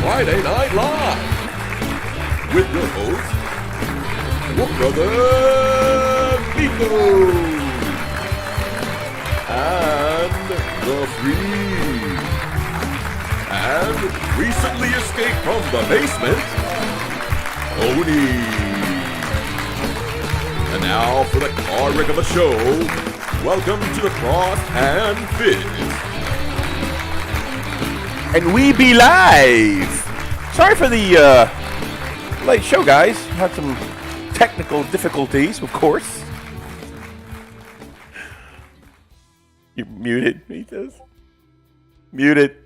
Friday Night Live with your host, your brother Methos and the Freak, and recently escaped from the basement, Hoodies. And now for the car wreck of the show, welcome to the Cross and Fizz. And we be live. Sorry for the late show, guys. Had some technical difficulties, of course. You're muted, Methos. Muted.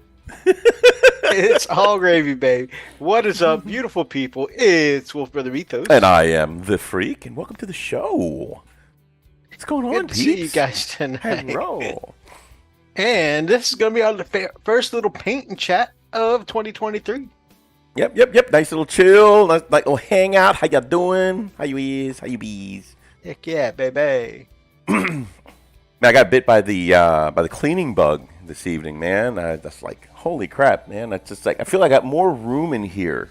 It's all gravy, baby. What is up, beautiful people? It's Wolf Brother Methos. And I am the Freak, and welcome to the show. What's going on, Good to see you guys tonight. Hello. And this is going to be our first little paint and chat of 2023. Yep. Nice little chill, nice little hangout. How y'all doing? How you is? How you bees? Heck yeah, baby. Man, I got bit by the cleaning bug this evening, man. That's like, holy crap, man. That's just like, I feel like I got more room in here.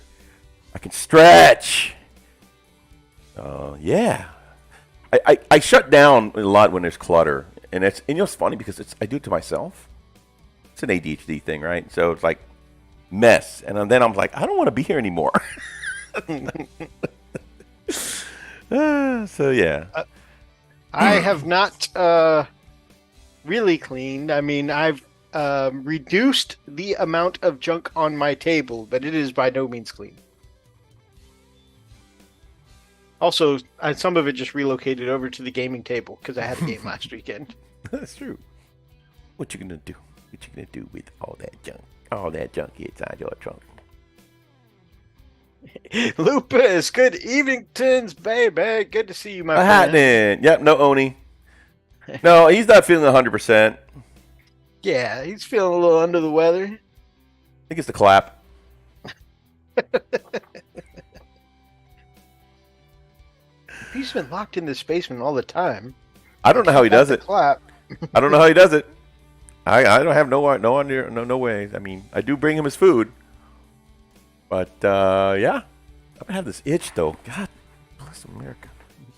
I can stretch. Yeah. I shut down a lot when there's clutter. And you know it's funny because I do it to myself. It's an ADHD thing, right? So it's like mess. And then I'm like, I don't want to be here anymore. So yeah. I have not really cleaned. I mean, I've reduced the amount of junk on my table, but it is by no means clean. Also, some of it just relocated over to the gaming table because I had a game last weekend. That's true. What you gonna do? What you gonna do with all that junk? All that junk inside your trunk. Lupus, good evening, Tins, baby. Good to see you, my friend. Happening. Yep, no Oni. No, he's not feeling 100%. Yeah, he's feeling a little under the weather. I think it's the clap. He's been locked in this basement all the time. I don't know how he does it. Clap. I don't know how he does it. I don't have no way. I mean, I do bring him his food, but yeah, I've been having this itch though. God bless America.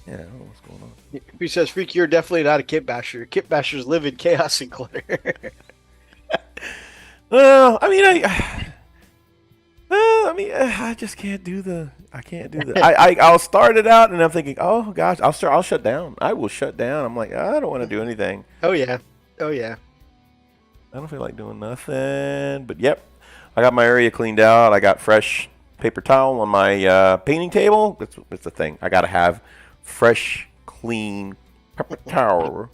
Yeah, I don't know what's going on. He says, "Freak, you're definitely not a kit basher. Kit bashers live in chaos and clutter." Well, I mean, I just can't do the. I can't do the. I'll start it out, and I'm thinking, oh gosh, I'll shut down. I will shut down. I'm like, I don't want to do anything. Oh yeah. I don't feel like doing nothing. But yep, I got my area cleaned out. I got fresh paper towel on my painting table. That's the thing. I gotta have fresh, clean paper towel.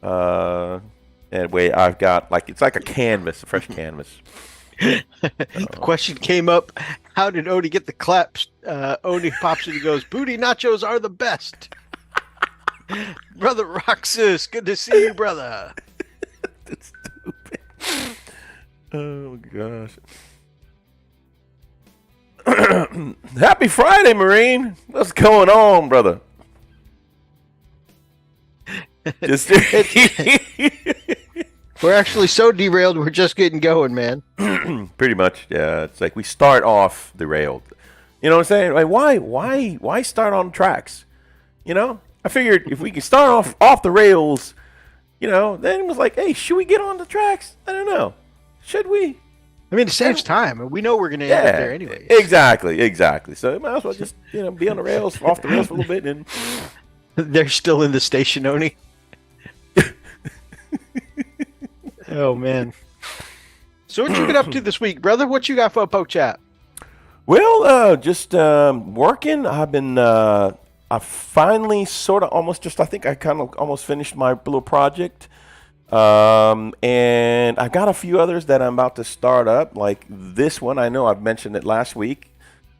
And wait, I've got it's like a canvas, a fresh canvas. The question came up: how did Oni get the claps? Oni pops and he goes, "Booty nachos are the best." Brother Roxas, good to see you, brother. That's stupid. Oh gosh. Happy Friday, Marine. What's going on, brother? Just We're actually so derailed, we're just getting going, man. Pretty much, yeah. It's like we start off derailed. You know what I'm saying? Like, why start on tracks? You know? I figured if we could start off the rails, you know, then it was like, hey, should we get on the tracks? I don't know. Should we? I mean, it saves time. We know we're going to end up there anyway. Exactly. So might as well just, be on the rails, off the rails for a little bit. And they're still in the station, Oni. Oh, man. So what you been up to this week, brother? What you got for a poke chat? Well, just working. I've been, I finally sort of I think I kind of almost finished my little project. And I got a few others that I'm about to start up. Like this one, I know I've mentioned it last week.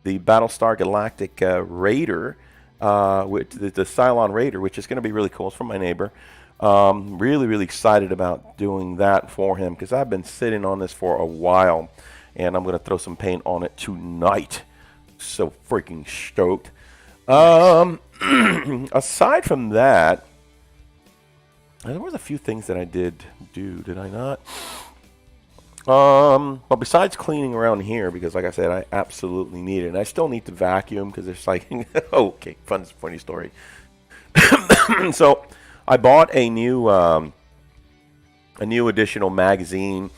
The Battlestar Galactic Raider, with the Cylon Raider, which is going to be really cool. It's from my neighbor. Really excited about doing that for him because I've been sitting on this for a while, and I'm going to throw some paint on it tonight. So freaking stoked. Aside from that, there was a few things that I did I not? Well, besides cleaning around here, because like I said, I absolutely need it. And I still need to vacuum because there's like, okay, funny story. So I bought a new additional magazine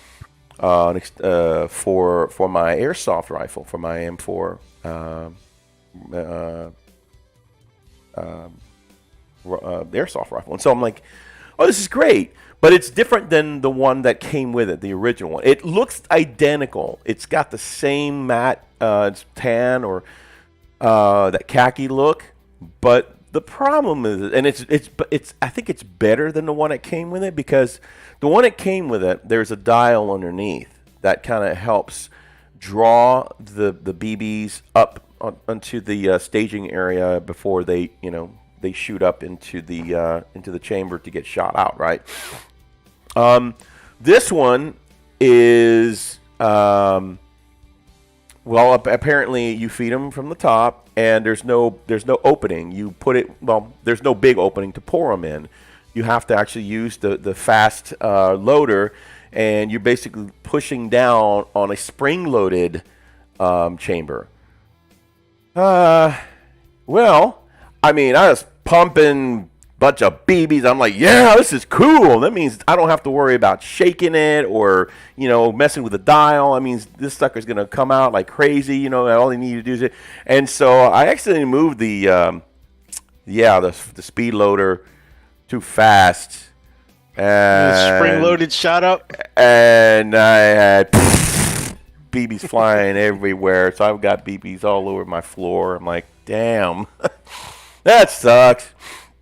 for my airsoft rifle, for my M4 airsoft rifle. And so I'm like, oh, this is great. But it's different than the one that came with it, the original one. It looks identical. It's got the same matte tan or that khaki look. But the problem is, and it's I think it's better than the one that came with it, because the one that came with it, there's a dial underneath that kind of helps draw the BBs up onto the staging area before they shoot up into the chamber to get shot out, right? This one is well, apparently you feed them from the top, and there's no opening. You put it, well, there's no big opening to pour them in. You have to actually use the fast loader, and you're basically pushing down on a spring-loaded chamber. Well, I mean, I was pumping bunch of BBs. I'm like, yeah, this is cool. That means I don't have to worry about shaking it or, messing with the dial. I mean, this sucker's going to come out like crazy. All you need to do is it. And so I accidentally moved the speed loader too fast. And spring-loaded shot up. And I had BBs flying everywhere. So I've got BBs all over my floor. I'm like, damn, that sucks.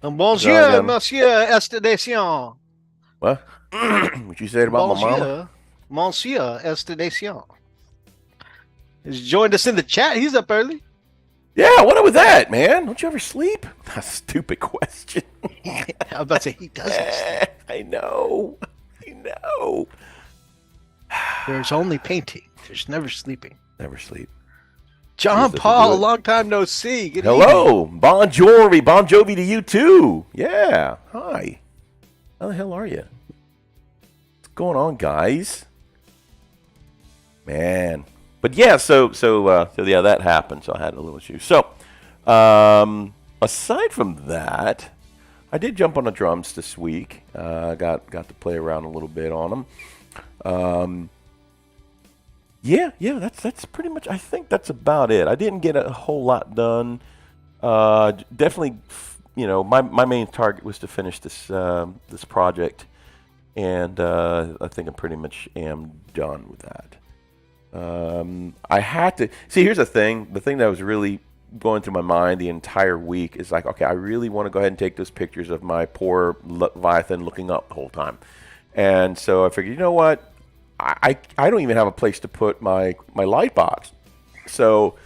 Bonjour, Monsieur Estimation. What? What you said about my mama? Monsieur Estimation. He's joined us in the chat. He's up early. Yeah, what up with that, man? Don't you ever sleep? A stupid question. I was about to say, he doesn't sleep. I know. There's only painting. There's never sleeping. Never sleep. John Paul, a long time no see. Good Hello. evening. Bon Jovi to you too. Yeah. Hi. How the hell are you? What's going on, guys? Man. But yeah, so yeah, that happened. So I had a little issue. So, aside from that, I did jump on the drums this week. Got to play around a little bit on them. Yeah, that's pretty much. I think that's about it. I didn't get a whole lot done. Definitely, my main target was to finish this project, and I think I pretty much am done with that. I had to see. Here's the thing. The thing that was really going through my mind the entire week is like, okay, I really want to go ahead and take those pictures of my poor Leviathan looking up the whole time, and so I figured, you know what? I don't even have a place to put my light box. So,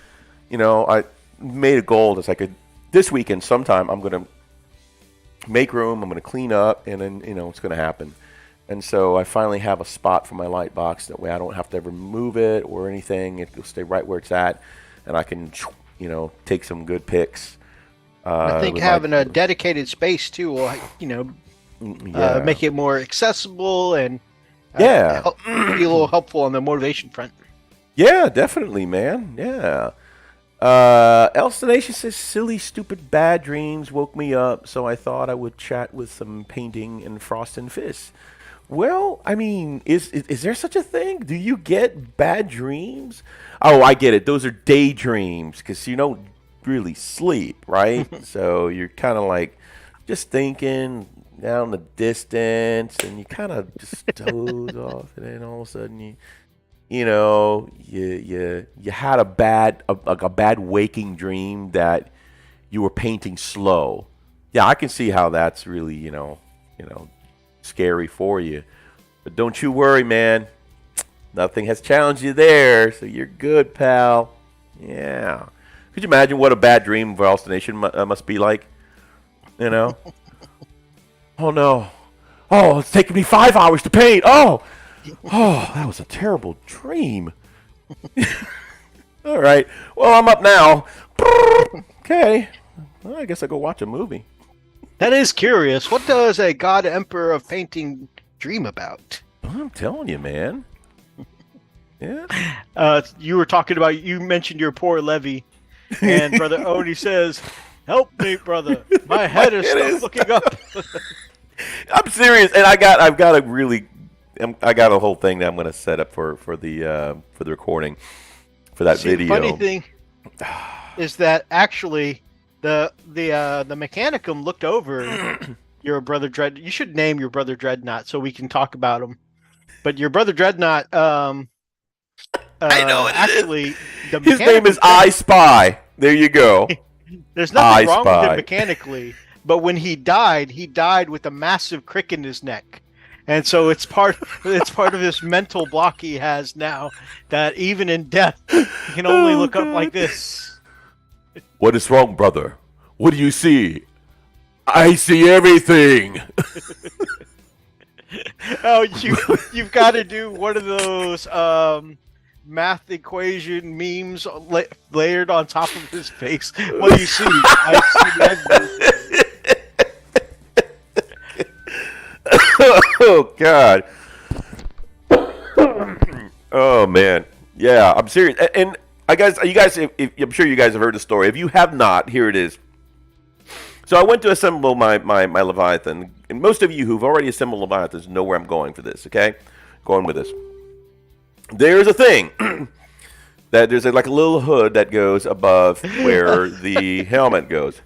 I made a goal that's like this weekend sometime I'm going to make room, I'm going to clean up, and then, it's going to happen. And so I finally have a spot for my light box. That way I don't have to ever move it or anything. It'll stay right where it's at, and I can, take some good pics. I think having a dedicated space, too, will, make it more accessible and be a little helpful on the motivation front. Yeah, definitely, man. Yeah. Elstonation says, silly, stupid, bad dreams woke me up, so I thought I would chat with some painting and frost and fists. Well, I mean, is there such a thing? Do you get bad dreams? Oh, I get it. Those are daydreams because you don't really sleep, right? So you're kind of like just thinking down the distance, and you kind of just doze off, and then all of a sudden you had a bad waking dream that you were painting slow. Yeah, I can see how that's really scary for you, but don't you worry, man. Nothing has challenged you there, so you're good, pal. Yeah. Could you imagine what a bad dream for Elstonation must be like? Oh no! Oh, it's taking me 5 hours to paint. Oh, that was a terrible dream. All right. Well, I'm up now. Okay. Well, I guess I'll go watch a movie. That is curious. What does a god emperor of painting dream about? I'm telling you, man. Yeah. You were talking about, you mentioned your poor Levy, and Brother Oni says, "Help me, brother. My head is stuck looking up." I'm serious, and I've got a whole thing that I'm going to set up for the recording for that video. The funny thing is that actually the Mechanicum looked over your Brother Dread. You should name your Brother Dreadnought so we can talk about him. But your Brother Dreadnought, I know actually his name is I Spy. There you go. There's nothing wrong with him mechanically, but when he died with a massive crick in his neck. And so it's part of this mental block he has now, that even in death he can only look up like this. What is wrong, brother? What do you see? I see everything. Oh, you've got to do one of those math equation memes layered on top of his face. What do you see? I see everything. Oh God. Oh man. Yeah, I'm serious. And you guys, I'm sure you guys have heard the story. If you have not, here it is. So I went to assemble my Leviathan, and most of you who've already assembled Leviathans know where I'm going for this. Okay, going with this. There's a thing that there's like a little hood that goes above where the helmet goes,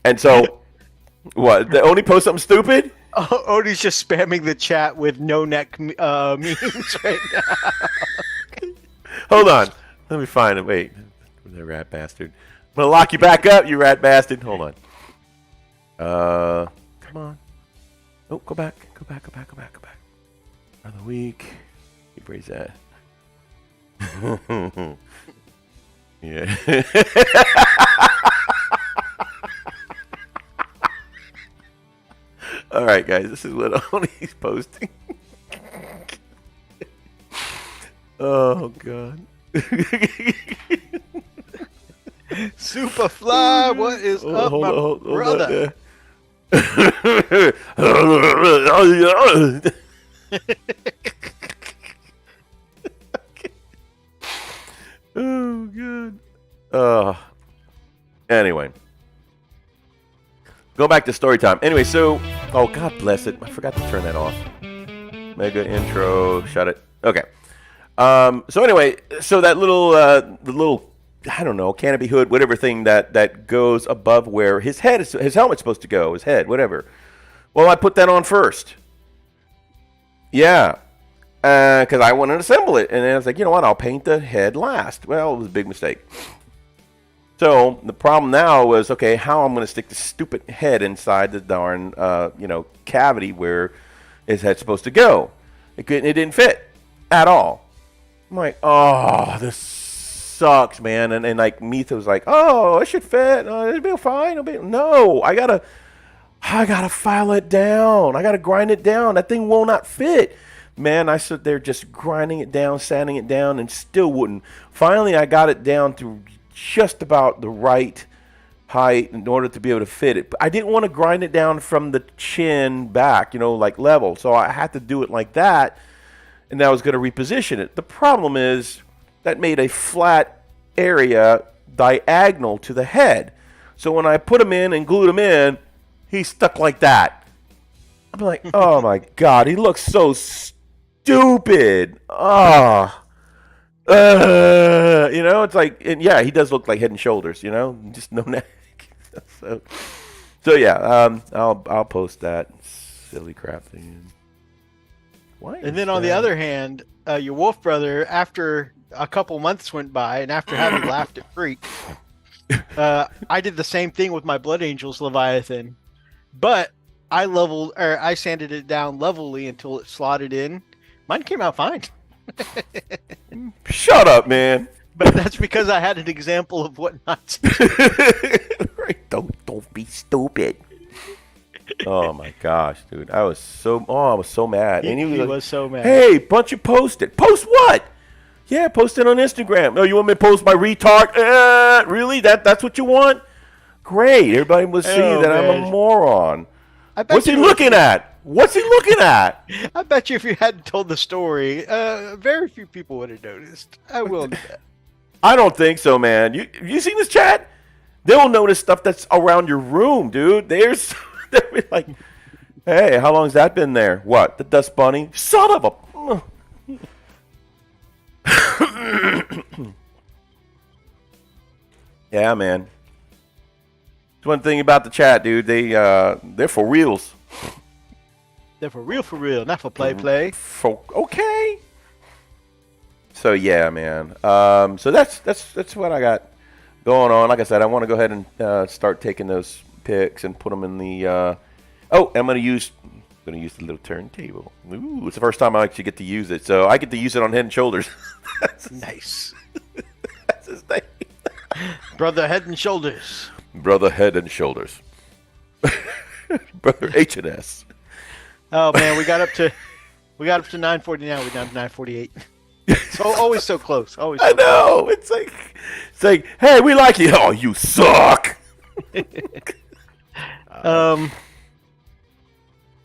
and so what? They only post something stupid. Oh, Odie's just spamming the chat with no neck memes right now. Hold on. Let me find it. Wait. The rat bastard. I'm going to lock you back up, you rat bastard. Hold on. Come on. Oh, go back. Go back. Of the week. Keep raise that. Yeah. All right, guys, this is what Oni's posting. Oh, God. Superfly, what is up, my brother? Oh, God. Anyway. Go back to story time. Anyway, so... Oh, God bless it. I forgot to turn that off. Mega intro. Shut it. Okay. So anyway, so that little... the little... I don't know, canopy hood, whatever thing that goes above where his helmet's supposed to go, his head, whatever. Well, I put that on first. Yeah. Because I wanted to assemble it. And then I was like, you know what, I'll paint the head last. Well, it was a big mistake. So the problem now was, okay, how I'm going to stick the stupid head inside the darn, cavity where his head's supposed to go. It didn't fit at all. I'm like, oh, this sucks, man. And like Methos was like, oh, it should fit. It'll be fine. No, I gotta file it down. I gotta grind it down. That thing will not fit. Man, I stood there just grinding it down, sanding it down, and still wouldn't. Finally, I got it down to just about the right height in order to be able to fit it. But I didn't want to grind it down from the chin back, like level. So I had to do it like that, and I was going to reposition it. The problem is that made a flat area diagonal to the head. So when I put him in and glued him in, he stuck like that. I'm like, oh my God, he looks so stupid. It's like, and yeah, he does look like Head and Shoulders, just no neck. so yeah, I'll post that silly crap thing. Why? And then on the other hand, your wolf brother, after a couple months went by, and after having laughed at Freak, I did the same thing with my Blood Angels Leviathan, but I sanded it down levelly until it slotted in. Mine came out fine. Shut up, man. But that's because I had an example of what not to. Right. Don't be stupid. Oh my gosh, dude. I was so mad. And he was so mad. Hey, bunch you post it. Post what? Yeah, post it on Instagram. Oh, you want me to post my retard? Really? That's what you want? Great. Everybody will see that I'm a moron. What's he looking at? What's he looking at? I bet you if you hadn't told the story, very few people would have noticed. I will admit that. I don't think so, man. You seen this chat? They'll notice stuff that's around your room, dude. They'll be like, hey, how long's that been there? What? The dust bunny? Son of a... Yeah, man. It's one thing about the chat, dude. They're for reals. They're for real, not for play. Okay. So yeah, man. So that's what I got going on. Like I said, I want to go ahead and start taking those pics and put them in the. I'm gonna use the little turntable. Ooh, it's the first time I actually get to use it. So I get to use it on Head and Shoulders. Nice. That's his name. Brother Head and Shoulders. Brother Head and Shoulders. Brother H&S. Oh man, we got up to 940 now. We're down to 948. So always so close. Always. So I know. Close. It's like, hey, we like you. Oh, you suck.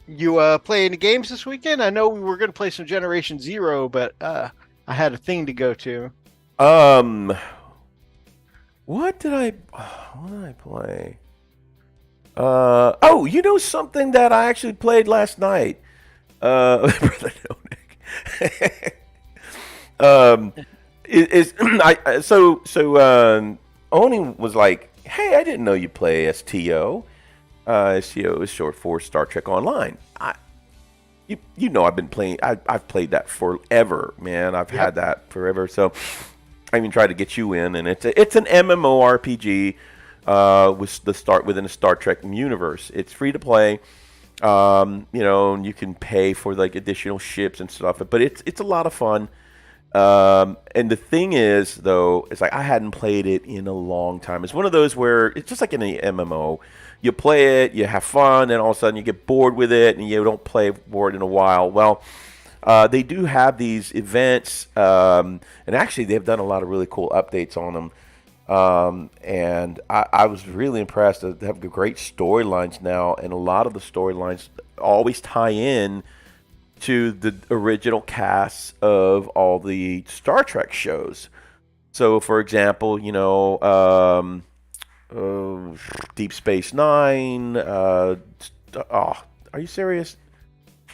You play any games this weekend? I know we were going to play some Generation Zero, but I had a thing to go to. What did I play? You know something that I actually played last night? Brother Oni was like, hey, I didn't know you play STO. STO is short for Star Trek Online. You know I've been playing. I've played that forever, man. I've had that forever. So I even tried to get you in, and it's an MMORPG within the Star Trek universe. It's free to play. And you can pay for like additional ships and stuff, but it's a lot of fun. And the thing is, though, it's like I hadn't played it in a long time. It's one of those where it's just like in an MMO. You play it, you have fun, and all of a sudden you get bored with it, and you don't play for it in a while. Well, they do have these events, and actually they've done a lot of really cool updates on them. And I was really impressed. They have great storylines now, and a lot of the storylines always tie in to the original casts of all the Star Trek shows. So, for example, Deep Space Nine. Are you serious?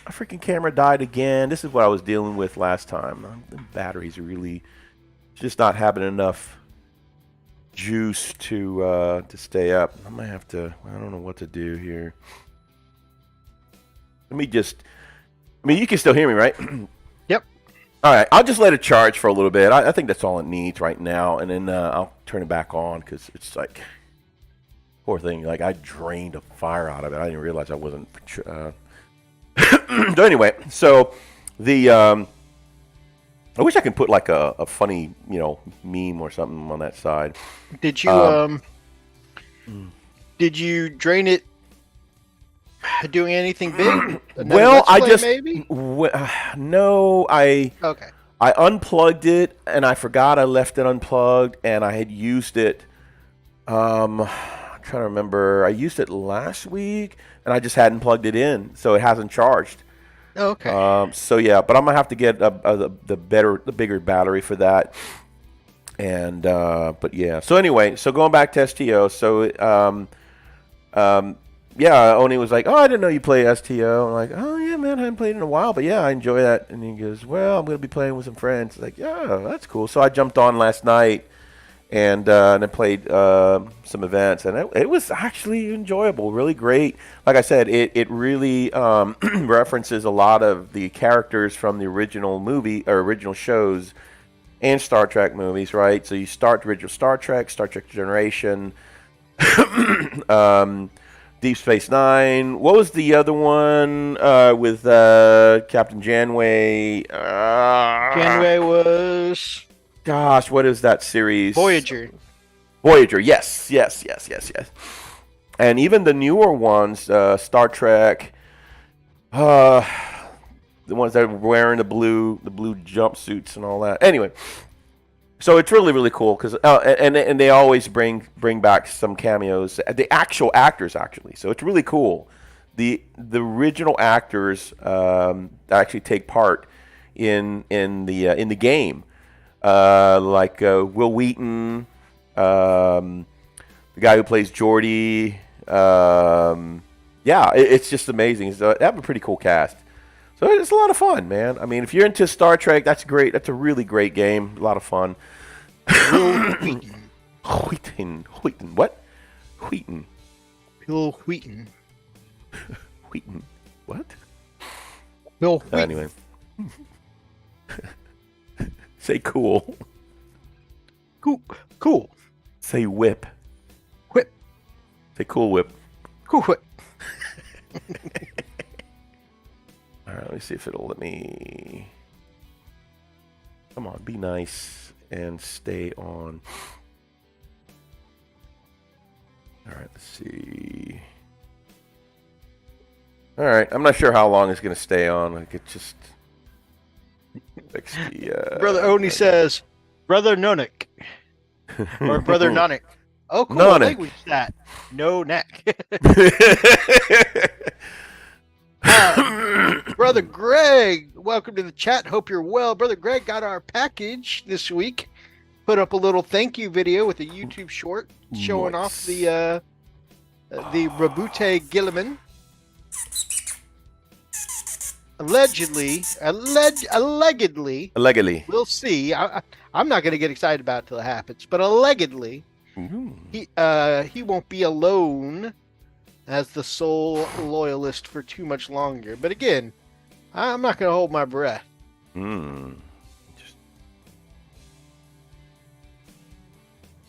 My freaking camera died again. This is what I was dealing with last time. The batteries are really just not having enough juice to stay up. I might have to. I don't know what to do here. You can still hear me, right? Yep. All right, I'll just let it charge for a little bit. I think that's all it needs right now, and then I'll turn it back on because it's like, poor thing. Like I drained a fire out of it. I didn't realize I wasn't. So anyway, so the I wish I could put like a funny meme or something on that side. Did you did you drain it doing anything big? Well, I just maybe? No, I okay. I unplugged it and I forgot I left it unplugged, and I had used it. I'm trying to remember. I used it last week and I just hadn't plugged it in, so it hasn't charged. Oh, okay. So yeah, but I'm gonna have to get the bigger battery for that. And but yeah. So anyway, so going back to STO. So yeah, Oni was like, "Oh, I didn't know you play STO." I'm like, "Oh yeah, man, I haven't played in a while, but yeah, I enjoy that." And he goes, "Well, I'm gonna be playing with some friends." Like, yeah, that's cool. So I jumped on last night and I played some events, and it was actually enjoyable, really great. Like I said, it really references a lot of the characters from the original movie or original shows and Star Trek movies, right? So you start the original Star Trek Generation, Deep Space Nine. What was the other one with Captain Janeway? Janeway was... Gosh, what is that series? Voyager, yes. And even the newer ones, Star Trek, the ones that are wearing the blue jumpsuits and all that. Anyway, so it's really, really cool because and they always bring back some cameos, the actual actors actually. So it's really cool the original actors actually take part in the game, like Will Wheaton, the guy who plays Geordi. Yeah, it's just amazing. So they have a pretty cool cast. So it's a lot of fun, man. I mean, if you're into Star Trek, that's great. That's a really great game. A lot of fun. Will Wheaton. Wheaton. What? Wheaton. Will Wheaton. Wheaton. What? Will Wheaton. Anyway. Say cool. Cool. Say whip. Whip. Say cool whip. Cool whip. All right, let me see if it'll let me. Come on, be nice and stay on. All right, let's see. All right, I'm not sure how long it's going to stay on. Like it just fix the. Brother Oni says, Brother Nonik. Or Brother Nonik. Oh, cool. Nonik. Language that. No neck. Brother Greg, welcome to the chat. Hope you're well. Brother Greg got our package this week. Put up a little thank you video with a YouTube short showing off the Rabute Gilliman. Allegedly, we'll see. I'm not going to get excited about it till it happens, but allegedly, he won't be alone as the sole loyalist for too much longer. But again, I'm not going to hold my breath.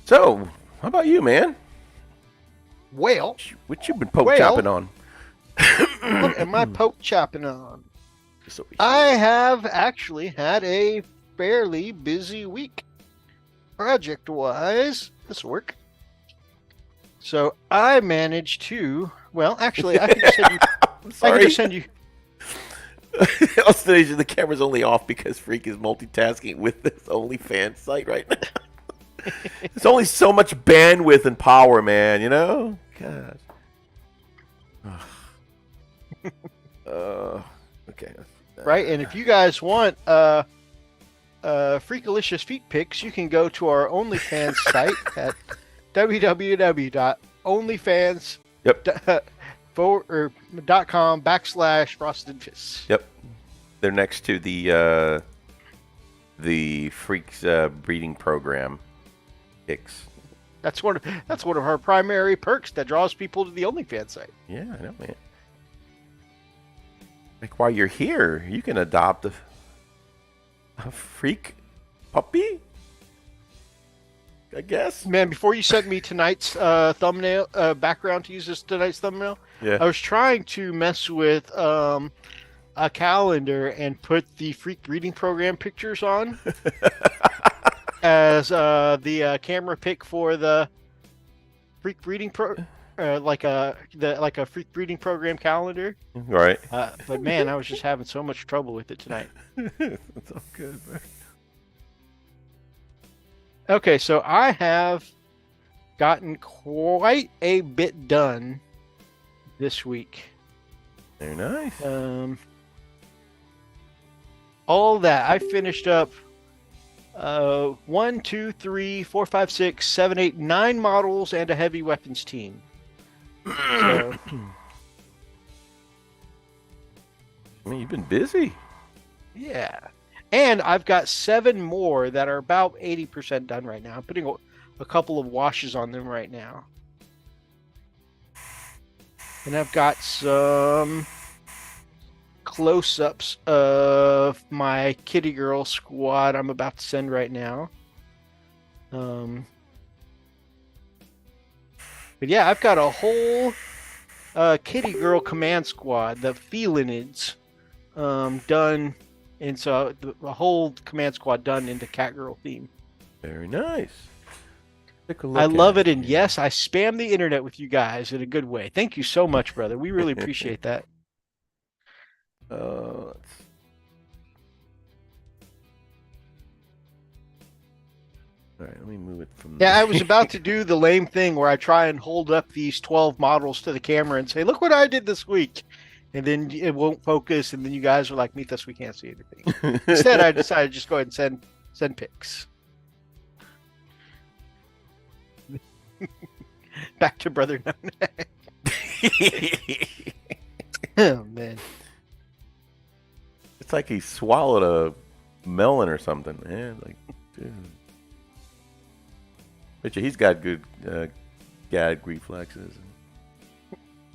So, how about you, man? Well, What you been poke chopping on? what am I poke chopping on? I have actually had a fairly busy week, project-wise. This will work. So I managed to. Well, actually, I can just send you. I can just send you. Also, the camera's only off because Freak is multitasking with this OnlyFans site right now. There's only so much bandwidth and power, man. You know. God. Okay. Right, and if you guys want Freakalicious feet pics, you can go to our OnlyFans site at www.onlyfans.com/frosted fists. Yep, they're next to the Freaks breeding program pics. That's one of our primary perks that draws people to the OnlyFans site. Yeah, I know, man. Like while you're here, you can adopt a freak puppy, I guess. Man, before you sent me tonight's thumbnail background to use as tonight's thumbnail, Yeah. I was trying to mess with a calendar and put the freak breeding program pictures on as the camera pic for the freak breeding like a freak breeding program calendar. Right. But man, I was just having so much trouble with it tonight. It's all good, man. Okay, so I have gotten quite a bit done this week. Very nice. All that I finished up 1, 2, 3, 4, 5, 6, 7, 8, 9 models and a heavy weapons team. So, I mean, you've been busy. yeah. And I've got 7 more that are about 80% done right now. I'm putting a couple of washes on them right now. And I've got some close-ups of my kitty girl squad I'm about to send right now. But yeah, I've got a whole kitty girl command squad, the felinids, done. And so the whole command squad done into cat girl theme. Very nice. Take a look I love at it, and yes, I spam the internet with you guys in a good way. Thank you so much, brother. We really appreciate that. All right, let me move it from Yeah, I was about to do the lame thing where I try and hold up these 12 models to the camera and say, look what I did this week. And then it won't focus, and then you guys are like, Methos, we can't see anything. Instead, I decided to just go ahead and send pics. Back to Brother No Neck. Oh, man. It's like he swallowed a melon or something. Yeah, like, dude. Bet you he's got good gag reflexes.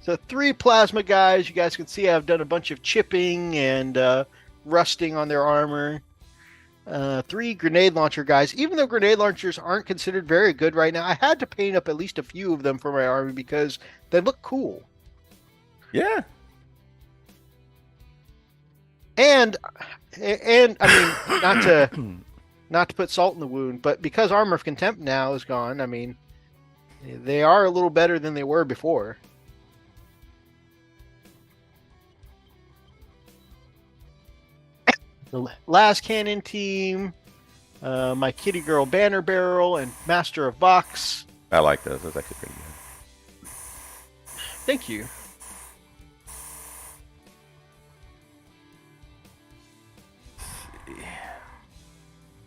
So 3 plasma guys. You guys can see I've done a bunch of chipping and rusting on their armor. 3 grenade launcher guys. Even though grenade launchers aren't considered very good right now, I had to paint up at least a few of them for my army because they look cool. Yeah. And I mean, not to put salt in the wound, but because Armor of Contempt now is gone, I mean, they are a little better than they were before. The last cannon team, my Kitty Girl Banner Barrel, and Master of Vox. I like those. Those actually pretty good. Thank you.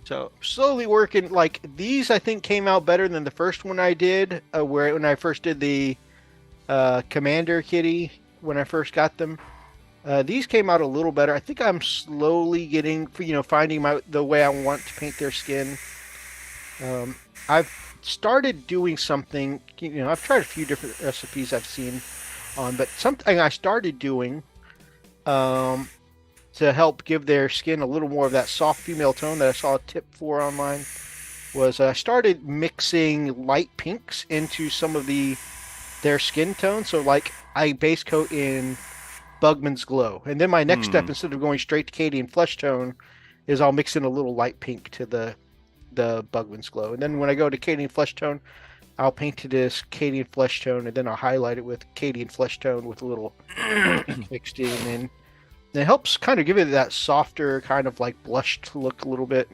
So slowly working, like these I think came out better than the first one I did, when I first did the Commander Kitty, when I first got them. These came out a little better. I think I'm slowly getting, finding the way I want to paint their skin. I've started doing something, I've tried a few different recipes I've seen on, but something I started doing to help give their skin a little more of that soft female tone that I saw a tip for online was I started mixing light pinks into some of their skin tone. So like I base coat in Bugman's Glow, and then my next step, instead of going straight to Cadian Flesh Tone, is I'll mix in a little light pink to the Bugman's Glow, and then when I go to Cadian Flesh Tone, I'll paint it as Cadian Flesh Tone, and then I'll highlight it with Cadian Flesh Tone with a little pink mixed in, and it helps kind of give it that softer kind of like blushed look a little bit.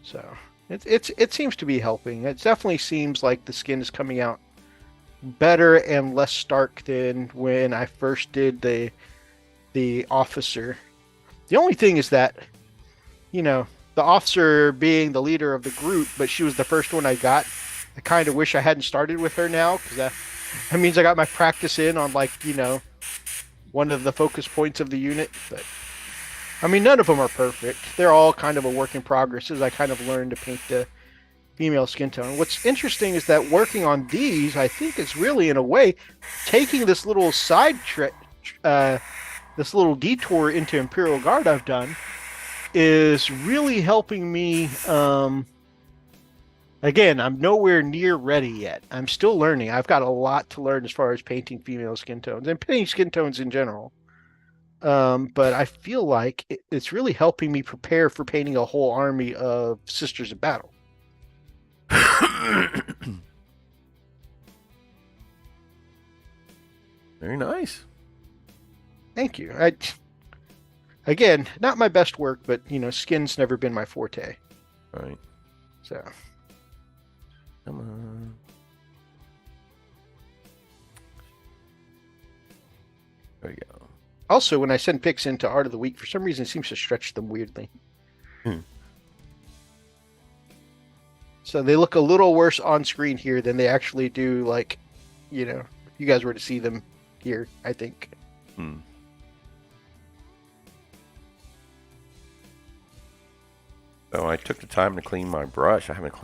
So it seems to be helping. It definitely seems like the skin is coming out better and less stark than when I first did the officer. The only thing is that, the officer being the leader of the group, but she was the first one I got. I kind of wish I hadn't started with her now, because that means I got my practice in on one of the focus points of the unit. But I mean, none of them are perfect. They're all kind of a work in progress as I kind of learn to paint the female skin tone. What's interesting is that working on these, I think it's really, in a way, taking this little this little detour into Imperial Guard I've done is really helping me. Again, I'm nowhere near ready yet. I'm still learning. I've got a lot to learn as far as painting female skin tones and painting skin tones in general. But I feel like it's really helping me prepare for painting a whole army of Sisters of Battle. Very nice. Thank you. Again, not my best work, but skin's never been my forte. Right. So, come on. There you go. Also, when I send pics into Art of the Week, for some reason it seems to stretch them weirdly. So they look a little worse on screen here than they actually do, if you guys were to see them here, I think. So I took the time to clean my brush. I haven't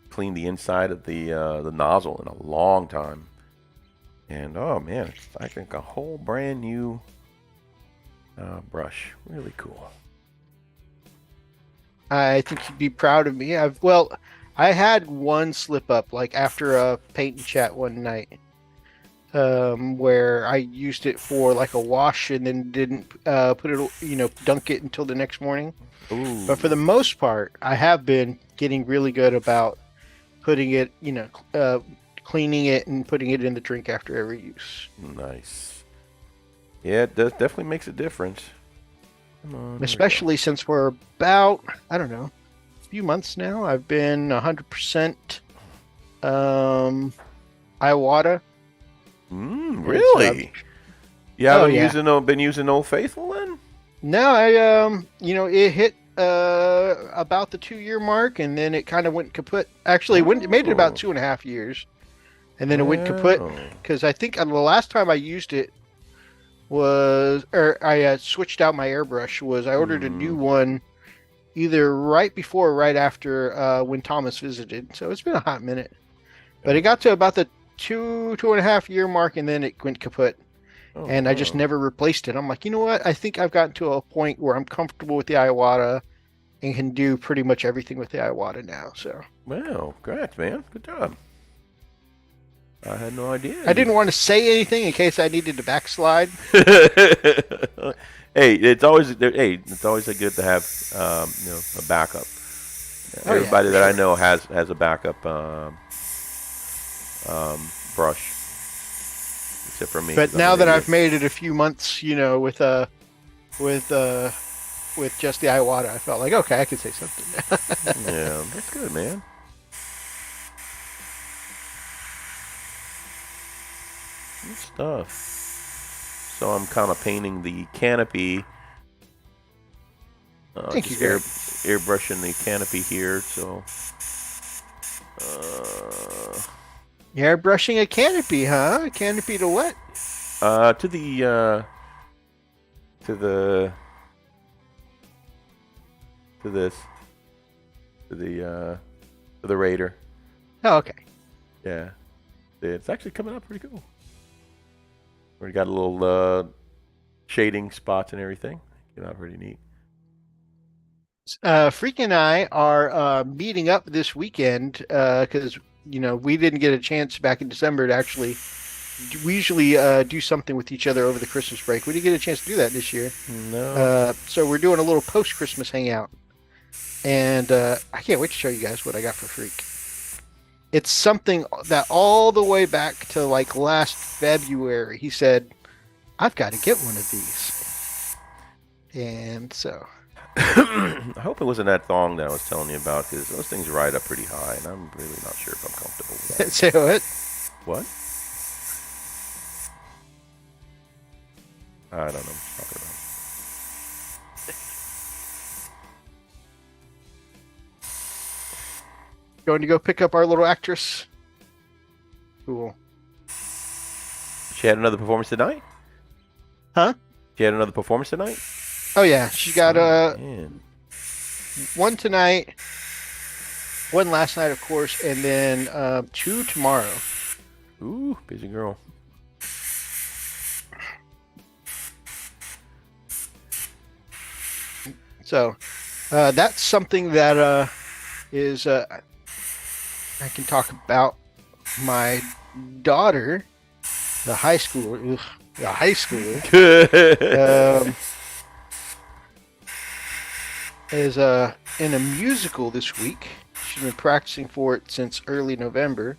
cleaned the inside of the nozzle in a long time. And oh man, it's I think a whole brand new brush. Really cool. I think you'd be proud of me. I had one slip up, after a paint and chat one night, where I used it for a wash and then didn't put it, dunk it until the next morning. Ooh. But for the most part, I have been getting really good about putting it, cleaning it and putting it in the drink after every use. Nice. Yeah, it definitely makes a difference. Come on, Especially since we're about, I don't know, few months now. I've been 100% Iwata. Really? You haven't been using Old Faithful then? No, I it hit about the 2-year mark, and then it kind of went kaput. Actually, it made it about 2.5 years, and then it went kaput because I think the last time I used it was, or I switched out my airbrush, was I ordered a new one either right before or right after when Thomas visited. So it's been a hot minute, but it got to about the 2.5 year mark, and then it went kaput. And I just never replaced it. I'm like, you know what? I think I've gotten to a point where I'm comfortable with the Iwata and can do pretty much everything with the Iwata now. So. Wow, congrats, man. Good job. I had no idea. I didn't want to say anything in case I needed to backslide. Hey, it's always good to have a backup. Everybody that I know has a backup brush. Except for me. But now that I've made it a few months, with just the Iwata, I felt like, okay, I can say something. Yeah, that's good, man. Good stuff. So I'm kind of painting the canopy. Thank you, airbrushing the canopy here, so. You're brushing a canopy, huh? A canopy to what? To the Raider. Oh, okay. Yeah, it's actually coming out pretty cool. We got a little shading spots and everything. Came out pretty neat. Freak and I are meeting up this weekend because we didn't get a chance back in December to actually. We usually do something with each other over the Christmas break. We didn't get a chance to do that this year. No. So we're doing a little post-Christmas hangout, and I can't wait to show you guys what I got for Freak. It's something that all the way back to like last February, he said, "I've got to get one of these," and so. I hope it wasn't that thong that I was telling you about, because those things ride up pretty high, and I'm really not sure if I'm comfortable with that. Say what? What? I don't know what I'm talking about. Going to go pick up our little actress. Cool. She had another performance tonight? Huh? She had another performance tonight? Oh yeah, she got one tonight, one last night, of course, and then 2 tomorrow. Ooh, busy girl. So that's something that is I can talk about. My daughter, the high schooler, is in a musical this week. She's been practicing for it since early November,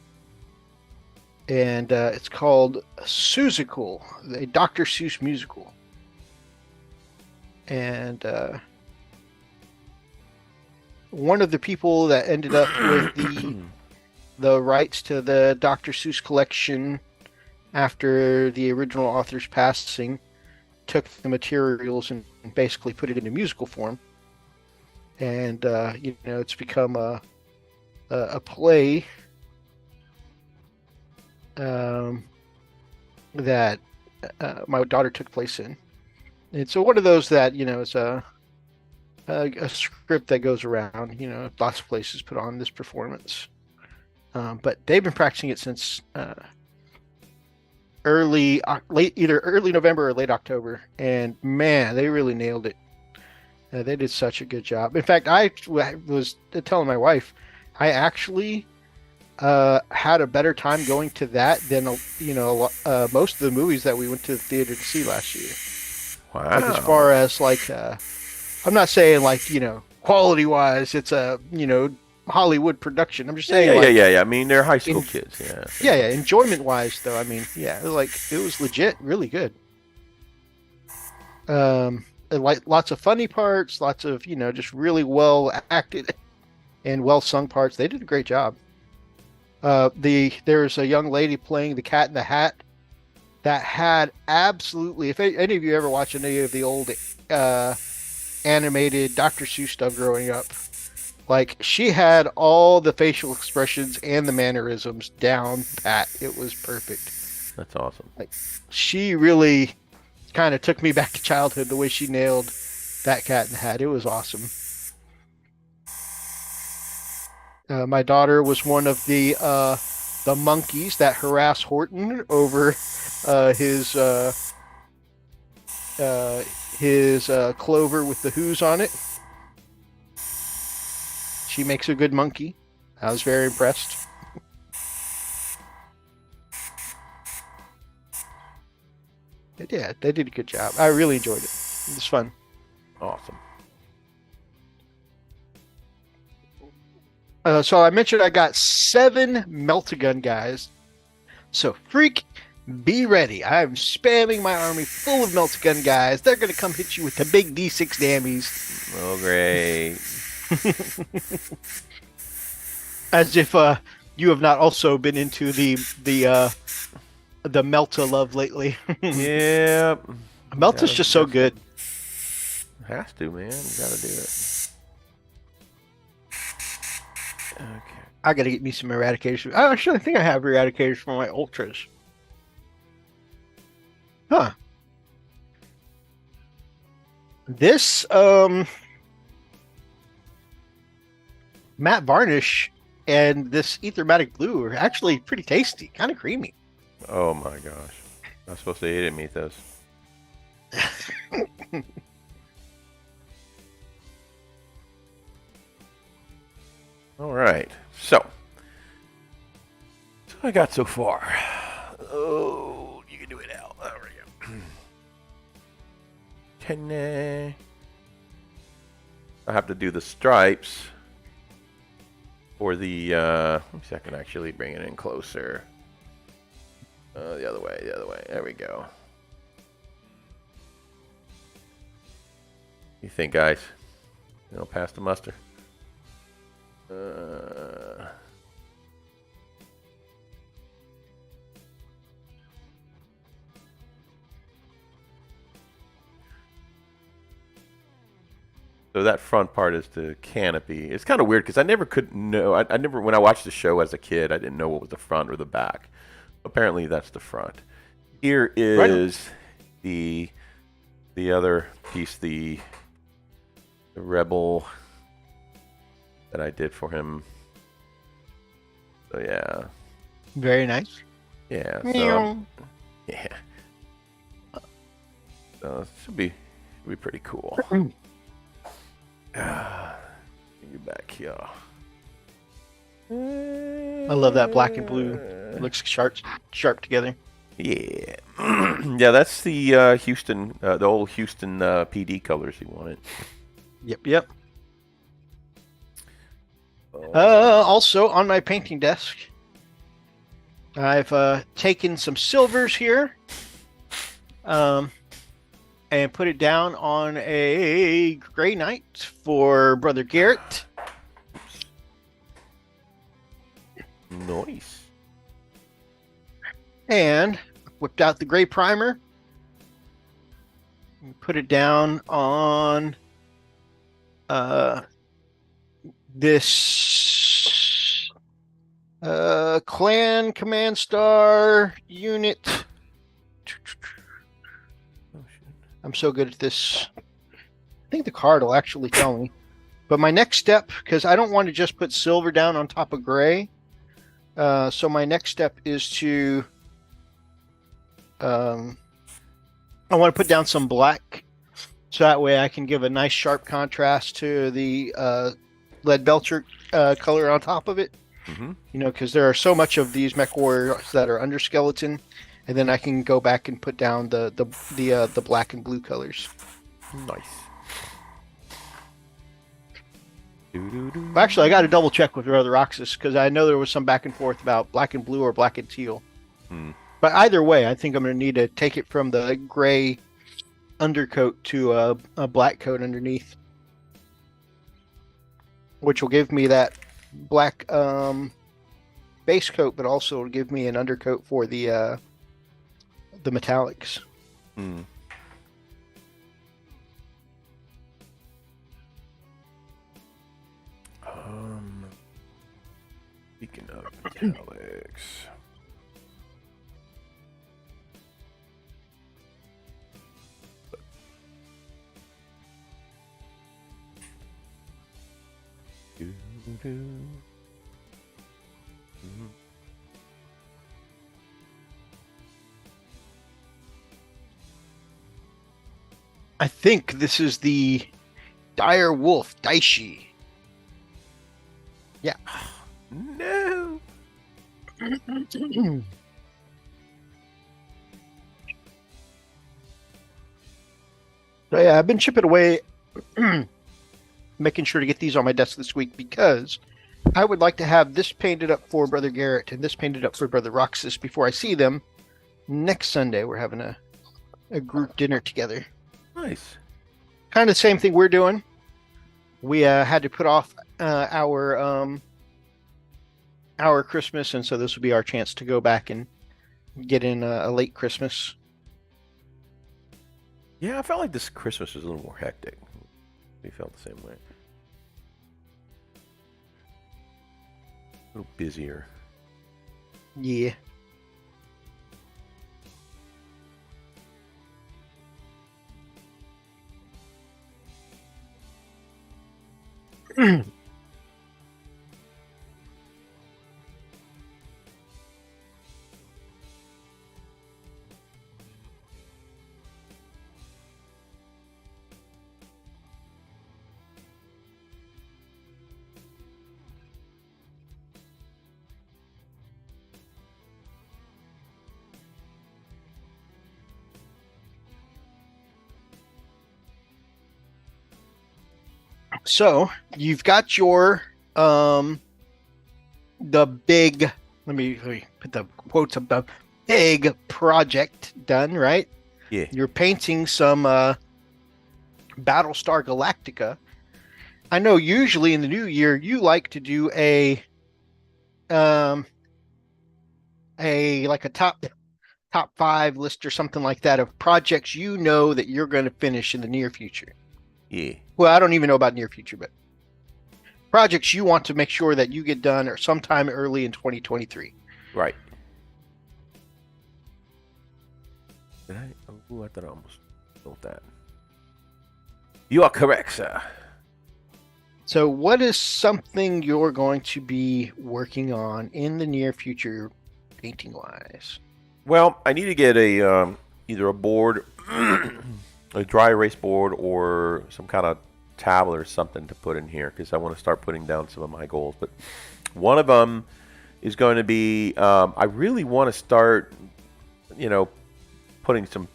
and it's called Seussical, a Dr. Seuss musical. And one of the people that ended up with the rights to the Dr. Seuss collection after the original author's passing took the materials and basically put it into musical form. And it's become a play that my daughter took place in. And so one of those that is a script that goes around. Lots of places put on this performance, but they've been practicing it since either early November or late October, and man, they really nailed it. They did such a good job. In fact, I was telling my wife, I actually had a better time going to that than most of the movies that we went to the theater to see last year. Wow. Like, as far as I'm not saying quality wise, it's a Hollywood production. I'm just saying yeah. I mean, they're high school kids. Yeah. Yeah. Enjoyment wise, though, I mean, yeah, it was legit, really good. Lots of funny parts, lots of just really well acted. and well sung parts. They did a great job. There's a young lady playing the Cat in the Hat that had absolutely. If any of you ever watched any of the old animated Dr. Seuss stuff growing up, like she had all the facial expressions and the mannerisms down pat. It was perfect. That's awesome. Like she really kind of took me back to childhood the way she nailed that Cat in the Hat. It was awesome. My daughter was one of the monkeys that harass Horton over his clover with the who's on it. She makes a good monkey. I was very impressed. They did a good job. I really enjoyed it. It was fun. Awesome. So I mentioned I got 7 Melt-A-Gun guys. So Freak, be ready. I'm spamming my army full of Melt-A-Gun guys. They're going to come hit you with the big D6 dammies. Oh, great. As if you have not also been into the Melta love lately. Yep. Melta's just so good. Has to, man. You gotta do it. Okay. I gotta get me some eradication. Actually, I think I have eradication for my ultras. Huh. This matte varnish and this ethermatic blue are actually pretty tasty, kind of creamy. Oh my gosh. I'm supposed to eat it, Methos. All right. So I got so far. Oh, you can do it now. There we go. 10. I have to do the stripes for the. Let me see if I can actually bring it in closer. The other way. There we go. You think, guys? You know, pass the muster. So that front part is the canopy. It's kind of weird because I never could know. I never, when I watched the show as a kid, I didn't know what was the front or the back. Apparently, that's the front. Here is the other piece, the Rebel that I did for him. So yeah. Very nice. Yeah. So, yeah. So it should be pretty cool. You back here. I love that black and blue. It looks sharp together. Yeah. Yeah, that's the Houston, the old Houston PD colors he wanted. Yep. Also, on my painting desk, I've taken some silvers here and put it down on a Grey Knight for Brother Garrett. Nice. And whipped out the gray primer and put it down on this clan command star unit. I'm so good at this. I think the card will actually tell me. But my next step, because I don't want to just put silver down on top of gray. So my next step is to I want to put down some black, so that way I can give a nice sharp contrast to the lead belcher color on top of it. Mm-hmm. You know, because there are so much of these mech warriors that are under skeleton, and then I can go back and put down the black and blue colors. Nice. Actually, I got to double check with Brother Roxas because I know there was some back and forth about black and blue or black and teal. But either way, I think I'm going to need to take it from the gray undercoat to a black coat underneath. which will give me that black base coat, but also will give me an undercoat for the metallics. Hmm. Speaking of metallics. I think this is the Dire Wolf Daishi. Yeah. No. So yeah, I've been chipping away, making sure to get these on my desk this week because I would like to have this painted up for Brother Garrett and this painted up for Brother Roxas before I see them next Sunday. We're having a group dinner together. Nice. Kind of the same thing we're doing. We had to put off our Christmas, and so this will be our chance to go back and get in a late Christmas. Yeah, I felt like this Christmas was a little more hectic. We felt the same way. A little busier. Yeah. So you've got your the big, let me put the quotes up, the big project done, right? Yeah. You're painting some Battlestar Galactica. I know usually in the new year you like to do a like a top 5 list or something like that of projects you know that you're going to finish in the near future. Yeah. Well, I don't even know about near future, but projects you want to make sure that you get done or sometime early in 2023. Right. Did I? Oh, I thought I almost built that. You are correct, sir. So what is something you're going to be working on in the near future, painting-wise? Well, I need to get a either a board, a dry erase board, or some kind of tablet or something to put in here because I want to start putting down some of my goals. But one of them is going to be I really want to start, putting some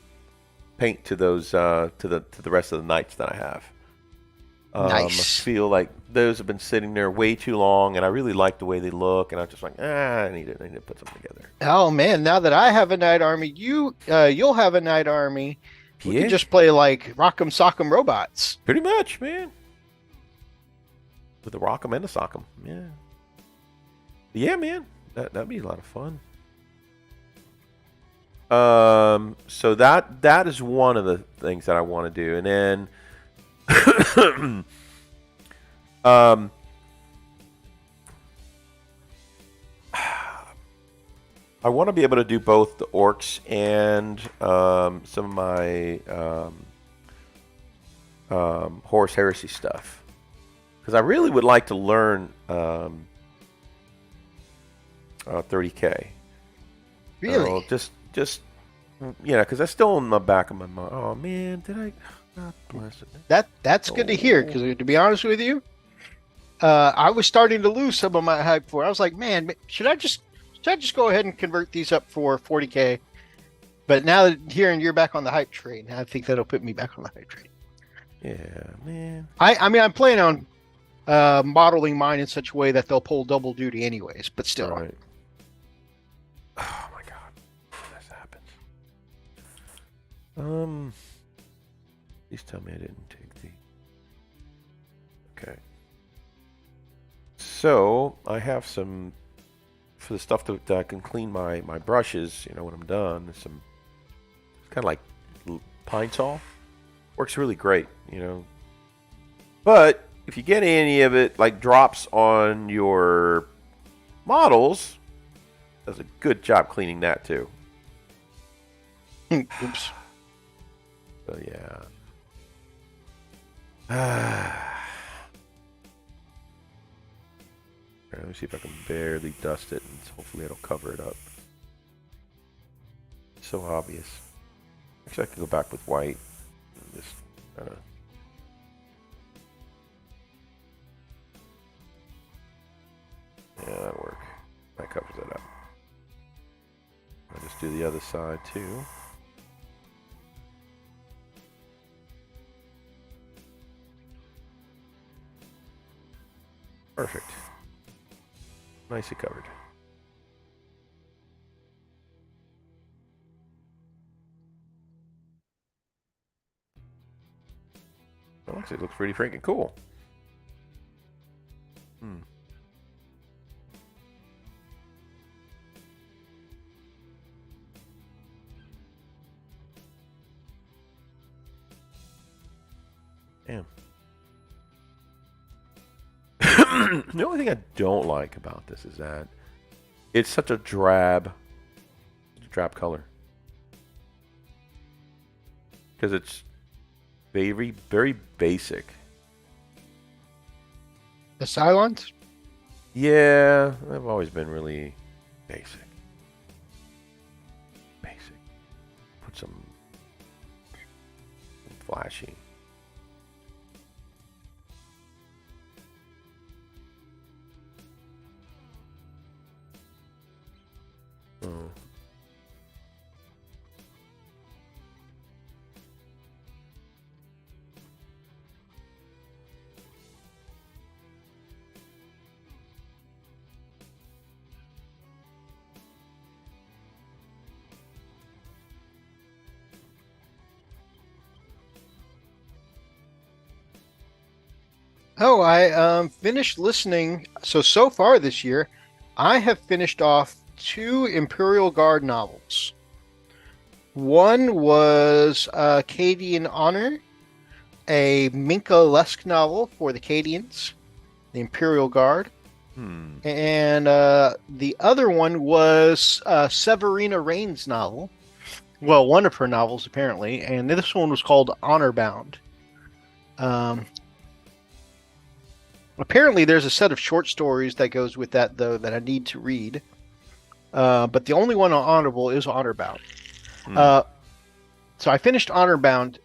paint to those to the rest of the knights that I have. Nice. I feel like those have been sitting there way too long, and I really like the way they look. And I'm just like, I need to put them together. Oh man! Now that I have a knight army, you'll have a knight army. We could just play like Rock'em Sock'em Robots. Pretty much, man. With the Rock'em and the Sock'em, yeah. Yeah, man, that'd be a lot of fun. So that is one of the things that I want to do, and then I want to be able to do both the orcs and some of my Horus Heresy stuff, because I really would like to learn 30K. Really? Just because that's still in the back of my mind. Oh man, did I? God bless it. That's good to hear, because to be honest with you, I was starting to lose some of my hype for it. I was like, man, should I just go ahead and convert these up for 40K? But now that hearing you're back on the hype train, I think that'll put me back on the hype train. Yeah, man. I mean, I'm planning on modeling mine in such a way that they'll pull double duty anyways, but still. Right. Oh my God, this happens. Please tell me I didn't take the. Okay. So I have some for the stuff that I can clean my brushes. You know, when I'm done, there's some kind of like pine sol. Works really great. You know, but if you get any of it like drops on your models, does a good job cleaning that too. Oops. So yeah. Let me see if I can barely dust it, and hopefully it'll cover it up. It's so obvious. Actually, I could go back with white. And just kind of. Yeah, that'll work. That covers it up. I'll just do the other side too. Perfect. Nicely covered. Well, actually, it looks pretty freaking cool. Damn. The only thing I don't like about this is that it's such a drab color. Because it's very, very basic. The Cylons? Yeah, I've always been really basic. Put some flashy. Oh. Oh, I finished listening. So far this year, I have finished off 2 Imperial Guard novels. One was Cadian Honor, a Minka-esque novel for the Cadians, the Imperial Guard. And the other one was Severina Rain's novel. Well, one of her novels, apparently. And this one was called Honor Bound. Apparently, there's a set of short stories that goes with that, though, that I need to read. But the only one on Honorable is Honor Bound. So I finished Honor Bound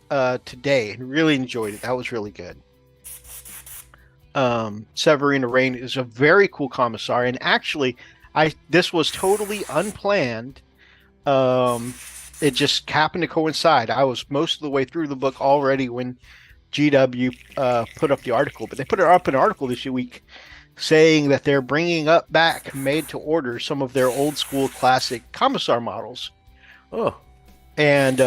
today and really enjoyed it. That was really good. Severina Rain is a very cool commissar, and actually, this was totally unplanned. It just happened to coincide. I was most of the way through the book already when GW put up the article, but they put up an article this week saying that they're bringing back made to order some of their old school classic commissar models. Oh. And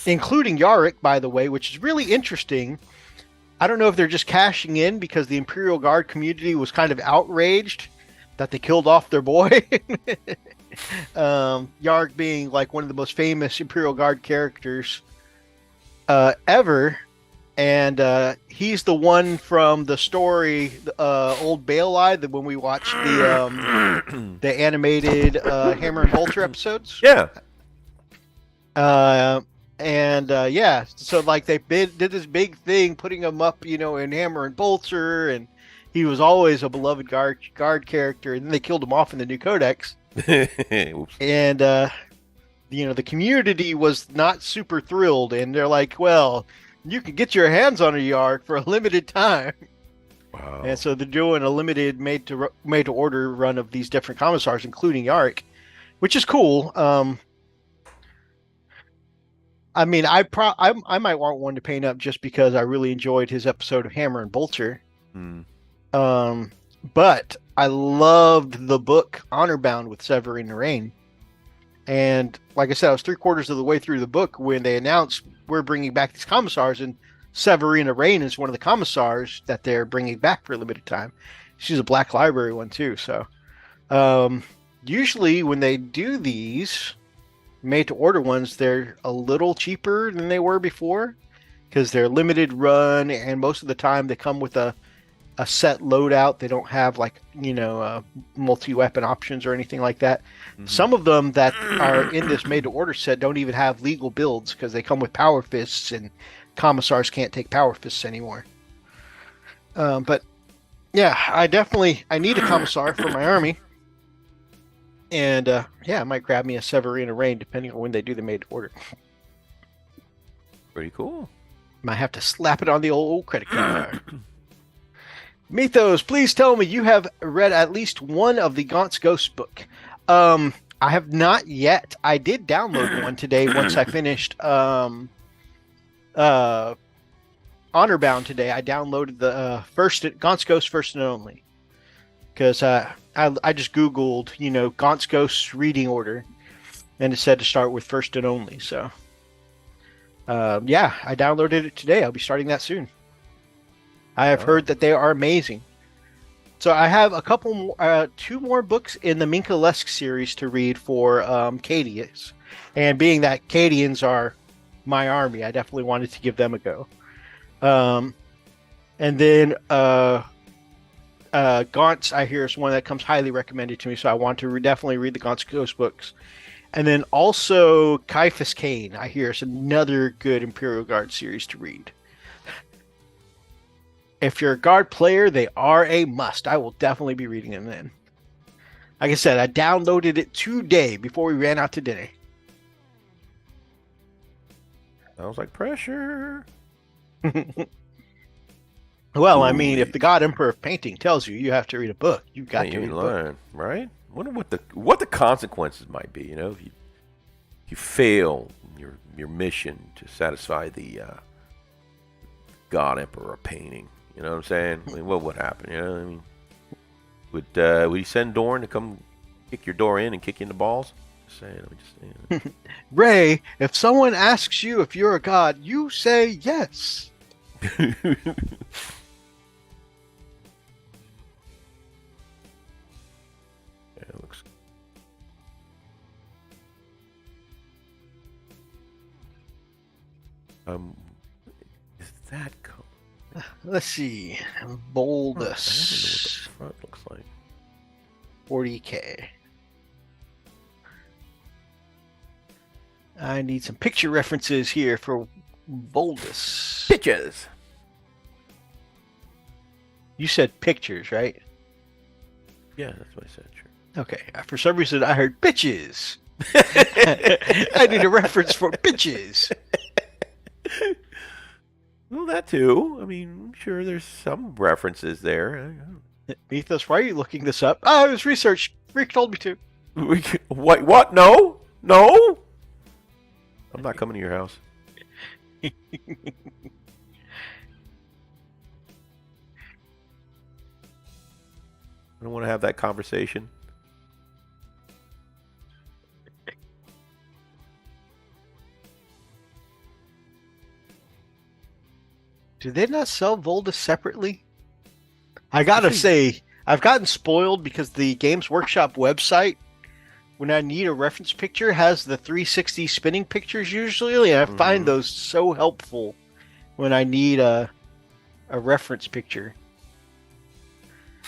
including Yarick, by the way, which is really interesting. I don't know if they're just cashing in because the Imperial Guard community was kind of outraged that they killed off their boy. Yarick being like one of the most famous Imperial Guard characters ever. And he's the one from the story, Old Baelai, that when we watched the animated Hammer and Bolter episodes. Yeah. Yeah, so like they did this big thing, putting him up, in Hammer and Bolter, and he was always a beloved guard character, and then they killed him off in the new codex. And the community was not super thrilled, and they're like, well, you can get your hands on a Yarg for a limited time. Wow. And so they're doing a limited made to order run of these different commissars, including Yarick, which is cool. I mean, I might want one to paint up just because I really enjoyed his episode of Hammer and Bolter. But I loved the book Honor Bound with Severina Rain. And like I said, I was 3/4 of the way through the book when they announced we're bringing back these commissars, and Severina Rain is one of the commissars that they're bringing back for a limited time. she's a Black Library one too. So usually when they do these made to order ones, they're a little cheaper than they were before because they're limited run, and most of the time they come with a set loadout. They don't have like multi-weapon options or anything like that. Mm-hmm. Some of them that are in this made to order set don't even have legal builds because they come with power fists, and commissars can't take power fists anymore. But yeah, I need a commissar for my army, and I might grab me a Severina Rain depending on when they do the made to order. Pretty cool. Might have to slap it on the old credit card. Methos, please tell me you have read at least one of the Gaunt's Ghost book. I have not yet. I did download one today once I finished Honor Bound today. I downloaded the first Gaunt's Ghost First and Only. Because I just Googled, Gaunt's Ghost reading order, and it said to start with First and Only. So, I downloaded it today. I'll be starting that soon. I have heard that they are amazing. So I have a couple, two more books in the Minka-Lesk series to read for Cadians. And being that Cadians are my army, I definitely wanted to give them a go. And then Gaunt's, I hear, is one that comes highly recommended to me, so I want to definitely read the Gaunt's Ghost books. And then also Caiaphas Cain, I hear, is another good Imperial Guard series to read. If you're a Guard player, they are a must. I will definitely be reading them then. Like I said, I downloaded it today before we ran out to dinner. Sounds like pressure. Well, I mean, if the God Emperor of Painting tells you have to read a book, you've got to read a book. Right? Wonder what the consequences might be. If you fail your mission to satisfy the God Emperor of Painting. You know what I'm saying? I mean, what would happen? Would he send Dorn to come kick your door in and kick you in the balls? Just saying. Ray, if someone asks you if you're a god, you say yes. Looks. Is that color? Let's see. Boldus. I don't know what the front looks like. 40K. I need some picture references here for Boldus. Pictures. You said pictures, right? Yeah, that's what I said. Sure. Okay. For some reason, I heard bitches. I need a reference for bitches. Well, that too. I mean, I'm sure there's some references there. Methos, why are you looking this up? Oh, it was research. Freak told me to. What? No? I'm not coming to your house. I don't want to have that conversation. Do they not sell Voldus separately? I gotta say, I've gotten spoiled because the Games Workshop website, when I need a reference picture, has the 360 spinning pictures usually, and I find those so helpful when I need a reference picture. I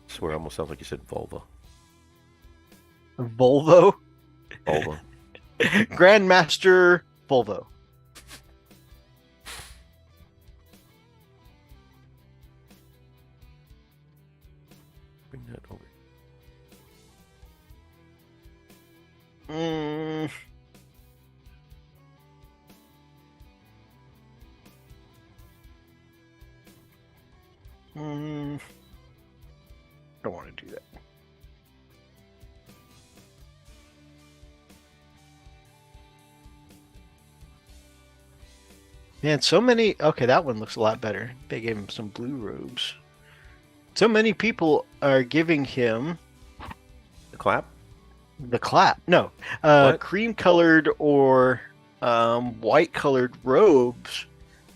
swear, it almost sounds like you said vulva. Volvo? Vulva. Grandmaster Volvo. Bring that over. Don't want to do that. Man, so many... Okay, that one looks a lot better. They gave him some blue robes. So many people are giving him... The clap? The clap. No. Cream-colored or white-colored robes.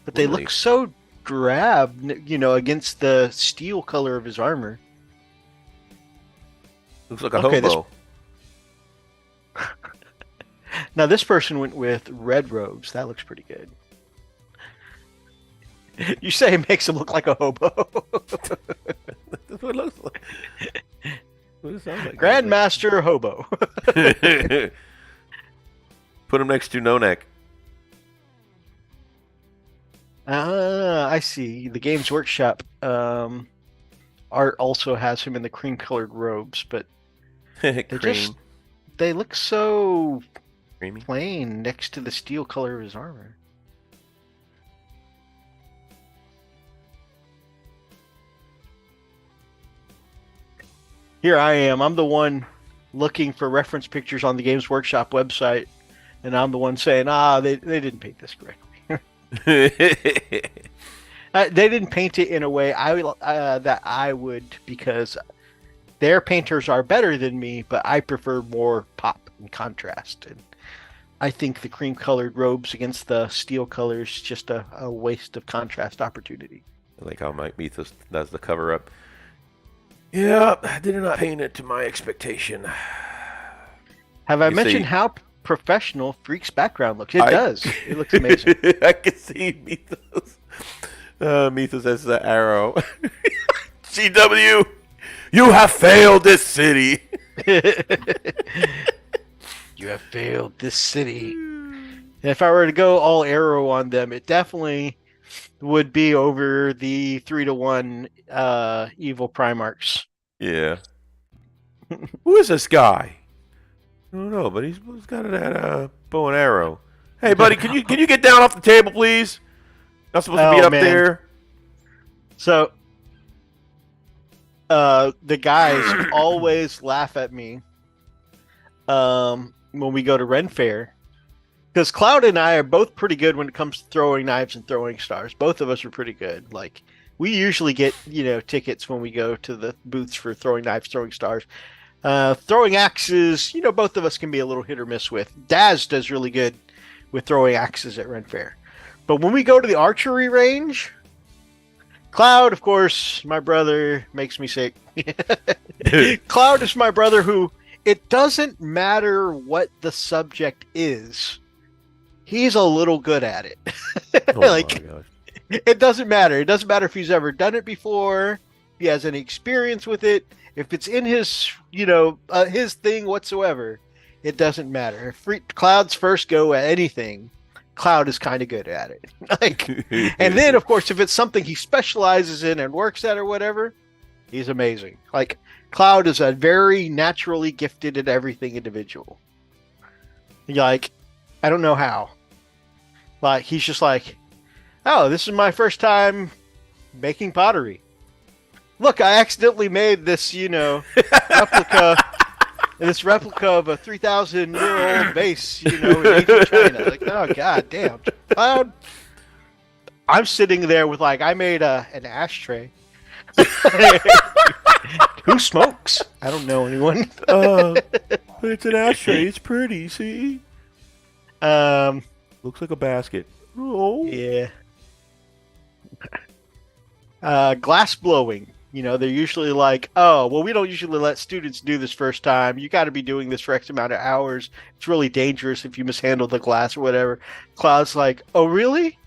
But they look so drab, against the steel color of his armor. Looks like a Okay, hobo. Now this person went with red robes. That looks pretty good. You say it makes him look like a hobo. That's what it looks like. What it sounds like. Grandmaster Hobo. Put him next to No Neck. I see. The Games Workshop art also has him in the cream-colored robes, but Cream. they look so Creamy. plain next to the steel color of his armor. Here I am. I'm the one looking for reference pictures on the Games Workshop website, and I'm the one saying, they didn't paint this correctly. They didn't paint it in a way that I would, because their painters are better than me, but I prefer more pop and contrast. And I think the cream-colored robes against the steel colors just a waste of contrast opportunity. I like how Mike Methos does the cover up. Yeah, I did not paint it to my expectation. Have I You mentioned see- how professional Freak's background looks? It does. It looks amazing. I can see Methos. Methos has the arrow. CW, you have failed this city. You have failed this city. And if I were to go all arrow on them, it definitely would be over the 3-to-1 evil Primarchs. Yeah. Who is this guy? I don't know, but he's got that bow and arrow. Hey, buddy, can you get down off the table, please? Not supposed to be Oh, up man. there. So, the guys always laugh at me when we go to Ren Fair. Because Cloud and I are both pretty good when it comes to throwing knives and throwing stars. Both of us are pretty good. Like, we usually get, tickets when we go to the booths for throwing knives, throwing stars. Throwing axes, both of us can be a little hit or miss with. Daz does really good with throwing axes at Ren Fair. But when we go to the archery range, Cloud, of course, my brother, makes me sick. Cloud is my brother who, it doesn't matter what the subject is. He's a little good at it. Oh my gosh. It doesn't matter. It doesn't matter if he's ever done it before, if he has any experience with it, if it's in his, his thing whatsoever. It doesn't matter. If Cloud's first go at anything, Cloud is kind of good at it. And then, of course, if it's something he specializes in and works at or whatever, he's amazing. Like, Cloud is a very naturally gifted at everything individual. Like, I don't know how. Like, he's just like, oh, this is my first time making pottery. Look, I accidentally made this, replica of a 3,000-year-old vase, in ancient China. Like, oh, god damn. Cloud. I'm sitting there with, I made an ashtray. Who smokes? I don't know anyone. It's an ashtray. It's pretty, see? Looks like a basket. Oh. Yeah. Glass blowing. They're usually like, oh, well, we don't usually let students do this first time. You got to be doing this for X amount of hours. It's really dangerous if you mishandle the glass or whatever. Cloud's like, oh, really?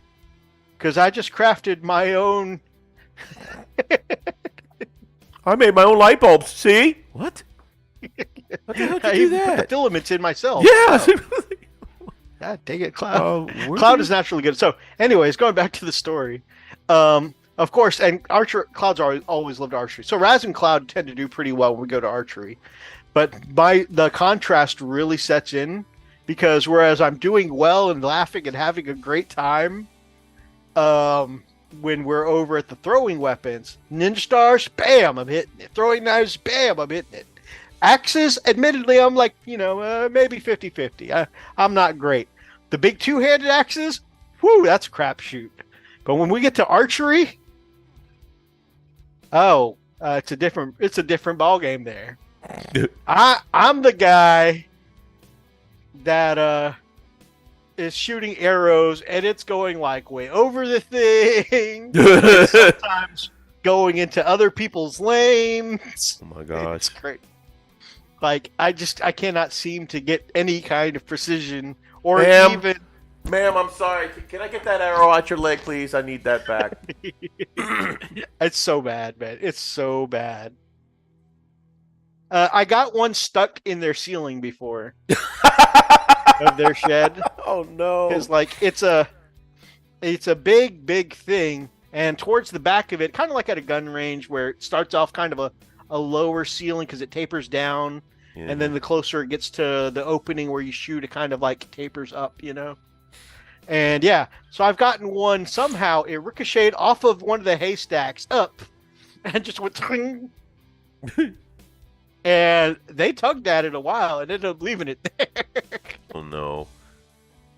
Because I just crafted my own. I made my own light bulbs. See? What? What the hell I did you do even put the that? filaments in myself. Yeah. God dang it, Cloud. Where's Cloud he- is naturally good. So, anyways, going back to the story. Of course, and Cloud's always loved archery. So Raz and Cloud tend to do pretty well when we go to archery. But the contrast really sets in, because whereas I'm doing well and laughing and having a great time, when we're over at the throwing weapons, ninja stars, bam, I'm hitting it. Throwing knives, bam, I'm hitting it. Axes, admittedly, I'm like, maybe 50-50. I'm not great. The big two-handed axes, whoo, that's a crapshoot. But when we get to archery, it's a different ball game there. I'm the guy that is shooting arrows, and it's going like way over the thing. And sometimes going into other people's lanes. Oh my gosh. It's great. Like I cannot seem to get any kind of precision or even. Ma'am, I'm sorry. Can I get that arrow out your leg, please? I need that back. It's so bad, man. It's so bad. I got one stuck in their ceiling before of their shed. Oh no! Because like it's a big thing, and towards the back of it, kind of like at a gun range, where it starts off kind of a lower ceiling because it tapers down, and then the closer it gets to the opening where you shoot, it kind of like tapers up, you know. And yeah, so I've gotten one somehow. It ricocheted off of one of the haystacks up, and just went. And they tugged at it a while and ended up leaving it there. Oh no!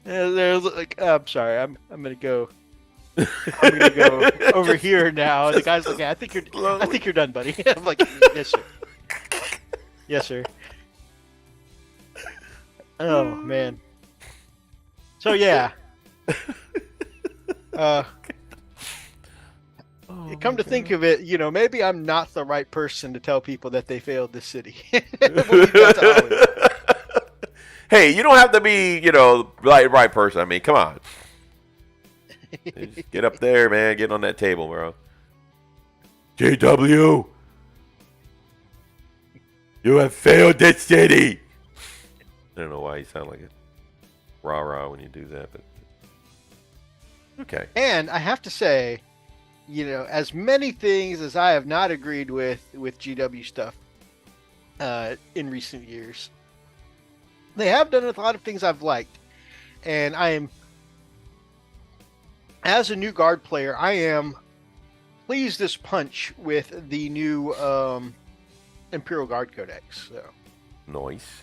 And they're like, "I'm sorry, I'm gonna go. I'm gonna go over here now." And the guy's like, "I think you're done, buddy." I'm like, "Yes, sir. Yes, sir." Oh man. So yeah. Come to think of it, you know, maybe I'm not the right person to tell people that they failed this city. Hey, you don't have to be, you know, right person. I mean, come on. Just get up there, man. Get on that table, bro. JW, you have failed this city. I don't know why you sound like a rah-rah when you do that, but okay. And I have to say, you know, as many things as I have not agreed with GW stuff in recent years, they have done a lot of things I've liked. And I am, as a new Guard player, I am pleased as punch with the new Imperial Guard Codex. So. Nice.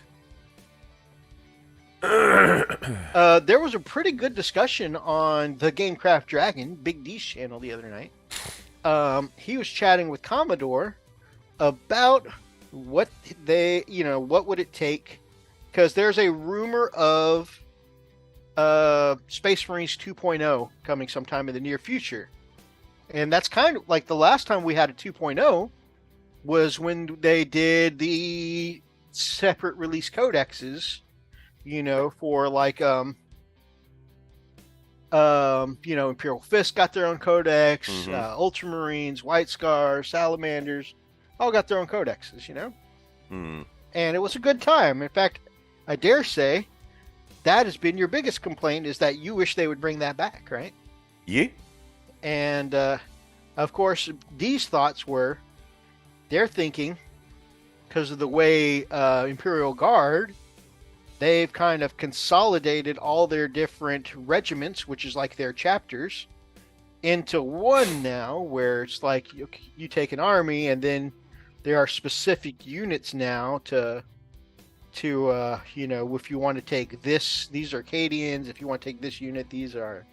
There was a pretty good discussion on the Gamecraft Dragon, Big D's channel, the other night. He was chatting with Commodore about what what would it take, because there's a rumor of Space Marines 2.0 coming sometime in the near future. And that's kind of like the last time we had a 2.0 was when they did the separate release codexes. You know, for like, Imperial Fist got their own codex, Ultramarines, White Scars, Salamanders, all got their own codexes, you know? Mm. And it was a good time. In fact, I dare say that has been your biggest complaint, is that you wish they would bring that back, right? Yeah. And, of course, Dee's thoughts were, they're thinking, because of the way Imperial Guard, they've kind of consolidated all their different regiments, which is like their chapters, into one now, where it's like you take an army, and then there are specific units now to if you want to take these are Acadians, if you want to take this unit, these are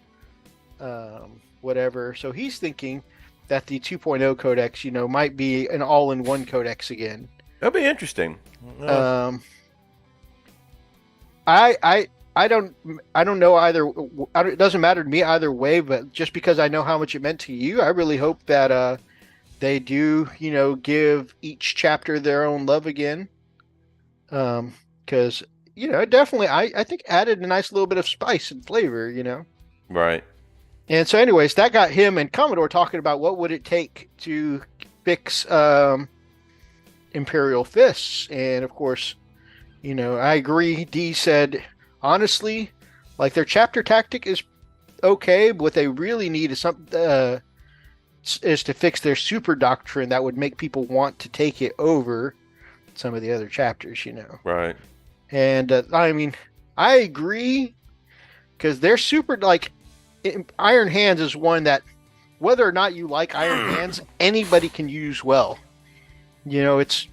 whatever. So he's thinking that the 2.0 codex, might be an all-in-one codex again. That'd be interesting. I don't know either. It doesn't matter to me either way, but just because I know how much it meant to you, I really hope that they do, give each chapter their own love again. Because it definitely, I think, added a nice little bit of spice and flavor, Right. And so, anyways, that got him and Commodore talking about what would it take to fix Imperial Fists, and of course, I agree. D said, honestly, like, their chapter tactic is okay, but what they really need is is to fix their super doctrine that would make people want to take it over some of the other chapters, Right. And I agree, because their super, like, Iron Hands is one that, whether or not you like Iron Hands, anybody can use well. It's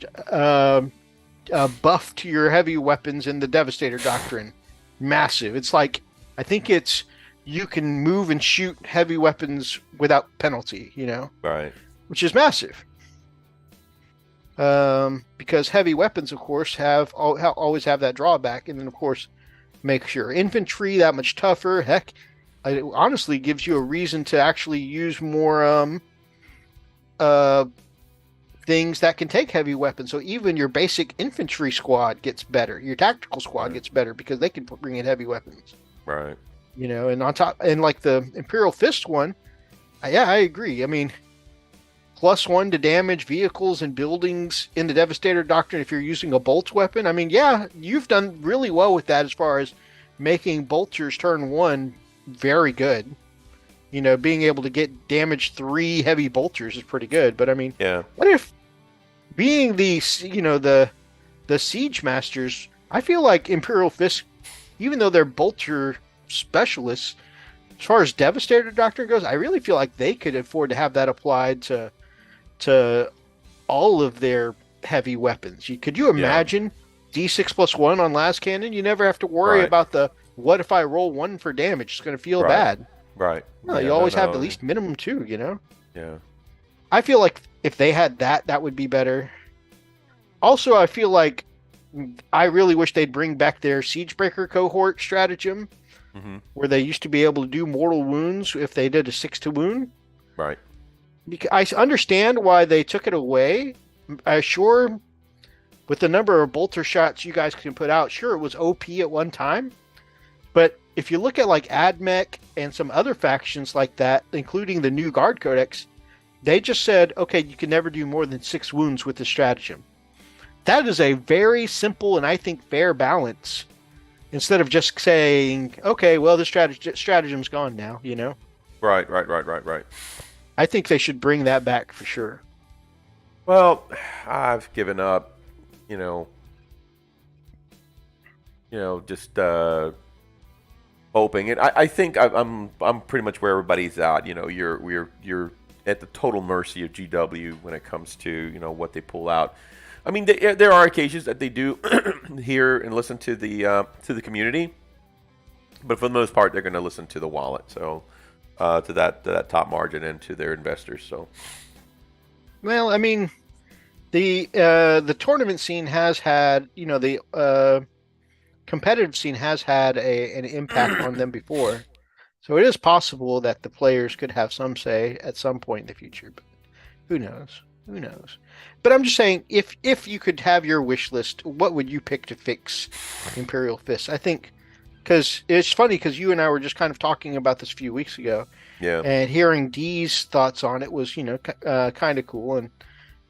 buff to your heavy weapons in the Devastator Doctrine. Massive. It's like, I think it's, you can move and shoot heavy weapons without penalty, Right. Which is massive. Because heavy weapons, of course, always have that drawback. And then, of course, makes your infantry that much tougher. Heck, it honestly gives you a reason to actually use more things that can take heavy weapons. So even your basic infantry squad gets better. Your tactical squad gets better because they can bring in heavy weapons. Right. And on top, and like the Imperial Fist one, I agree. I mean, +1 to damage vehicles and buildings in the Devastator Doctrine if you're using a bolt weapon. I mean, yeah, you've done really well with that as far as making bolters turn 1 very good. Being able to get damage 3 heavy bolters is pretty good. But I mean, what if being the Siege Masters, I feel like Imperial Fist, even though they're bolter specialists, as far as Devastator Doctrine goes, I really feel like they could afford to have that applied to all of their heavy weapons. Could you imagine D6+1 on Las Cannon? You never have to worry about what if I roll 1 for damage? It's going to feel bad. Right. No, you always have at least minimum 2, Yeah. I feel like if they had that would be better. Also, I feel like I really wish they'd bring back their Siegebreaker cohort stratagem, where they used to be able to do mortal wounds if they did a 6 to wound. Right. Because I understand why they took it away. Sure, with the number of bolter shots you guys can put out, sure, it was OP at one time. But if you look at like AdMech and some other factions like that, including the new Guard Codex, they just said, okay, you can never do more than 6 wounds with the stratagem. That is a very simple and I think fair balance. Instead of just saying, okay, well, the stratagem's gone now, Right. I think they should bring that back for sure. Well, I've given up, just hoping. And I think I'm pretty much where everybody's at. You're at the total mercy of GW when it comes to what they pull out. I mean, there are occasions that they do hear and listen to the community, but for the most part, they're going to listen to the wallet. So to that top margin and to their investors. So, well, I mean, the tournament scene has had the competitive scene has had an impact on them before. So it is possible that the players could have some say at some point in the future, but who knows? Who knows? But I'm just saying, if you could have your wish list, what would you pick to fix Imperial Fist? I think, because it's funny, because you and I were just kind of talking about this a few weeks ago, and hearing Dee's thoughts on it was, kind of cool. And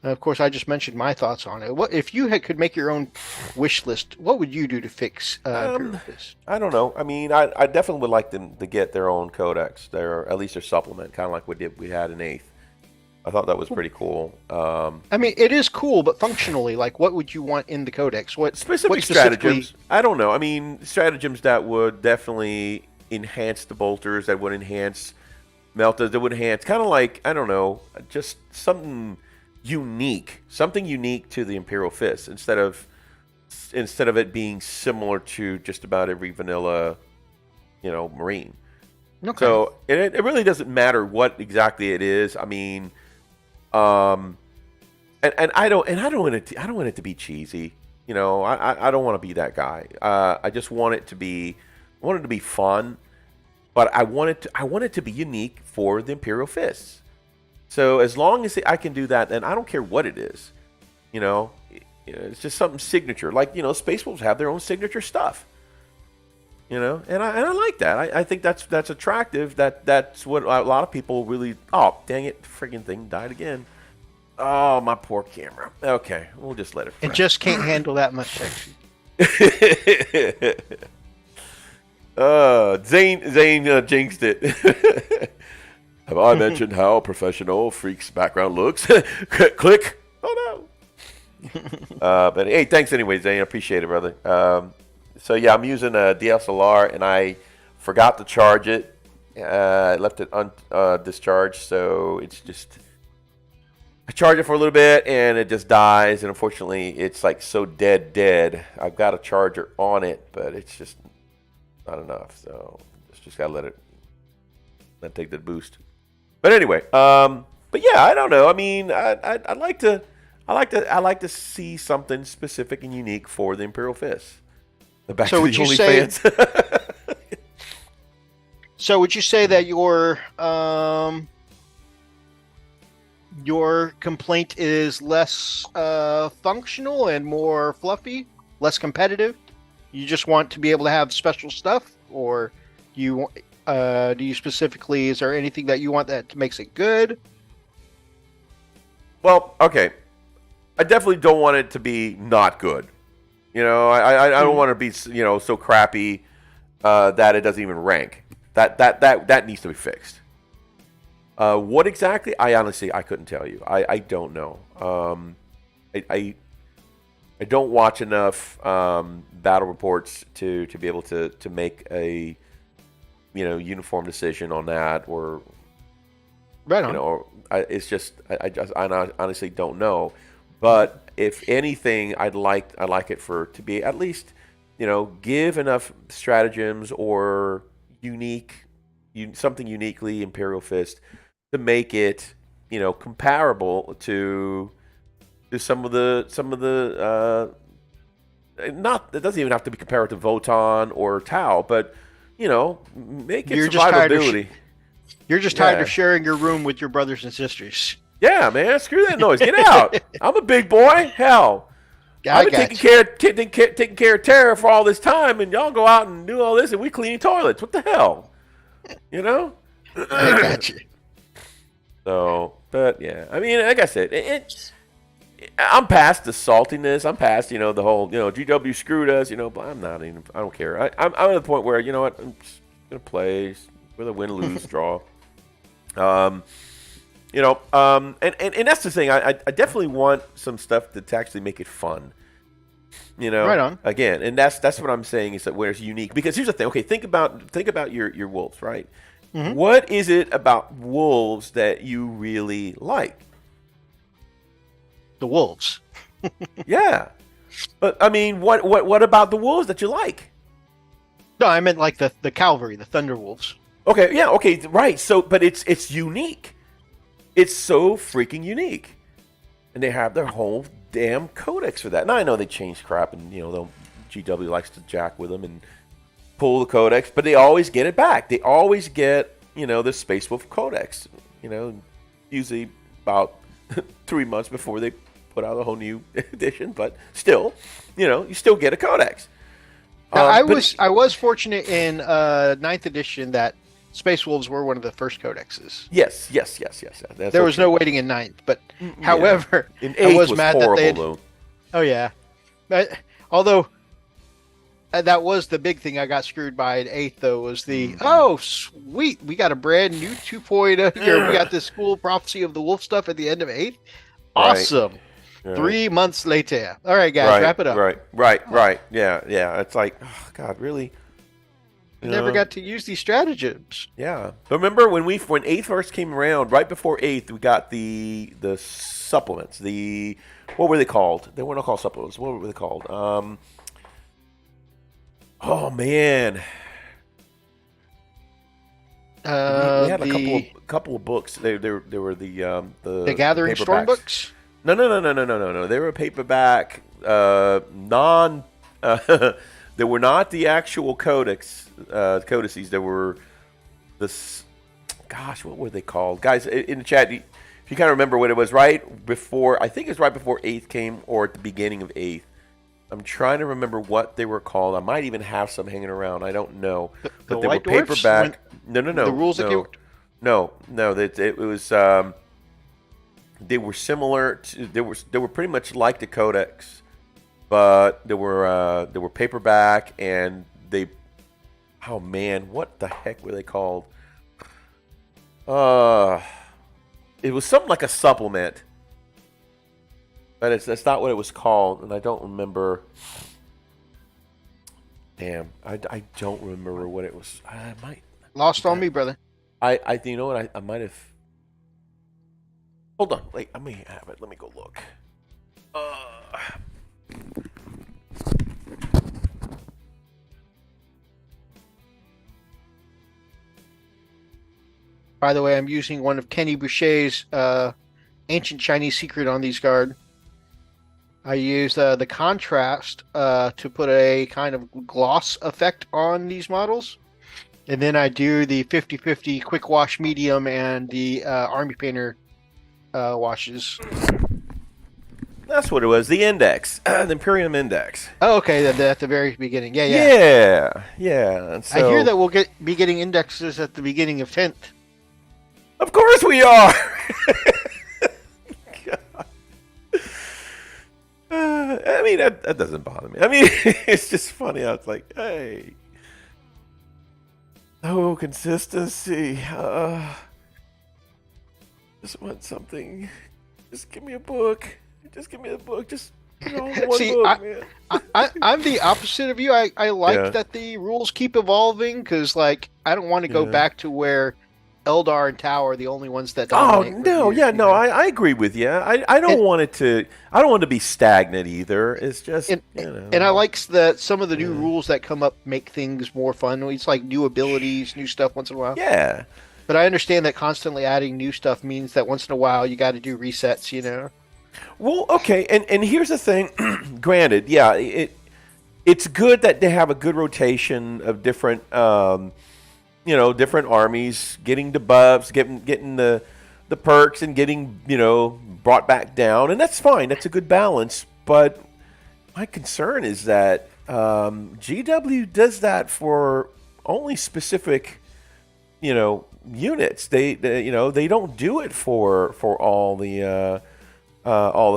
of course, I just mentioned my thoughts on it. What if you could make your own wish list? What would you do to fix Imperial Fist? I don't know. I mean, I definitely would like them to get their own codex, at least their supplement, kind of like we had in 8th. I thought that was pretty cool. I mean, it is cool, but functionally, like, what would you want in the codex? What specific stratagems? I don't know. I mean, stratagems that would definitely enhance the bolters, that would enhance meltas, that would enhance, kind of like, I don't know, just something unique to the Imperial Fist instead of it being similar to just about every vanilla, Marine. Okay. So it really doesn't matter what exactly it is. I mean, and I don't want it to be cheesy. I don't want to be that guy. I just want it to be fun, but I want it to be unique for the Imperial Fists. So as long as I can do that, then I don't care what it is. It's just something signature. Like Space Wolves have their own signature stuff. And I like that. I think that's attractive. That's what a lot of people really. Oh, dang it! Friggin' thing died again. Oh, my poor camera. Okay, we'll just let it. It just can't handle that much sexy. Zane jinxed it. Have I mentioned how professional Freak's background looks? Click. Oh no. But hey, thanks anyway, Zane. I appreciate it, brother. So yeah, I'm using a DSLR and I forgot to charge it. I left it discharged, so it's just I charge it for a little bit and it just dies. And unfortunately, it's like so dead. I've got a charger on it, but it's just not enough. So just gotta let it take the boost. But anyway, but yeah, I don't know. I mean, I like to see something specific and unique for the Imperial Fist. Back So to would the you say- OnlyFans. So would you say that your complaint is less functional and more fluffy, less competitive? You just want to be able to have special stuff, or do you specifically? Is there anything that you want that makes it good? Well, okay. I definitely don't want it to be not good. You know, I don't want to be, you know, so crappy that it doesn't even rank. That needs to be fixed. What exactly? I couldn't tell you. I don't know. I don't watch enough battle reports to be able to make a, you know, uniform decision on that, or Right on. you know, it's just I honestly don't know. But if anything, I'd like it to be at least, you know, give enough stratagems or something uniquely Imperial Fist to make it, you know, comparable to some of the not, it doesn't even have to be compared to Voton or Tau, but you know, make it survivability. You're just tired of sharing your room with your brothers and sisters. Yeah, man, screw that noise. Get out. I'm a big boy. Hell, I've been taking care of Tara for all this time, and y'all go out and do all this, and we clean toilets. What the hell? You know? I got you. So, but yeah, I mean, like I said, I'm past the saltiness. I'm past, you know, the whole, you know, GW screwed us, you know, but I don't care. I'm at the point where, you know what, I'm just going to play, whether win, lose, draw. You know, and that's the thing. I definitely want some stuff to actually make it fun. You know, right on. Again, and that's what I'm saying is that where it's unique. Because here's the thing. Okay, think about your wolves, right? Mm-hmm. What is it about wolves that you really like? The wolves. Yeah, but I mean, what about the wolves that you like? No, I meant like the cavalry, the thunder wolves. Okay, yeah, okay, right. So, but it's unique. It's so freaking unique, and they have their whole damn codex for that. Now I know they change crap, and you know, GW likes to jack with them and pull the codex, but they always get it back. They always get, you know, the Space Wolf codex. You know, usually about 3 months before they put out a whole new edition, but still, you know, you still get a codex. Now, I was fortunate in 9th edition that Space Wolves were one of the first codexes. Yes. There was no waiting in 9th, but however, in 8th I was mad horrible, that they. though. Oh yeah, although that was the big thing I got screwed by in 8th, though, was the oh sweet, we got a brand new 2.0 here. We got this cool Prophecy of the Wolf stuff at the end of 8th. Awesome. Right. 3 months later. All right, guys, wrap it up. Right. Yeah. It's like, oh, God, really? Never got to use these stratagems. Yeah. Remember when 8th first came around, right before 8th, we got the supplements. What were they called? They weren't called supplements. What were they called? Oh man. We had a couple of books. They were the Gathering Storm books? No. They were paperback. They were not the actual codices. They were this. Gosh, what were they called, guys? In the chat, if you kind of remember what it was, right before. I think it was right before 8th came, or at the beginning of 8th. I'm trying to remember what they were called. I might even have some hanging around. I don't know. But they were paperback. No. The rules that came. No. It was. They were similar to. They were pretty much like the codex, but they were paperback, and they. Oh man, what the heck were they called? It was something like a supplement. But that's not what it was called, and I don't remember. Damn, I don't remember what it was. I might lost on me, brother. You know what? I might have. Hold on, wait. I may have it. Let me go look. By the way, I'm using one of Kenny Boucher's Ancient Chinese Secret on these guard. I use the contrast to put a kind of gloss effect on these models. And then I do the 50/50 quick wash medium and the Army Painter washes. That's what it was. The index, the Imperium index. Oh, okay, at the very beginning. Yeah. And so, I hear that we'll be getting indexes at the beginning of 10th. Of course we are. I mean, that doesn't bother me. I mean, it's just funny how it's like, hey, no consistency. Just want something. Just give me a book. Just give me a book. Just one See, book, man. I'm the opposite of you. I like Yeah. that the rules keep evolving because, like, I don't want to go back to where Eldar and Tau are the only ones that Oh dominate. no, reviews, yeah, you no, know? I agree with you. I don't want it to. I don't want it to be stagnant either. It's just And I like that some of the new rules that come up make things more fun. It's like new abilities, new stuff once in a while. Yeah. But I understand that constantly adding new stuff means that once in a while you got to do resets, you know? Well, okay, and here's the thing. Granted, yeah, it's good that they have a good rotation of different, different armies getting debuffs, getting the perks, and getting brought back down, and that's fine. That's a good balance. But my concern is that GW does that for only specific, units. They don't do it for all the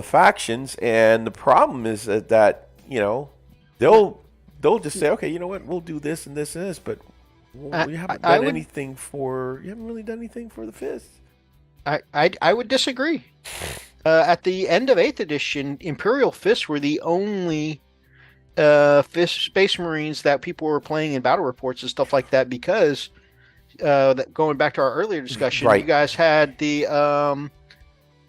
factions, and the problem is that they'll just say, okay, you know what, we'll do this and this and this, but we haven't done anything for. You haven't really done anything for the fists. I would disagree. At the end of 8th edition, Imperial Fists were the only Space Marines that people were playing in battle reports and stuff like that because going back to our earlier discussion, Right. you guys had the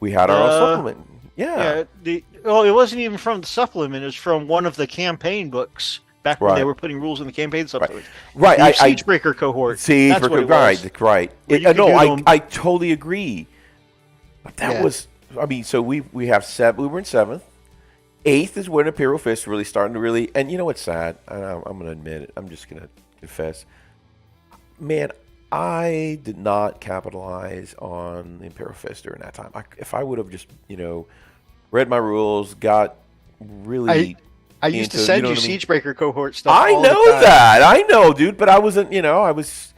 We had our own supplement. it wasn't even from the supplement. It was from one of the campaign books back when they were putting rules in the campaign supplement. Right. The Siegebreaker cohort. That's what it was. Right. I totally agree. But that was, I mean, so we have 7. We were in 7th. 8th is when Imperial Fist really starting to really, and you know what's sad? I'm going to admit it. I'm just going to confess. Man, I did not capitalize on the Imperial Fist during that time. If I would have just, read my rules, got really. I used to send you Siegebreaker cohort stuff. I know that. I know, dude. But I wasn't. I was.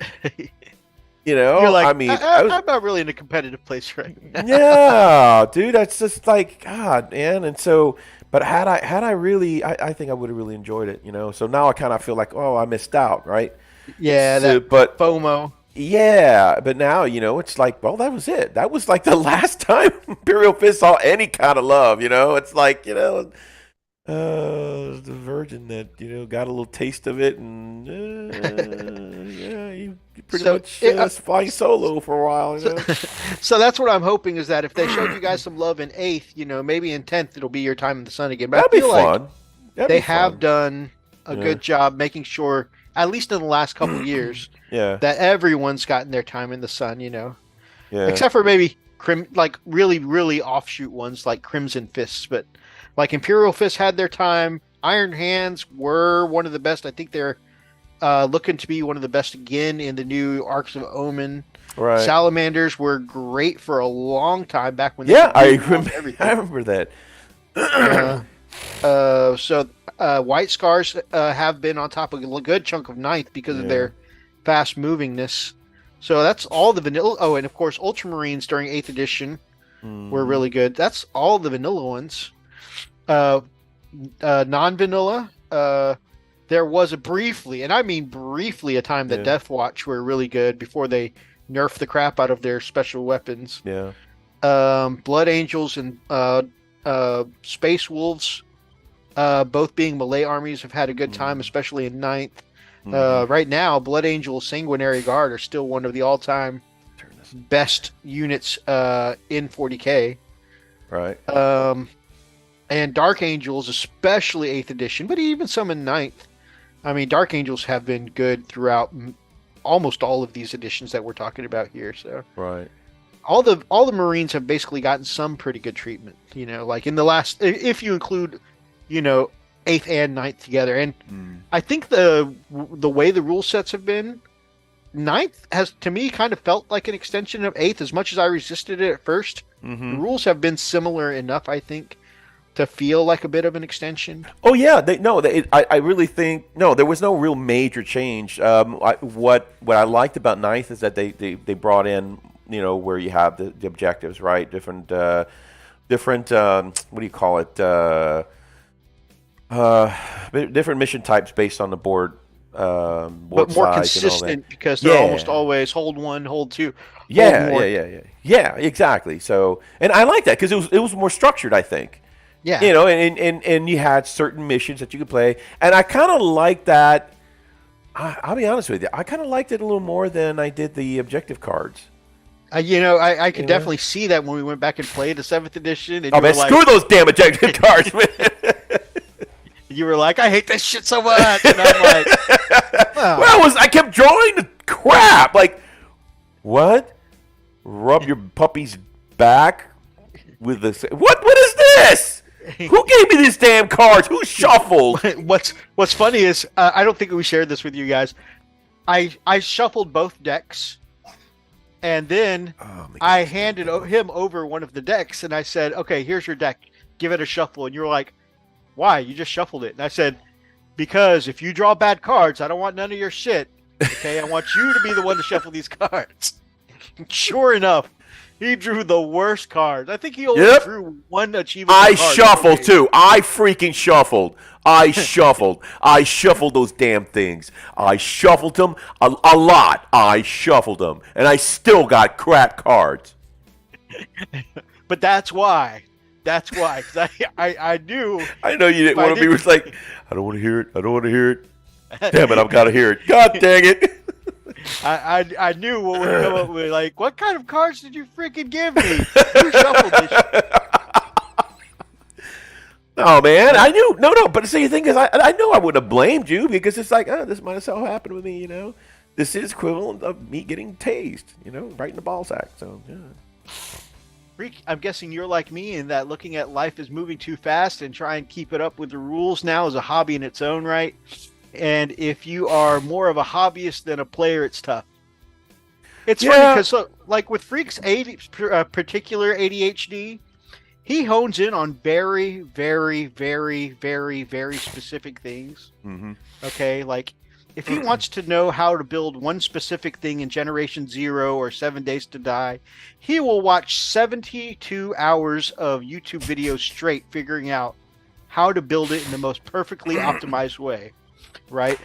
You're like, I mean, I'm not really in a competitive place right now. Yeah, dude. That's just like God, man. And so, but had I really, I think I would have really enjoyed it. So now I kind of feel like, oh, I missed out, right? Yeah, but FOMO. Yeah, but now, it's like, well, that was it. That was like the last time Imperial Fist saw any kind of love, It's like, the virgin that, got a little taste of it, and, you pretty much flying solo for a while, So that's what I'm hoping is that if they showed you guys some love in 8th, maybe in 10th it'll be your time in the sun again. But That'd I feel be fun. Like they have done a good job making sure, at least in the last couple of years, that everyone's gotten their time in the sun, Yeah. Except for maybe like really, really offshoot ones like Crimson Fists, but like Imperial Fists had their time. Iron Hands were one of the best. I think they're looking to be one of the best again in the new Arcs of Omen. Right. Salamanders were great for a long time back when. I remember that. So White Scars have been on top of a good chunk of 9th because of their fast movingness. So that's all the vanilla. Oh, and of course, Ultramarines during 8th edition were really good. That's all the vanilla ones. Non-vanilla, there was a briefly, and I mean briefly, a time that Death Watch were really good before they nerfed the crap out of their special weapons. Yeah. Blood Angels and Space Wolves, both being melee armies, have had a good time, especially in 9th. Right now, Blood Angel Sanguinary Guard are still one of the all-time best units in 40k. Right. And Dark Angels, especially 8th edition, but even some in 9th. I mean, Dark Angels have been good throughout almost all of these editions that we're talking about here. So right. all the Marines have basically gotten some pretty good treatment. Like in the last, if you include, 8th and ninth together, and I think the way the rule sets have been, ninth has to me kind of felt like an extension of 8th. As much as I resisted it at first, the rules have been similar enough, I think, to feel like a bit of an extension. Oh yeah, I really think there was no real major change. What I liked about ninth is that they brought in where you have the objectives, right? Different what do you call it? Different mission types based on the board. But more size consistent because they're almost always hold 1, hold 2. Yeah, exactly. So, and I like that because it was more structured, I think. Yeah. And you had certain missions that you could play. And I kind of like that. I'll be honest with you. I kind of liked it a little more than I did the objective cards. I could definitely see that when we went back and played the 7th edition. And man, screw those damn objective cards, man. You were like, I hate this shit so much. And I'm like, well, I kept drawing the crap. Like, what? Rub your puppy's back with the... What is this? Who gave me these damn cards? Who shuffled? What's funny is I don't think we shared this with you guys. I shuffled both decks, and then I handed him over one of the decks, and I said, "Okay, here's your deck. Give it a shuffle." And you were like, "Why? You just shuffled it." And I said, "Because if you draw bad cards, I don't want none of your shit. Okay, I want you to be the one to shuffle these cards." Sure enough, he drew the worst cards. I think he only drew one achievable card. I shuffled too. I freaking shuffled. I shuffled those damn things. I shuffled them a lot. I shuffled them. And I still got crap cards. But that's why. That's why. 'Cause I knew. I know you didn't want to be like, I don't want to hear it. I don't want to hear it. Damn it, I've got to hear it. God dang it. I knew what would come up with. Like, what kind of cards did you freaking give me? You shuffled this shit. Oh man, I knew. No. But see, the thing is, I know I wouldn't have blamed you because it's like, this might as well happen with me. This is equivalent of me getting tased. Right in the ball sack. So yeah. Freak, I'm guessing you're like me in that looking at life as moving too fast and try and keep it up with the rules now is a hobby in its own right. And if you are more of a hobbyist than a player, it's tough. It's funny because, like with Freak's particular ADHD, he hones in on very, very, very, very, very specific things. Mm-hmm. Okay, like if he wants to know how to build one specific thing in Generation 0 or 7 Days to Die, he will watch 72 hours of YouTube videos straight figuring out how to build it in the most perfectly optimized way. Right?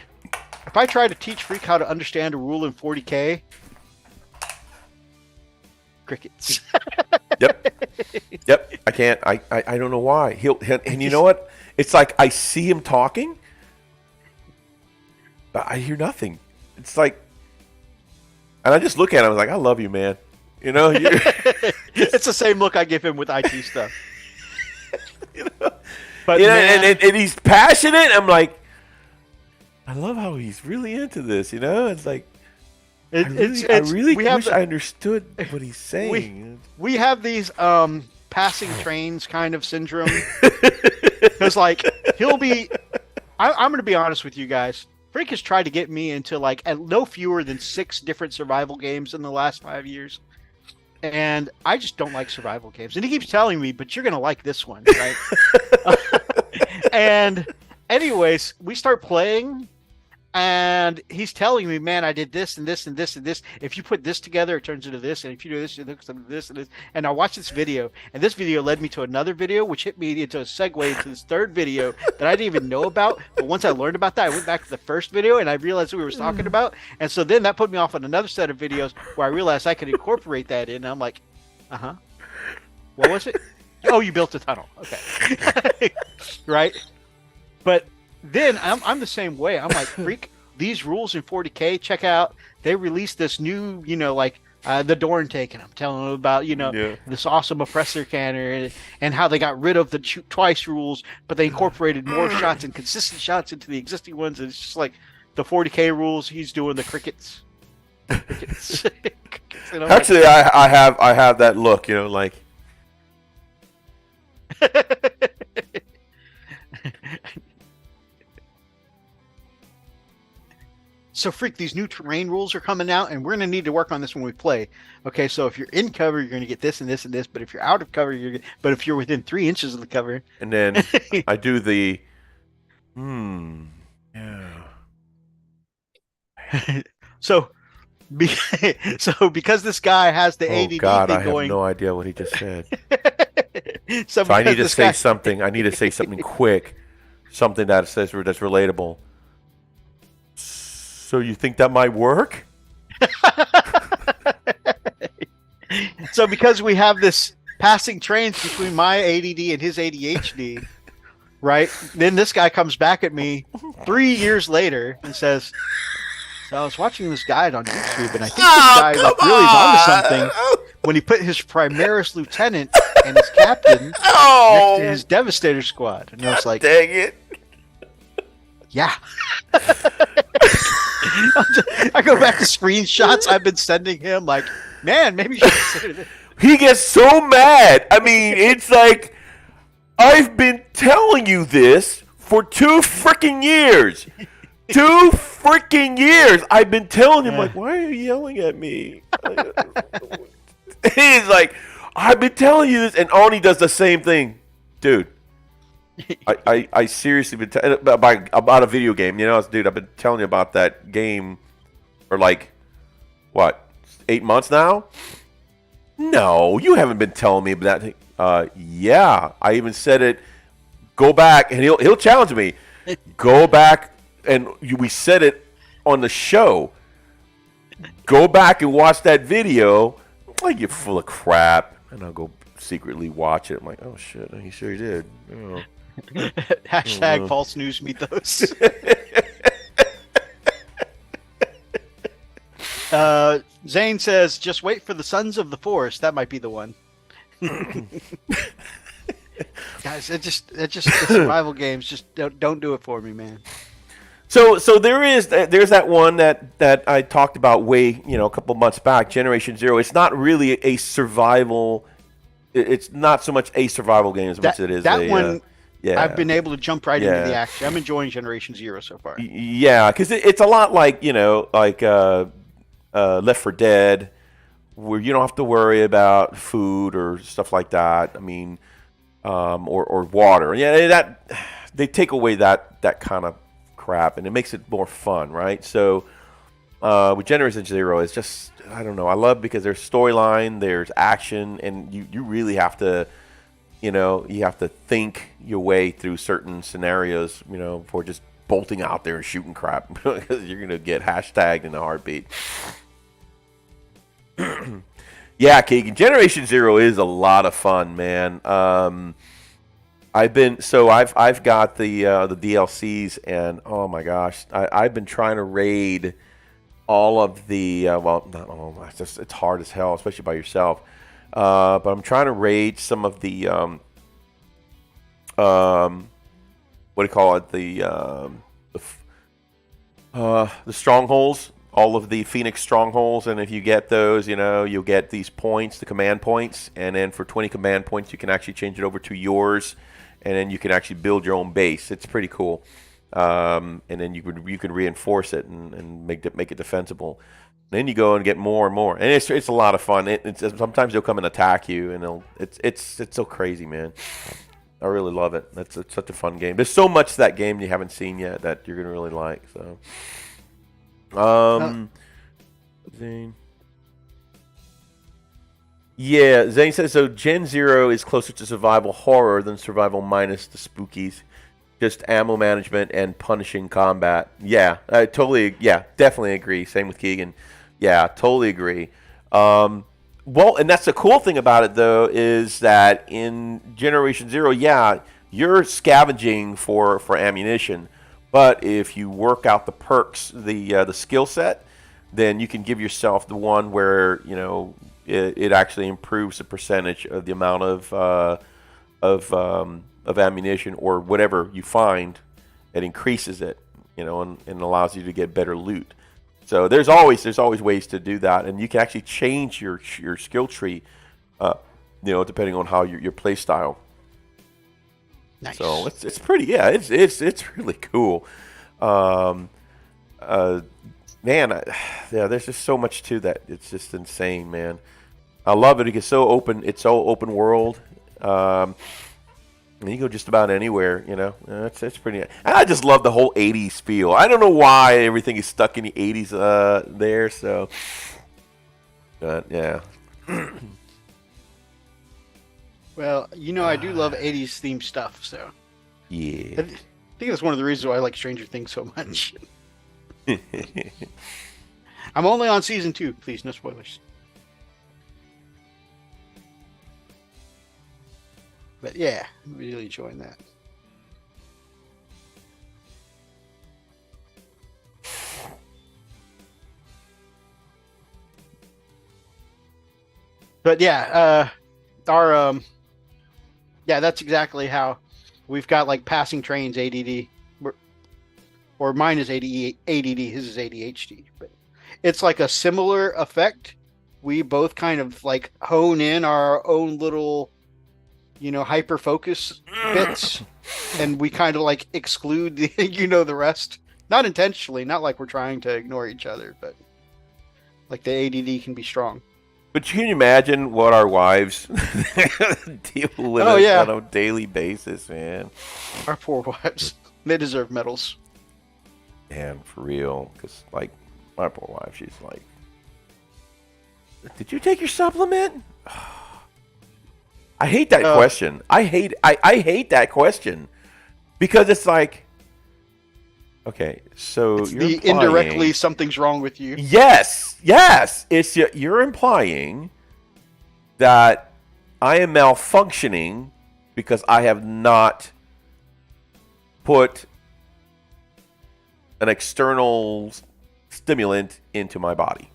If I try to teach Freak how to understand a rule in 40K, crickets. Yep. I can't. I don't know why. And you know what? It's like I see him talking, but I hear nothing. It's like, and I just look at him. I was like, I love you, man. It's the same look I give him with IT stuff. But and he's passionate. I'm like, I love how he's really into this, It's like, I really wish I understood what he's saying. We have these passing trains kind of syndrome. Because, like, he'll be... I'm going to be honest with you guys. Freak has tried to get me into, like, at no fewer than 6 different survival games in the last 5 years. And I just don't like survival games. And he keeps telling me, but you're going to like this one, right? And anyways, we start playing, and he's telling me, man, I did this and this and this and this. If you put this together, it turns into this. And if you do this, it looks into this and this. And I watched this video, and this video led me to another video, which hit me into a segue into this third video that I didn't even know about. But once I learned about that, I went back to the first video, and I realized what we were talking about. And so then that put me off on another set of videos where I realized I could incorporate that in. And I'm like, what was it? Oh, you built a tunnel. Okay. Right? But then I'm the same way. I'm like, Freak, these rules in 40K, check out. They released this new, the door intake, and I'm telling them about, this awesome oppressor canner and how they got rid of the shoot twice rules, but they incorporated more shots and consistent shots into the existing ones. And it's just like the 40K rules, he's doing the crickets. And I'm Actually, I have that look, you know, like. So, Freak, these new terrain rules are coming out, and we're going to need to work on this when we play. Okay, so if you're in cover, you're going to get this and this and this, but if you're out of cover, but if you're within 3 inches of the cover. And then I do the. Yeah. So because this guy has the ADD God, thing I going. have no idea what he just said. So I need to this say guy- something. I need to say something quick, something that says that's relatable. So you think that might work? So because we have this passing trains between my ADD and his ADHD, right? Then this guy comes back at me 3 years later and says, "So I was watching this guide on YouTube, and I think this guy really is onto something when he put his Primaris Lieutenant and his Captain next to his Devastator squad." And I was like, Dang it. yeah. I go back to screenshots I've been sending him, like, man, maybe you should consider this. He gets so mad. I mean, it's like, I've been telling you this for 2 freaking years. 2 freaking years. I've been telling him, like, why are you yelling at me? He's like, I've been telling you this. And Oni does the same thing. Dude. I seriously been about a video game, you know, dude. I've been telling you about that game for like what 8 months now. No, you haven't been telling me about that. Yeah, I even said it. Go back, and he'll challenge me. Go back, and we said it on the show. Go back and watch that video. Like, you're full of crap, and I'll go secretly watch it. I'm like, oh shit, he sure did. Oh. Hashtag false news mythos. Zane says, just wait for the Sons of the Forest. That might be the one. Guys, it just the survival games just don't do it for me, man. So there's that one that I talked about a couple months back, Generation Zero. It's not really a survival. It's not so much a survival game as much as it is that one. Yeah, I've been able to jump right into the action. I'm enjoying Generation Zero so far. Yeah, because it's a lot like Left 4 Dead, where you don't have to worry about food or stuff like that. I mean, or water. Yeah, that they take away that kind of crap, and it makes it more fun, right? So with Generation Zero, it's just, I don't know. I love because there's storyline, there's action, and you really have to. You have to think your way through certain scenarios, before just bolting out there and shooting crap, because you're going to get hashtagged in a heartbeat. Yeah, Keegan, Generation Zero is a lot of fun, man. I've got the DLCs, and oh my gosh, I've been trying to raid all of the not all. It's hard as hell, especially by yourself. But I'm trying to raid some of the what do you call it? The strongholds, all of the Phoenix strongholds, and if you get those, you'll get these points, the command points, and then for 20 command points, you can actually change it over to yours, and then you can actually build your own base. It's pretty cool, and then you can reinforce it and make it defensible. Then you go and get more and more, and it's a lot of fun. Sometimes they'll come and attack you, and it's so crazy, man. I really love it. It's such a fun game. There's so much to that game you haven't seen yet that you're gonna really like. So, Zane. Yeah, Zane says so. Gen Zero is closer to survival horror than survival minus the spookies. Just ammo management and punishing combat. Yeah, I totally. Yeah, definitely agree. Same with Keegan. Yeah, totally agree. Well, and that's the cool thing about it, though, is that in Generation Zero, yeah, you're scavenging for ammunition, but if you work out the perks, the skill set, then you can give yourself the one where it actually improves the percentage of the amount of ammunition or whatever you find. It increases it, and allows you to get better loot. So there's always ways to do that, and you can actually change your skill tree, depending on how your play style. Nice. So it's pretty, it's really cool. Man, there's just so much to that. It's just insane, man. I love it. It's so open. It's so open world. And you go just about anywhere, It's pretty. And I just love the whole '80s feel. I don't know why everything is stuck in the '80s there. So, but yeah. Well, I do love '80s themed stuff. So Yeah. I think that's one of the reasons why I like Stranger Things so much. I'm only on season 2. Please, no spoilers. But yeah, I'm really enjoying that. But yeah, that's exactly how we've got like passing trains ADD, or mine is ADD, his is ADHD. But it's like a similar effect. We both kind of like hone in our own little, hyper focus bits, and we kind of like exclude the rest. Not intentionally, not like we're trying to ignore each other, but like the ADD can be strong. But can you imagine what our wives deal with on a daily basis, man? Our poor wives. They deserve medals. Man, for real. Because, like, my poor wife, she's like, did you take your supplement? I hate that question. I hate that question. Because it's like, okay, so you're indirectly something's wrong with you. Yes. It's you're implying that I am malfunctioning because I have not put an external stimulant into my body.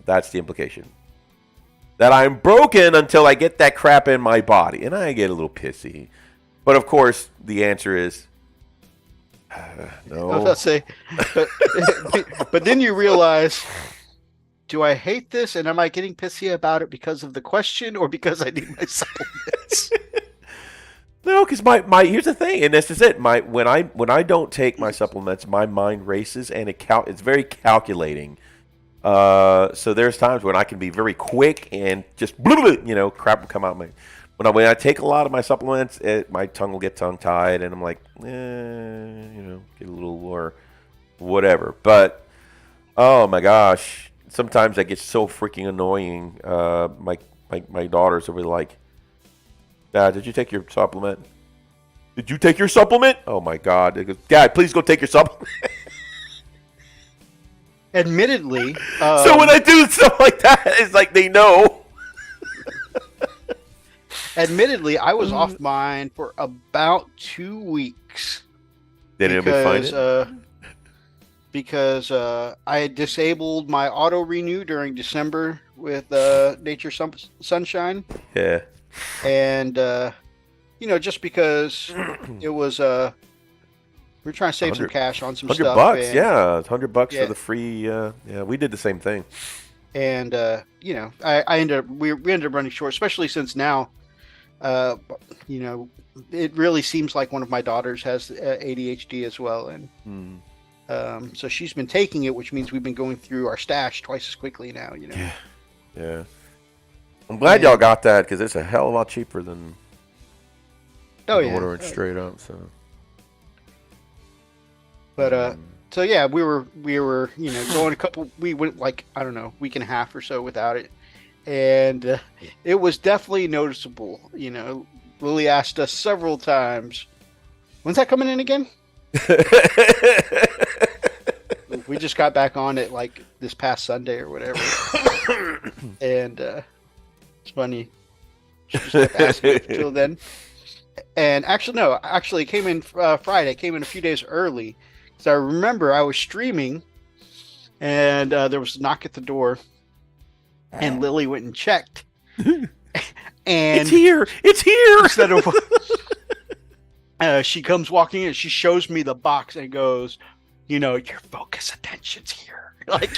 That's the implication. That I'm broken until I get that crap in my body. And I get a little pissy. But of course, the answer is no. I was about to say, but then you realize, do I hate this, and am I getting pissy about it because of the question or because I need my supplements? No, because my here's the thing, and this is it. When I don't take my supplements, my mind races, and it's very calculating. So there's times when I can be very quick and just crap will come out. When I take a lot of my supplements, my tongue will get tongue tied, and I'm like, get a little or whatever. But oh my gosh, sometimes that gets so freaking annoying. My daughters will be like, Dad, did you take your supplement? Did you take your supplement? Oh my God. They go, Dad, please go take your supplement. Admittedly. So when I do stuff like that, it's like they know. Admittedly, I was off mine for about 2 weeks. Did anybody find it? Because I had disabled my auto renew during December with Nature Sunshine. Yeah. And just because it was we're trying to save some cash on some stuff. $100, $100 for the free. We did the same thing. And I ended up we ended up running short, especially since now, it really seems like one of my daughters has ADHD as well, and so she's been taking it, which means we've been going through our stash twice as quickly now. Yeah. I'm glad y'all got that because it's a hell of a lot cheaper than ordering straight up. So, but so yeah, we were going we went like I don't know, week and a half or so without it, and it was definitely noticeable. Lily asked us several times, "When's that coming in again?" We just got back on it like this past Sunday or whatever, and it's funny. She just kept asking until then. And actually, it came in Friday. It came in a few days early. So I remember I was streaming, and there was a knock at the door, and Lily went and checked. And it's here. Instead of she comes walking in, she shows me the box and goes, "Your focus attention's here." Like,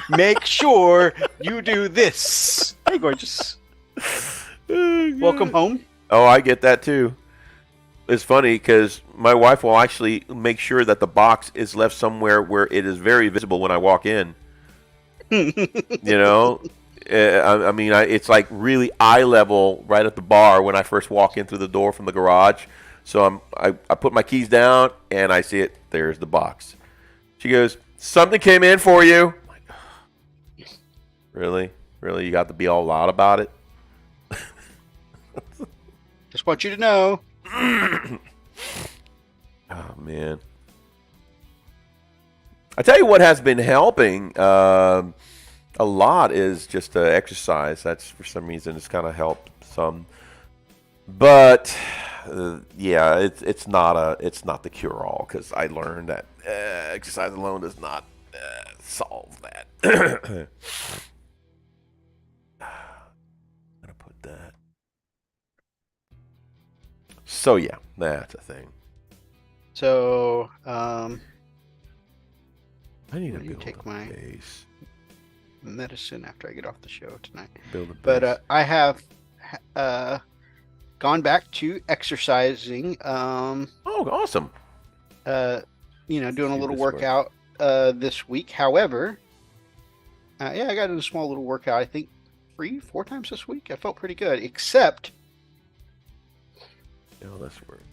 make sure you do this. Hey, gorgeous. Welcome home. Oh, I get that too. It's funny because my wife will actually make sure that the box is left somewhere where it is very visible when I walk in. I mean, it's like really eye level right at the bar when I first walk in through the door from the garage. So I put my keys down and I see it. There's the box. She goes, "Something came in for you." I'm like, really? You got to be all loud about it? Just want you to know. Oh, man. I tell you what has been helping a lot is just exercise. That's, for some reason, it's kind of helped some. But, yeah, it's not the cure-all, because I learned that exercise alone does not solve that. I'm going to put that. So, yeah, that's a thing. So, I need to take my base. medicine after I get off the show tonight. Build a base. But I have gone back to exercising. Oh, awesome. Doing a little this workout this week. However, I got in a small little workout. I think 3-4 times this week. I felt pretty good, except That's weird.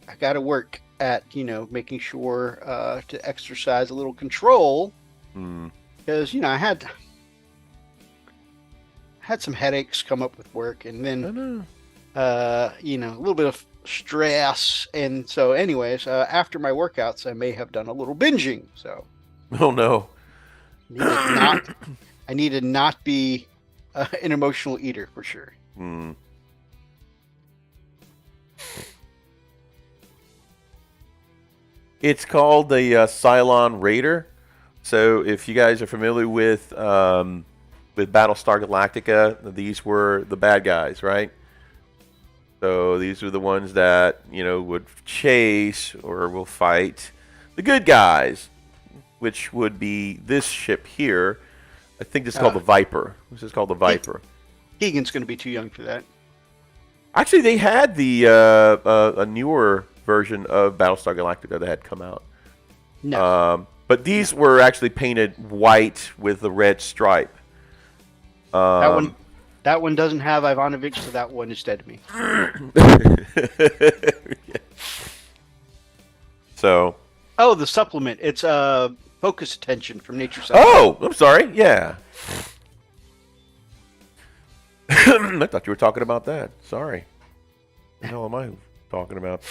I got to work at making sure to exercise a little control, because I had some headaches come up with work, and then a little bit of stress, and so anyways, after my workouts I may have done a little binging. So Oh no. I need to not be an emotional eater for sure. It's called the Cylon Raider. So if you guys are familiar with Battlestar Galactica, these were the bad guys, right? So these are the ones that would chase or will fight the good guys, which would be this ship here. I think this is called the Viper. This is called the Viper. Keegan's going to be too young for that. Actually, they had the a newer version of Battlestar Galactica that had come out. No. But these were actually painted white with the red stripe. That one doesn't have Ivanovich, so that one is dead to me. So. Oh, the supplement. It's focus attention from Nature Supplement. Oh, I'm sorry. Yeah. I thought you were talking about that. Sorry. What the hell am I talking about?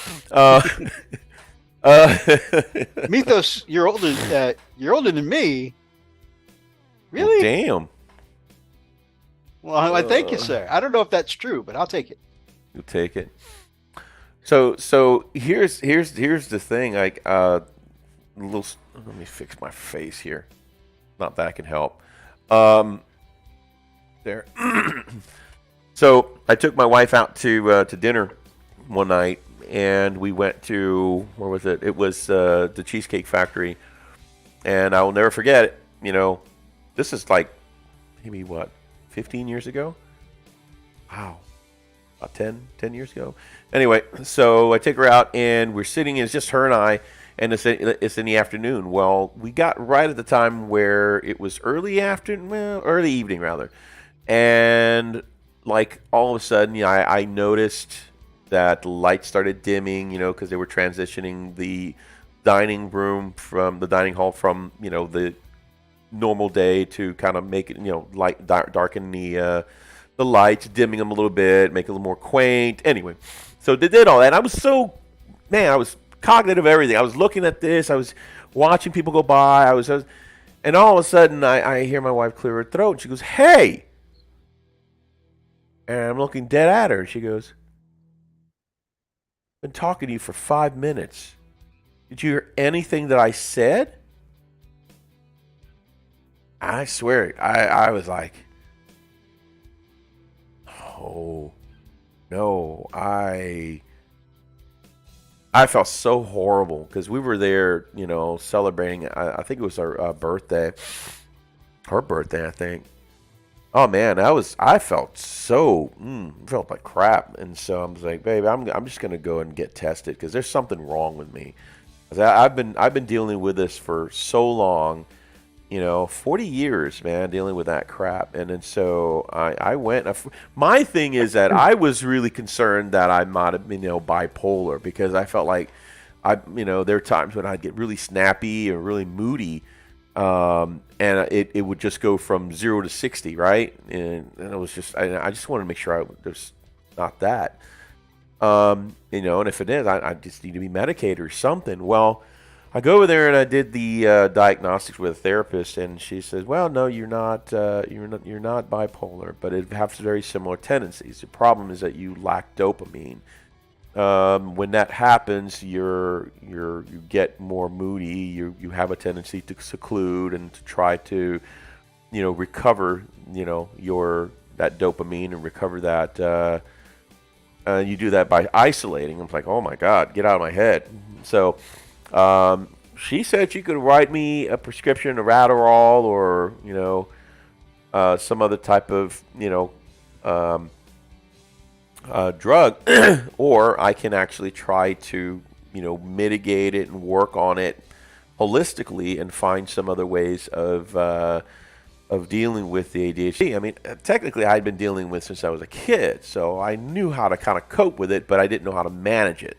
Methos, you're older than me. Really? Damn. Well, I thank you, sir. I don't know if that's true, but I'll take it. You'll take it. So here's the thing. Like let me fix my face here. Not that I can help. There. So I took my wife out to dinner one night, and we went to, where was it? It was the Cheesecake Factory, and I will never forget it. This is like maybe 15 years ago? Wow. About 10 years ago. Anyway, so I take her out, and we're sitting, and it's just her and I, and it's in the afternoon. Well, we got right at the time where it was early evening rather. And like all of a sudden, I noticed that the lights started dimming, because they were transitioning the dining hall from the normal day to kind of make it, light darken the lights, dimming them a little bit, make it a little more quaint. Anyway, so they did all that. I was I was cognitive of everything. I was looking at this. I was watching people go by. And all of a sudden, I hear my wife clear her throat. And she goes, "Hey!" And I'm looking dead at her. And she goes, "I've been talking to you for 5 minutes. Did you hear anything that I said?" I swear, I was like, "Oh, no, I I felt so horrible because we were there, celebrating. I think it was our birthday. Her birthday, I think. Oh man, I felt felt like crap, and so I was like, babe, I'm just gonna go and get tested because there's something wrong with me. 'Cause I've been dealing with this for so long, 40 years, man, dealing with that crap, and then so I went. My thing is that I was really concerned that I might have been, bipolar because I felt like there are times when I'd get really snappy or really moody. And it would just go from 0 to 60, right? And it was just, I just wanted to make sure there's not that. And if it is, I just need to be medicated or something. Well, I go over there and I did the diagnostics with a therapist, and she says, "Well, no, you're not bipolar, but it has very similar tendencies. The problem is that you lack dopamine. When that happens, you get more moody. You have a tendency to seclude and to try to, recover, that dopamine and recover that. You do that by isolating." I'm like, "Oh my God, get out of my head." So, she said she could write me a prescription of Adderall or some other type of drug, or I can actually try to, mitigate it and work on it holistically and find some other ways of dealing with the ADHD. I mean, technically, I'd been dealing with since I was a kid, so I knew how to kind of cope with it, but I didn't know how to manage it.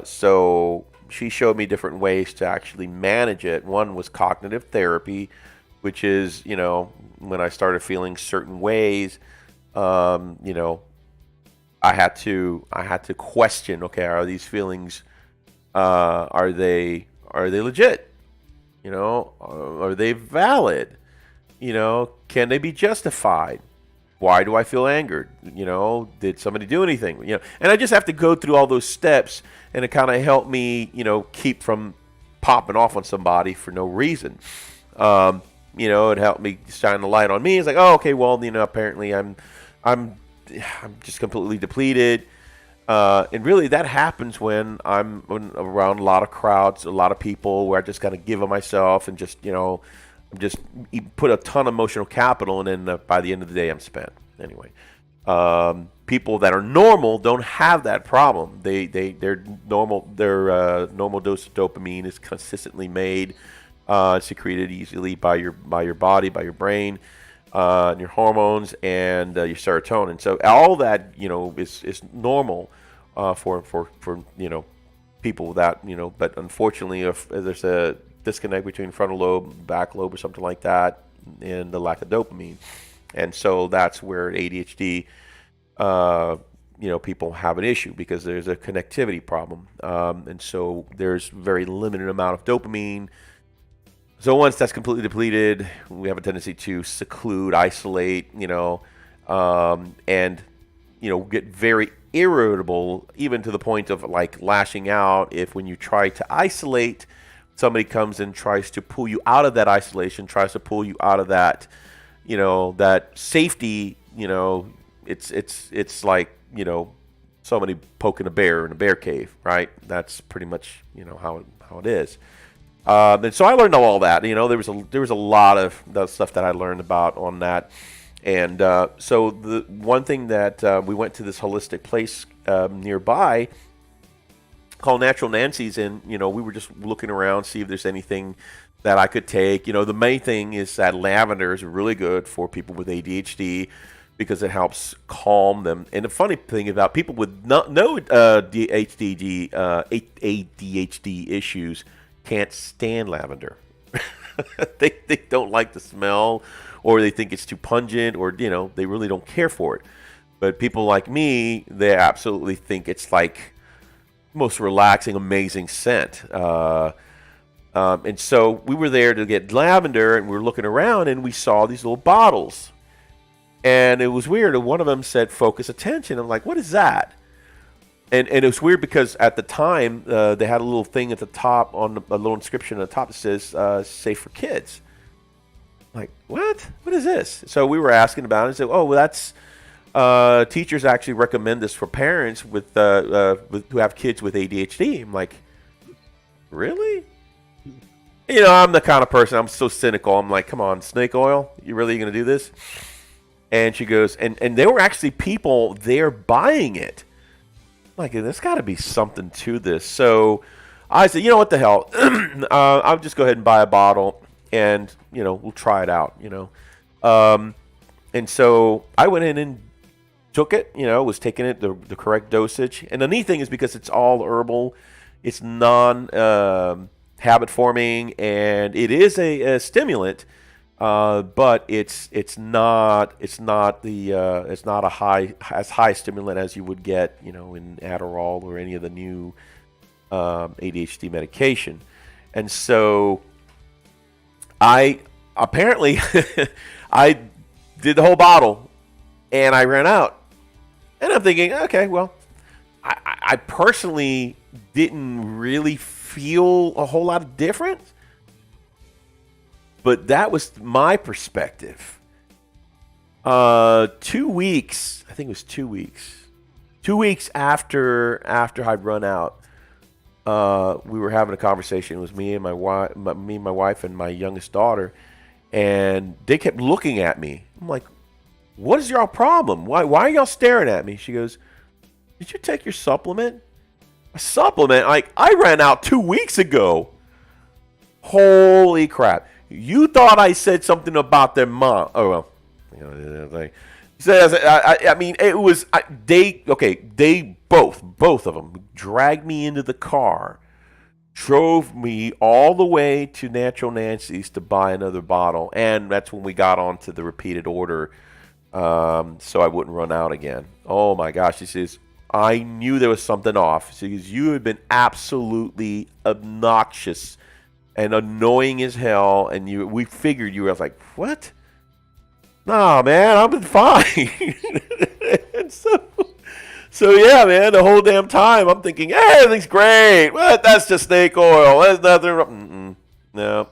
So she showed me different ways to actually manage it. One was cognitive therapy, which is, when I started feeling certain ways. I had to question, okay, are these feelings, are they legit? Are they valid? Can they be justified? Why do I feel angered? Did somebody do anything? And I just have to go through all those steps, and it kind of helped me, keep from popping off on somebody for no reason. It helped me shine the light on me. It's like, oh, okay, well, apparently I'm just completely depleted. And really that happens when I'm around a lot of crowds, a lot of people, where I just kind of give of myself and just, just put a ton of emotional capital, and then by the end of the day, I'm spent. Anyway, people that are normal don't have that problem. Their normal dose of dopamine is consistently made, secreted easily by your body, by your brain. And your hormones and your serotonin. So all that is normal for people that But unfortunately, if there's a disconnect between frontal lobe, back lobe, or something like that, and the lack of dopamine, and so that's where ADHD, people have an issue because there's a connectivity problem, and so there's very limited amount of dopamine. So once that's completely depleted, we have a tendency to seclude, isolate, and, get very irritable, even to the point of like lashing out if when you try to isolate, somebody comes and tries to pull you out of that isolation, tries to pull you out of that, that safety, it's like, somebody poking a bear in a bear cave, right? That's pretty much, how it is. And so I learned all that. There was a lot of the stuff that I learned about on that. And so the one thing that we went to this holistic place nearby called Natural Nancy's, and we were just looking around, see if there's anything that I could take. The main thing is that lavender is really good for people with ADHD because it helps calm them. And the funny thing about people with no ADHD issues can't stand lavender. they don't like the smell, or they think it's too pungent, or they really don't care for it. But people like me, they absolutely think it's like most relaxing, amazing scent. And so we were there to get lavender, and we were looking around, and we saw these little bottles, and it was weird. And one of them said "Focus Attention." I'm like, what is that? And it was weird because at the time they had a little thing at the top, on a little inscription at the top that says "Safe for Kids." I'm like, what? What is this? So we were asking about it and said, oh, well, that's teachers actually recommend this for parents who have kids with ADHD. I'm like, really? I'm the kind of person, I'm so cynical. I'm like, come on, snake oil? You really going to do this? And she goes, and there were actually people there buying it. I'm like, there's got to be something to this. So I said, what the hell? I'll just go ahead and buy a bottle, and, we'll try it out, And so I went in and took it, was taking it the correct dosage. And the neat thing is because it's all herbal, it's habit forming, and it is a stimulant, but it's not a high stimulant as you would get in Adderall or any of the new ADHD medication. And so I apparently I did the whole bottle and I ran out, and I'm thinking, okay, well, I personally didn't really feel a whole lot of difference, but that was my perspective. 2 weeks, I think it was 2 weeks. 2 weeks after I'd run out, we were having a conversation. It was me and my wife and my youngest daughter, and they kept looking at me. I'm like, "What is your problem? Why are y'all staring at me?" She goes, "Did you take your supplement?" A supplement? Like, I ran out 2 weeks ago. Holy crap! You thought I said something about their mom? Oh well, like, I mean, it was they both of them dragged me into the car, drove me all the way to Natural Nancy's to buy another bottle, and that's when we got onto the repeated order, so I wouldn't run out again. Oh my gosh, she says, I knew there was something off. She goes, you had been absolutely obnoxious and annoying as hell, and we figured you were. I was like, what? Nah, man, I've been fine. And so yeah, man, the whole damn time I'm thinking, hey, everything's great. What? That's just snake oil. There's nothing wrong. No.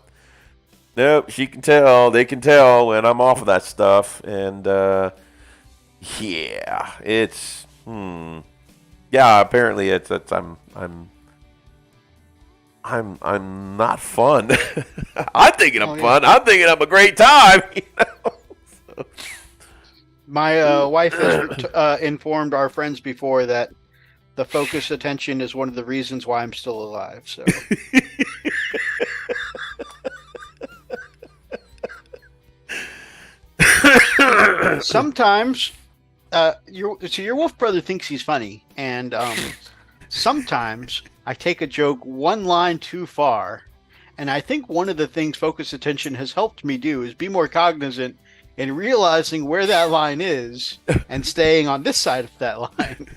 Nope, she can tell. They can tell when I'm off of that stuff. And, yeah, it's, yeah, apparently it's I'm not fun. I'm thinking I'm fun. I'm thinking I'm a great time. So. My wife has informed our friends before that the focused attention is one of the reasons why I'm still alive. So. Sometimes, your wolf brother thinks he's funny, and sometimes I take a joke one line too far, and I think one of the things focused attention has helped me do is be more cognizant in realizing where that line is and staying on this side of that line.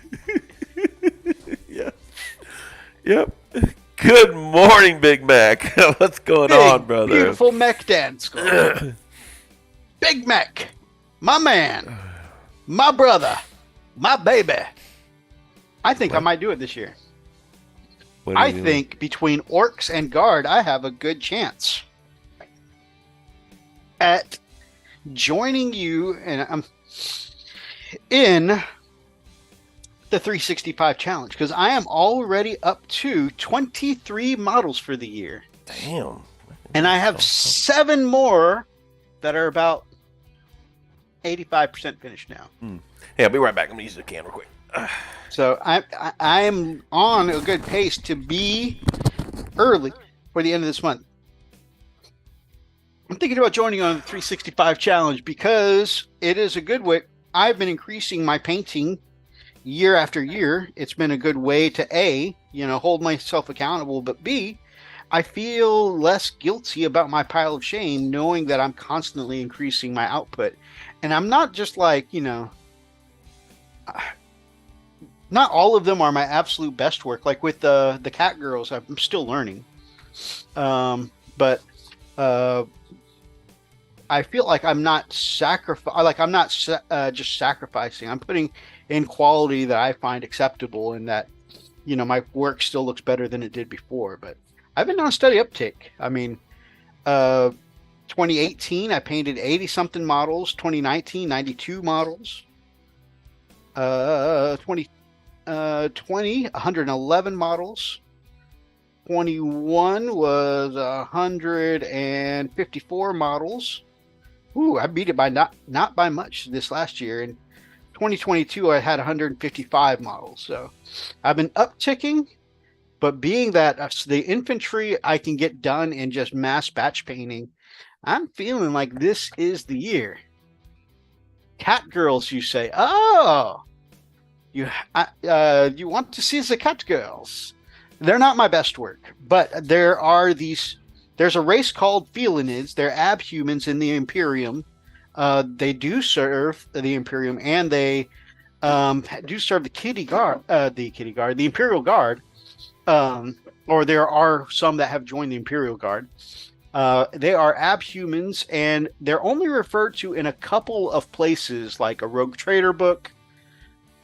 Yeah. Yep. Good morning, Big Mac. What's going on, brother? Beautiful Mech dance. Big Mac, my man, my brother, my baby. I think I might do it this year. I think between Orcs and Guard, I have a good chance at joining you in the 365 challenge, because I am already up to 23 models for the year. Damn. And I have 7 more that are about 85% finished now. Hey, I'll be right back. I'm gonna use the can real quick. So I'm on a good pace to be early for the end of this month. I'm thinking about joining on the 365 challenge because it is a good way. I've been increasing my painting year after year. It's been a good way to A, hold myself accountable, but B, I feel less guilty about my pile of shame knowing that I'm constantly increasing my output. And I'm not just like, not all of them are my absolute best work. Like with the cat girls, I'm still learning. But I feel like I'm not just sacrificing. I'm putting in quality that I find acceptable, and that my work still looks better than it did before. But I've been on a steady uptick. I mean, 2018 I painted 80 something models. 2019 92 models. 111 models. 21 was 154 models. Ooh, I beat it by not by much this last year. In 2022, I had 155 models. So I've been upticking, but being that the infantry I can get done in just mass batch painting, I'm feeling like this is the year. Cat girls, you say? Oh, you want to see the cat girls? They're not my best work, but there's a race called Felinids. They're abhumans in the Imperium. They do serve the Imperium, and they do serve the Imperial Guard. Or there are some that have joined the Imperial Guard. They are abhumans, and they're only referred to in a couple of places, like a Rogue Trader book,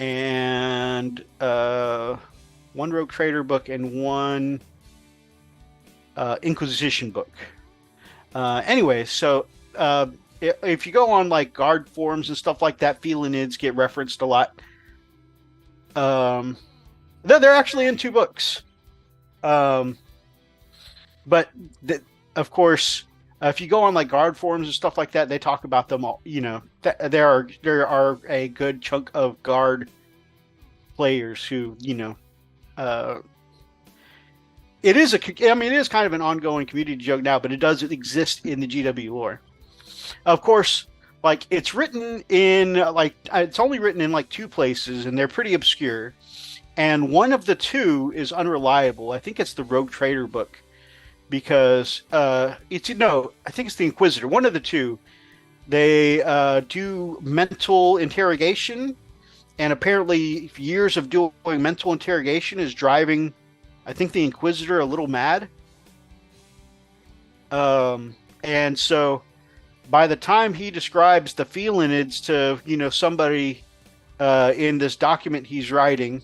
and one Rogue Trader book and one Inquisition book. Anyway, so if you go on like guard forums and stuff like that, Felinids get referenced a lot. They're actually in 2 books. But of course, if you go on like guard forums and stuff like that, they talk about them all. You know, there are a good chunk of guard players who, you know, it is kind of an ongoing community joke now, but it does exist in the GW lore. Of course, like it's only written in like 2 places, and they're pretty obscure. And one of the 2 is unreliable. I think it's the Rogue Trader book, because I think it's the Inquisitor. One of the 2, they do mental interrogation, and apparently years of doing mental interrogation is driving, I think, the Inquisitor a little mad. And so by the time he describes the Felinids to, you know, somebody in this document he's writing,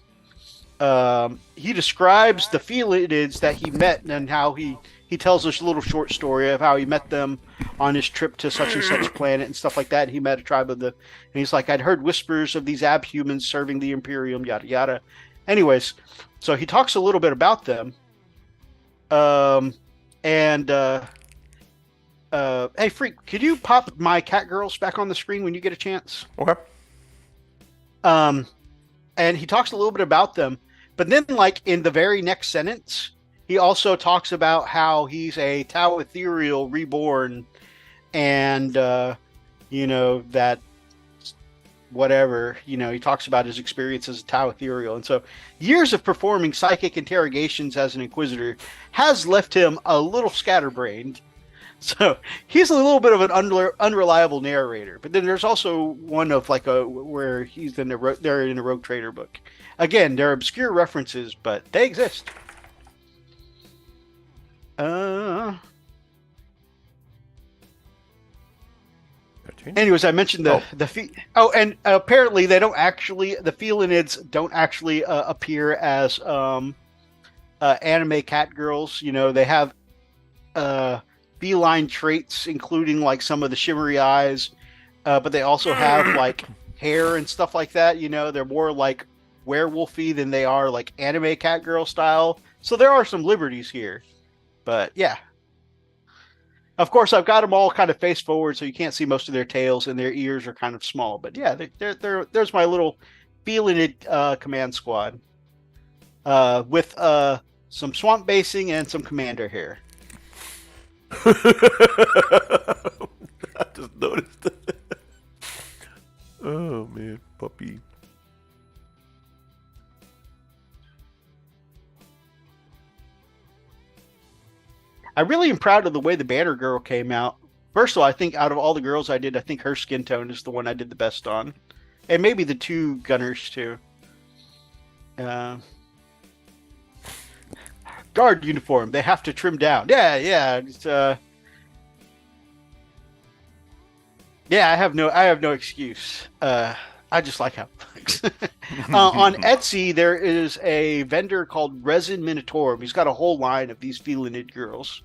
he describes the Felinids that he met, and how he tells us a little short story of how he met them on his trip to such and such planet and stuff like that. He met a tribe and he's like, I'd heard whispers of these abhumans serving the Imperium, yada yada. Anyways, so he talks a little bit about them. Hey, Freak, could you pop my cat girls back on the screen when you get a chance? Okay. And he talks a little bit about them, but then, like, in the very next sentence, he also talks about how he's a Tau Ethereal reborn, and you know, that whatever, you know, he talks about his experience as a Tau Ethereal. And so years of performing psychic interrogations as an Inquisitor has left him a little scatterbrained. So he's a little bit of an unreliable narrator. But then there's also one of like where they're in a Rogue Trader book. Again, they're obscure references, but they exist. Anyways, I mentioned and apparently the Felinids don't actually appear as anime cat girls. You know, they have feline traits, including like some of the shimmery eyes, but they also have like hair and stuff like that. You know, they're more like werewolfy than they are like anime cat girl style. So there are some liberties here, but yeah. Of course, I've got them all kind of face forward, so you can't see most of their tails, and their ears are kind of small. But yeah, there's my little Felinid command squad with some swamp basing and some commander hair. I just noticed that. Oh man, puppy. I really am proud of the way the Banner Girl came out. First of all, I think out of all the girls I did, I think her skin tone is the one I did the best on. And maybe the 2 gunners too. Guard uniform, they have to trim down. Yeah. It's, yeah, I have no excuse. I just like how it looks. On Etsy, there is a vendor called Resin Minotaurum. He's got a whole line of these Felinid girls.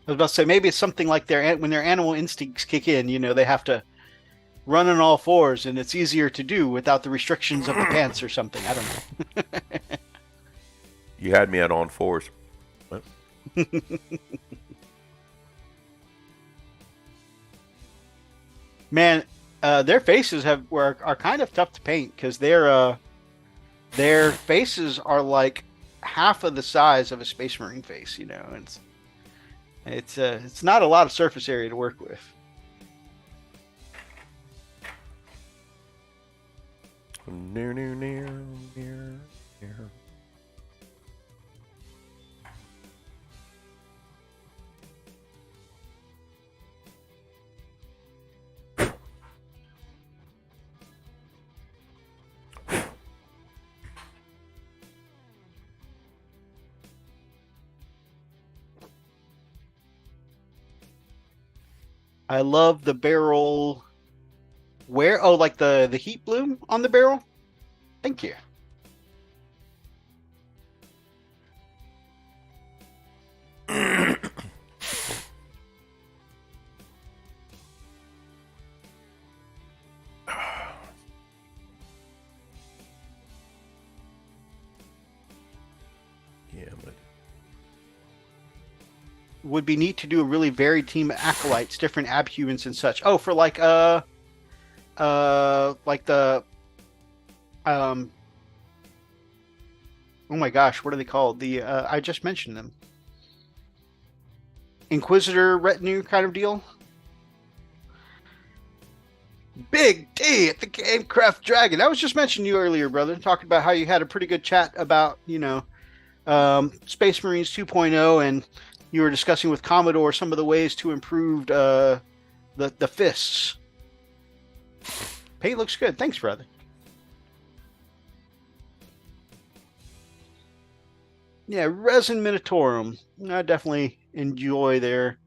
I was about to say maybe it's something like when their animal instincts kick in. They have to run on all fours, and it's easier to do without the restrictions of the pants or something. I don't know. You had me at on fours. What? Man, their faces are kind of tough to paint because their faces are like half of the size of a Space Marine face. It's not a lot of surface area to work with. Near, near, near, near, near. I love the barrel. Like the heat bloom on the barrel? Thank you. Yeah, but Would be neat to do a really varied team of acolytes, different abhumans and such. Oh, for like the oh my gosh, what are they called? The I just mentioned them. Inquisitor retinue kind of deal. Big D at the Gamecraft Dragon. I was just mentioning you earlier, brother, talking about how you had a pretty good chat about, Space Marines 2.0, and you were discussing with Commodore some of the ways to improve the fists. Paint looks good. Thanks, brother. Yeah, Resin Minotaurum. I definitely enjoy their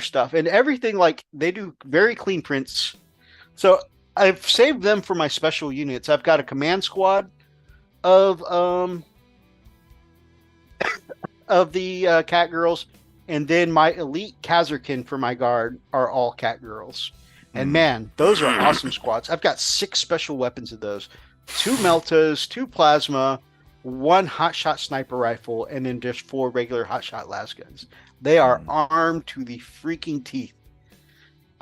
stuff. And everything, like, they do very clean prints. So I've saved them for my special units. I've got a command squad of the cat girls, and then my elite Kazarkin for my guard are all cat girls. And man, those are awesome squads. I've got 6 special weapons of those. 2 Meltas, 2 Plasma, 1 hotshot sniper rifle, and then just 4 regular hotshot las-guns. They are armed to the freaking teeth.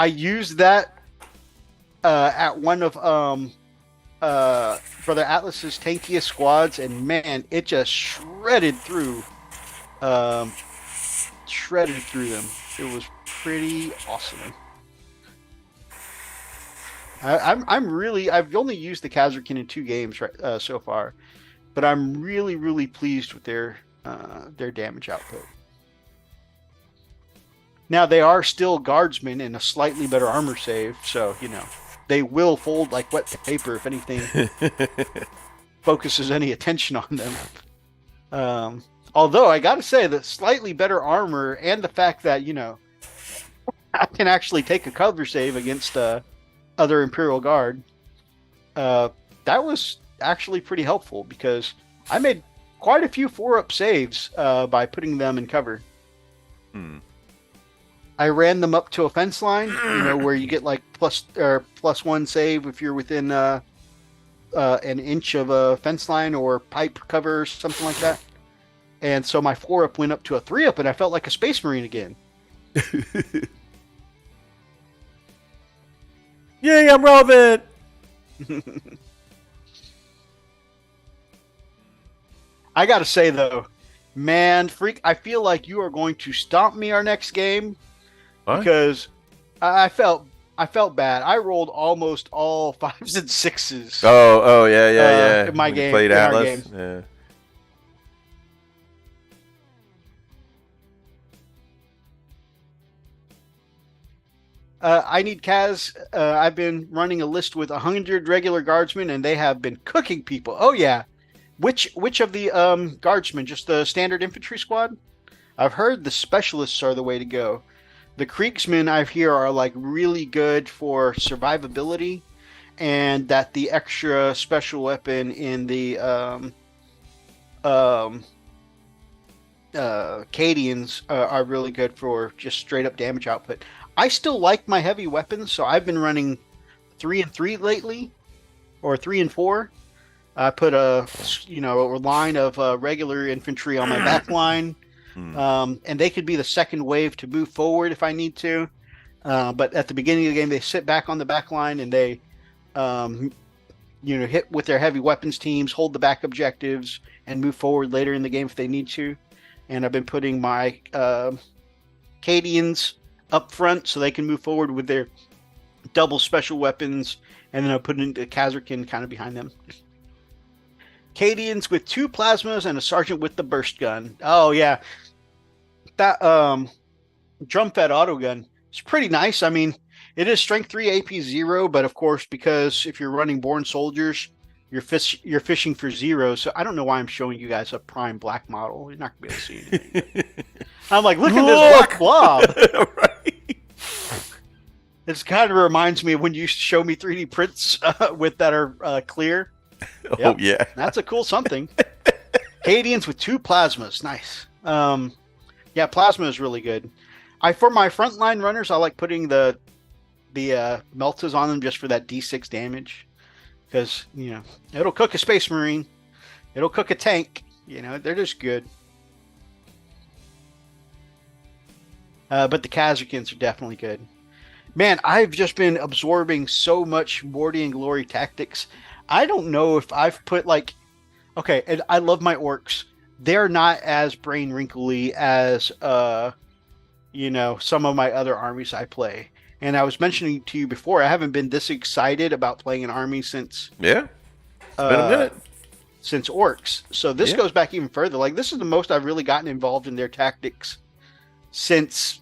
I used that at one of Brother Atlas's tankiest squads, and man, it just shredded through them. It was pretty awesome. I've only used the Kazarkin in 2 games so far, but I'm really pleased with their damage output. Now they are still guardsmen in a slightly better armor save, so they will fold like wet paper if anything focuses any attention on them. Although I gotta say that slightly better armor and the fact that I can actually take a cover save against other Imperial Guard, that was actually pretty helpful because I made quite a few 4-up saves by putting them in cover. I ran them up to a fence line, where you get like +1 save if you're within an inch of a fence line or pipe cover or something like that. And so my 4-up went up to a 3-up, and I felt like a Space Marine again. Yay, I'm relevant! I gotta say though, man, Freak, I feel like you are going to stomp me our next game. What? Because I felt bad. I rolled almost all 5s and 6s. Oh, yeah. In my when game, played in Atlas. our game. Yeah. I need Kaz. I've been running a list with 100 regular guardsmen, and they have been cooking people. Oh yeah, which of the guardsmen? Just the standard infantry squad? I've heard the specialists are the way to go. The Kriegsmen I hear are like really good for survivability, and that the extra special weapon in the Cadians are really good for just straight up damage output. I still like my heavy weapons, so I've been running 3 and 3 lately, or 3 and 4. I put a line of regular infantry on my back line, and they could be the second wave to move forward if I need to. But at the beginning of the game, they sit back on the back line and they, hit with their heavy weapons teams, hold the back objectives, and move forward later in the game if they need to. And I've been putting my Cadians up front so they can move forward with their double special weapons, and then I put the Kazarkin kind of behind them. Cadians with 2 plasmas and a sergeant with the burst gun. Oh yeah, that drum-fed auto gun is pretty nice. I mean, it is strength 3, AP 0, but of course, because if you're running born soldiers, you're fishing for 0. So I don't know why I'm showing you guys a prime black model. You're not gonna be able to see anything. I'm like, look at this black blob. Right. This kind of reminds me of when you used to show me 3D prints with that are clear. Oh, Yep, yeah. that's a cool something. Cadians with 2 plasmas. Nice. Yeah, plasma is really good. For my frontline runners, I like putting the meltas on them just for that D6 damage. Because, it'll cook a Space Marine. It'll cook a tank. They're just good. But the Kazakins are definitely good. Man, I've just been absorbing so much Morty and Glory tactics. I don't know if I've put okay, and I love my orcs. They're not as brain wrinkly as some of my other armies I play. And I was mentioning to you before, I haven't been this excited about playing an army since Yeah. It's been a minute. Since orcs. So this goes back even further. This is the most I've really gotten involved in their tactics since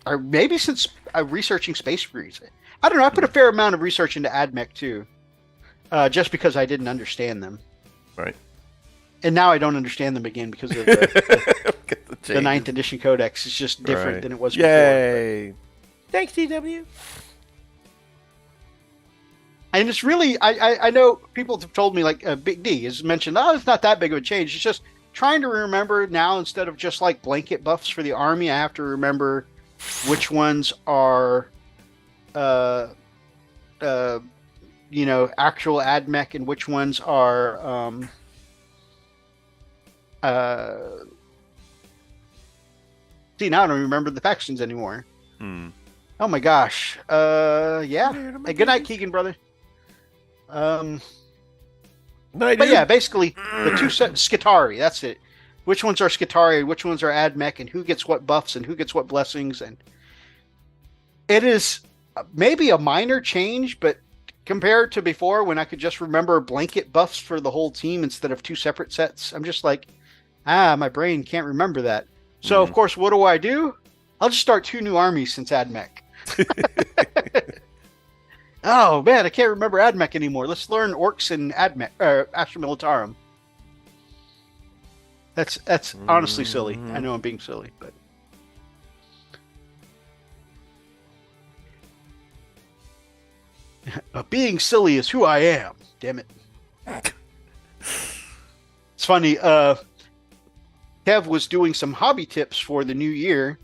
researching Space Marines. I don't know. I put a fair amount of research into AdMech too, just because I didn't understand them. Right. And now I don't understand them again because of the 9th edition codex. It's just different than it was before. Yay! Thanks, TW. And it's really, I know people have told me, Big D has mentioned, it's not that big of a change. It's just trying to remember now, instead of just blanket buffs for the army, I have to remember which ones are actual AdMech and which ones are see, now I don't remember the factions anymore. Oh my gosh. Yeah. Hey, good night, Keegan, brother. But yeah, basically the 2 Skitari, that's it. Which ones are Skitari, which ones are AdMech, and who gets what buffs and who gets what blessings. And it is maybe a minor change, but compared to before when I could just remember blanket buffs for the whole team instead of 2 separate sets, I'm just like, my brain can't remember that. So, of course, what do? I'll just start 2 new armies since AdMech. Oh, man, I can't remember AdMech anymore. Let's learn Orcs and AdMech, Astra Militarum. That's honestly silly. I know I'm being silly, but being silly is who I am. Damn it. It's funny. Kev was doing some hobby tips for the new year,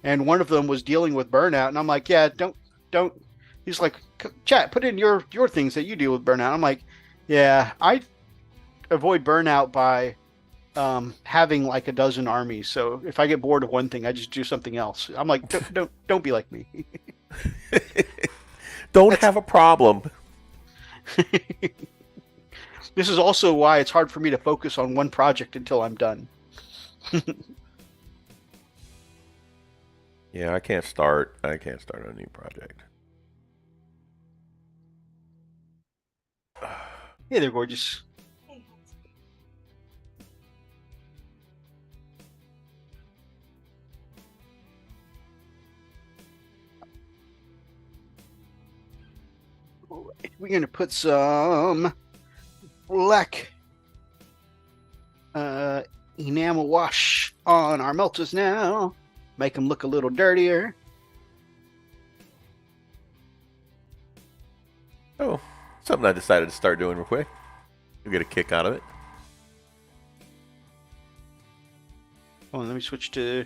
and one of them was dealing with burnout. And I'm like, yeah, don't. He's like, chat, put in your things that you deal with burnout. I'm like, yeah, I avoid burnout by having a dozen armies. So if I get bored of one thing, I just do something else. I'm like, don't be like me. Don't have a problem. This is also why it's hard for me to focus on one project until I'm done. Yeah, I can't start a new project. Hey there, gorgeous. All right, we're gonna put some black enamel wash on our melters now. Make them look a little dirtier. Oh, something I decided to start doing real quick. You'll get a kick out of it. Hold on, let me switch to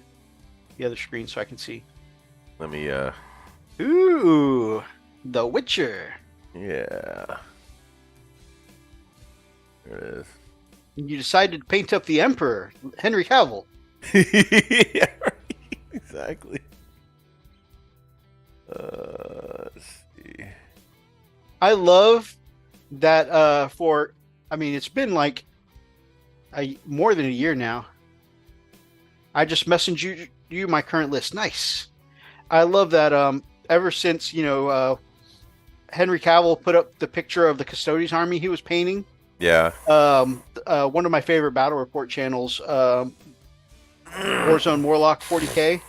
the other screen so I can see. Let me, Ooh, The Witcher. yeah. There it is. You decided to paint up the Emperor, Henry Cavill. Yeah, right. Exactly. Let's see. I love that it's been like more than a year now. I just messaged you my current list. Nice. I love that ever since, Henry Cavill put up the picture of the Custodes army he was painting. Yeah. One of my favorite battle report channels, Warzone Warlock 40K,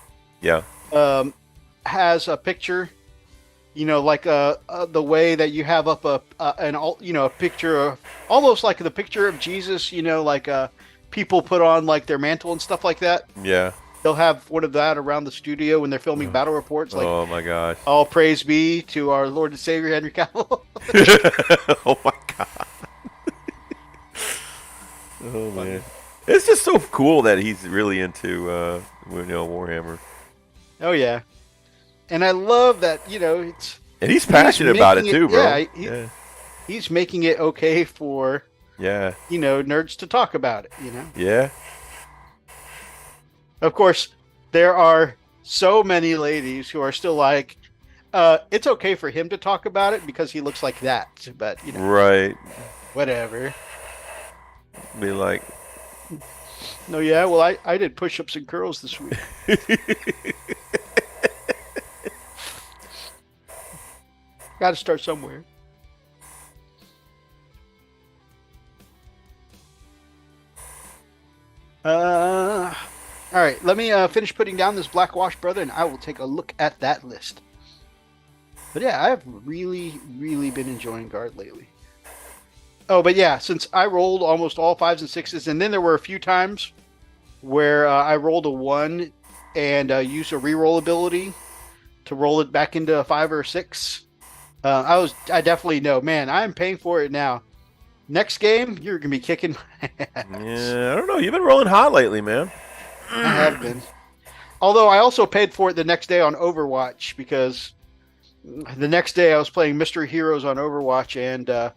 Yeah. has a picture, the way that you have up a picture of almost like the picture of Jesus, people put on like their mantle and stuff like that. Yeah. They'll have one of that around the studio when they're filming battle reports. Like, oh my gosh. All praise be to our Lord and Savior Henry Cavill. Oh my god. Oh man. It's just so cool that he's really into Warhammer. Oh yeah. And I love that, it's And he's passionate about it too, bro. Yeah, he's making it okay for nerds to talk about it, Yeah. Of course, there are so many ladies who are still like, it's okay for him to talk about it because he looks like that. But, Right. Whatever. Be like, no, yeah, well, I did push-ups and curls this week. Got to start somewhere. All right, let me finish putting down this Black Wash Brother, and I will take a look at that list. But yeah, I've really, really been enjoying Guard lately. Oh, but yeah, since I rolled almost all 5s and 6s, and then there were a few times where I rolled a 1 and used a reroll ability to roll it back into a 5 or a 6. I definitely know, man, I'm paying for it now. Next game, you're going to be kicking my ass. yeah, I don't know. You've been rolling hot lately, man. I have been. Although I also paid for it the next day on Overwatch because the next day I was playing Mystery Heroes on Overwatch and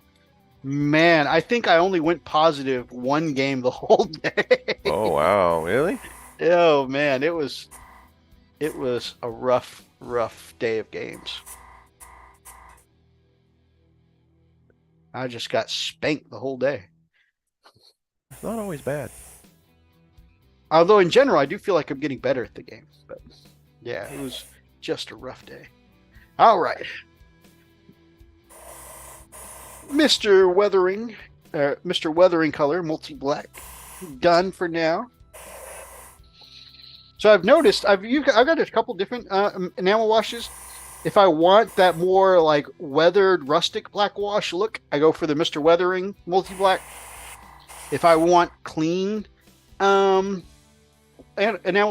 man, I think I only went positive one game the whole day. Oh wow, really? Oh man, it was a rough day of games. I just got spanked the whole day. It's not always bad. Although in general, I do feel like I'm getting better at the game. But yeah, it was just a rough day. All right. Mr. Weathering Color, multi-black, done for now. So I've noticed, I've got a couple different enamel washes. If I want that more like weathered, rustic black wash look, I go for the Mr. Weathering multi-black. If I want clean enamel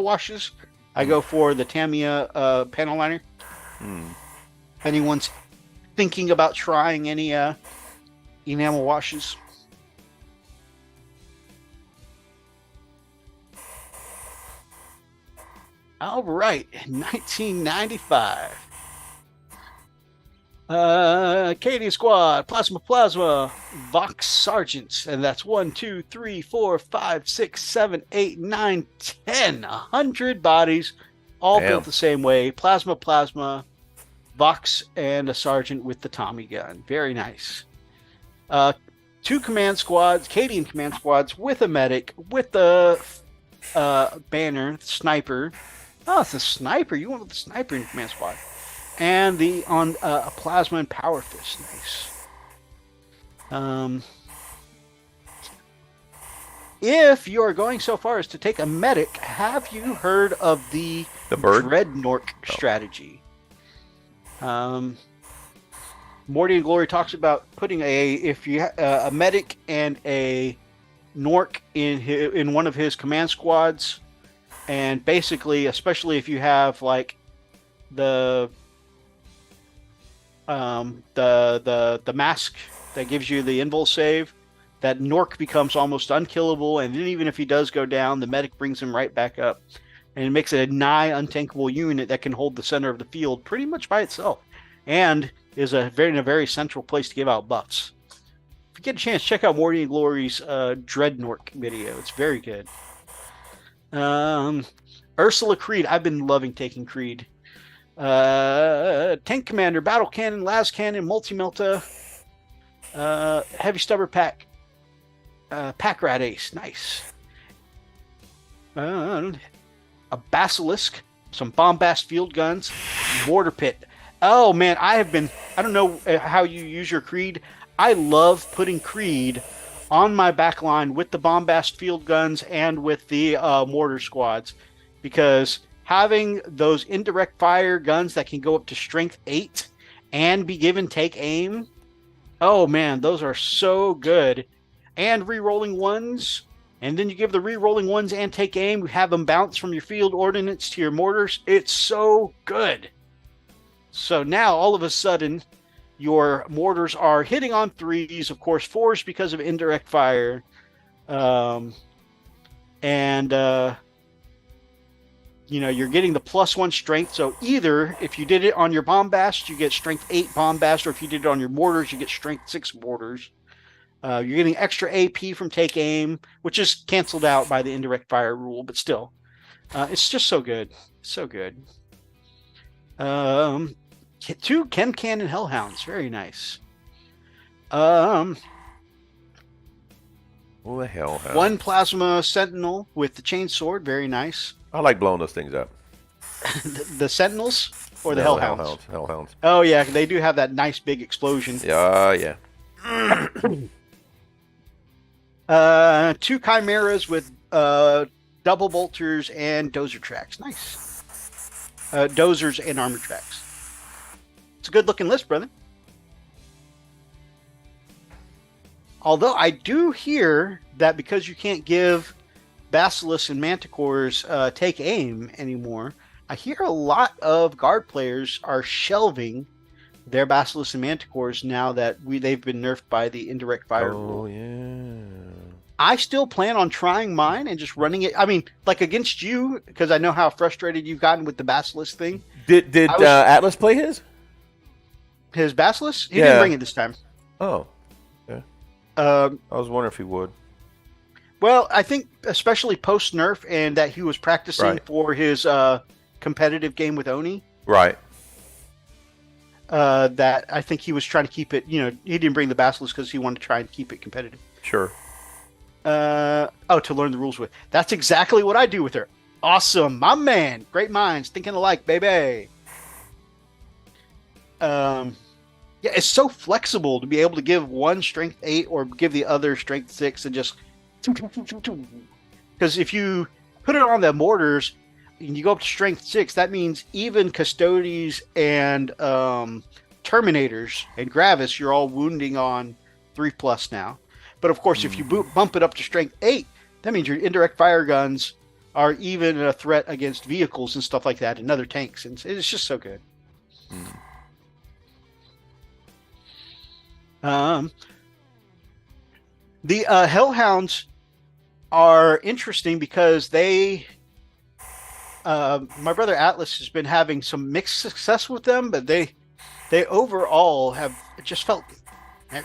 washes, I go for the Tamiya panel liner. If anyone's thinking about trying any enamel washes. All right, 1995. Katie Squad, Plasma, Vox Sergeants, and that's 1, 2, 3, 4, 5, 6, 7, 8, 9, 10, 100 bodies, all built the same way. Plasma, Vox, and a Sergeant with the Tommy gun. Very nice. 2 command squads, Cadian command squads with a medic, with the banner, sniper. Oh, it's a sniper. You went with the sniper in command squad. And a plasma and power fist. Nice. If you are going so far as to take a medic, have you heard of the Dreadnought strategy? Morty and Glory talks about putting a medic and a Nork in one of his command squads, and basically, especially if you have like the mask that gives you the invul save, that Nork becomes almost unkillable, and then even if he does go down, the medic brings him right back up, and it makes it a nigh untankable unit that can hold the center of the field pretty much by itself, and is in a very central place to give out buffs. If you get a chance, check out Morty and Glory's Dread Nork video. It's very good. Ursula Creed. I've been loving taking Creed. Tank Commander, Battle Cannon, Las Cannon, Multi-Melta, Heavy Stubber Pack, Pack Rat Ace. Nice. A Basilisk, some Bombast Field Guns, Mortar Pit. Oh man, I don't know how you use your Creed. I love putting Creed on my back line with the Bombast Field Guns and with the Mortar Squads, because having those indirect fire guns that can go up to strength 8 and be given take aim, oh man, those are so good. And re-rolling ones, and then you give the re-rolling ones and take aim, you have them bounce from your field ordnance to your mortars. It's so good. So now all of a sudden your mortars are hitting on 3s, of course 4s because of indirect fire, you're getting the +1 strength. So either if you did it on your Bombast, you get strength 8 Bombast, or if you did it on your mortars, you get strength 6 mortars. You're getting extra AP from take aim, which is canceled out by the indirect fire rule, but still, it's just so good. So good. 2 Chem Cannon Hellhounds, very nice. Oh, the Hellhound. 1 Plasma Sentinel with the Chainsword, very nice. I like blowing those things up. the Sentinels or the No, Hellhounds? Hellhounds. Oh yeah, they do have that nice big explosion. Yeah. 2 Chimeras with double bolters and dozer tracks. Nice. Dozers and armor tracks. It's a good looking list, brother. Although I do hear that because you can't give Basilisks and Manticores take aim anymore, I hear a lot of guard players are shelving their Basilisks and Manticores now that they've been nerfed by the indirect fire rule. Oh, yeah. I still plan on trying mine and just running it. I mean, like against you, because I know how frustrated you've gotten with the Basilisk thing. Did Atlas play his? His Basilisk? He didn't bring it this time. Oh. Okay. I was wondering if he would. Well, I think especially post nerf and that he was practicing for his competitive game with Oni. Right. That I think he was trying to keep it. He didn't bring the Basilisk because he wanted to try and keep it competitive. Sure. To learn the rules with. That's exactly what I do with her. Awesome, my man. Great minds thinking alike, baby. Yeah, it's so flexible to be able to give one strength 8 or give the other strength 6 and just. Because if you put it on the mortars and you go up to strength 6, that means even Custodes and Terminators and Gravis, you're all wounding on 3+ now. But of course, if you bump it up to strength 8, that means your indirect fire guns are even a threat against vehicles and stuff like that and other tanks. And it's just so good. The Hellhounds are interesting because they my brother Atlas has been having some mixed success with them, but they overall have just felt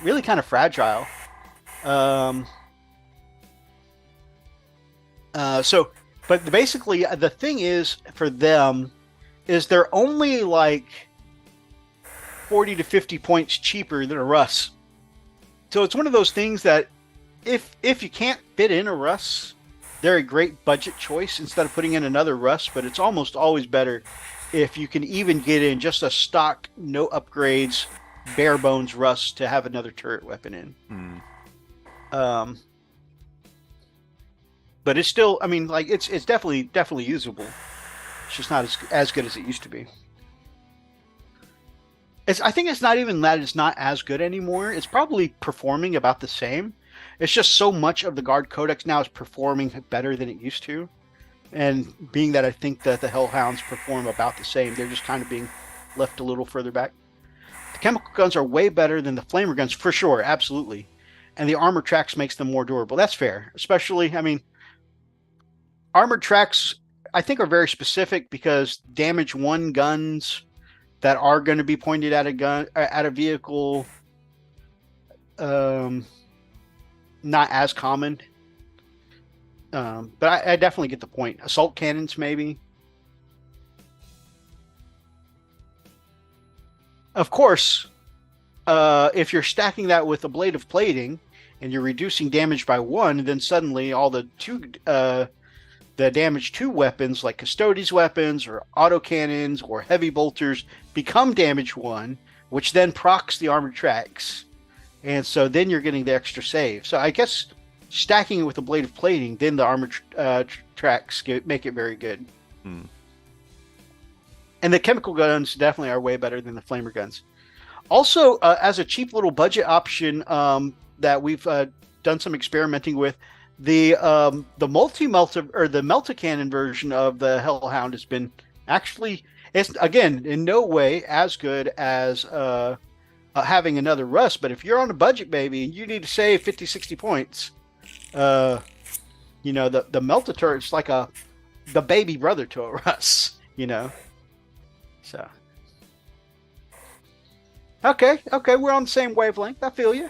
really kind of fragile. But basically the thing is for them is they're only like 40 to 50 points cheaper than a Russ. So it's one of those things that if you can't fit in a Russ, they're a great budget choice instead of putting in another Russ, but it's almost always better if you can even get in just a stock, no upgrades, bare bones Russ to have another turret weapon in. But it's still, I mean, like it's definitely usable. It's just not as good as it used to be. I think it's not even that it's not as good anymore. It's probably performing about the same. It's just so much of the Guard Codex now is performing better than it used to. And being that I think that the Hellhounds perform about the same, they're just kind of being left a little further back. The chemical guns are way better than the flamer guns, for sure, absolutely. and the armor tracks makes them more durable. That's fair. Especially, I mean, armored tracks I think are very specific because damage 1 guns that are going to be pointed at a vehicle, not as common. But I definitely get the point. Assault cannons, maybe. Of course, if you're stacking that with ablative plating and you're reducing damage by 1, then suddenly all the damage 2 weapons like Custodes weapons or autocannons or heavy bolters become damage 1, which then procs the armored tracks. And so then you're getting the extra save. So I guess stacking it with ablative plating, then the armored tracks make it very good. And the chemical guns definitely are way better than the flamer guns. Also, as a cheap little budget option that we've done some experimenting with, the multi-melta or the melta-cannon version of the Hellhound has been actually, it's again in no way as good as having another Rust. But if you're on a budget, baby, and you need to save 50, 60 points, the melta turret's like the baby brother to a Rust, So, okay, we're on the same wavelength. I feel you.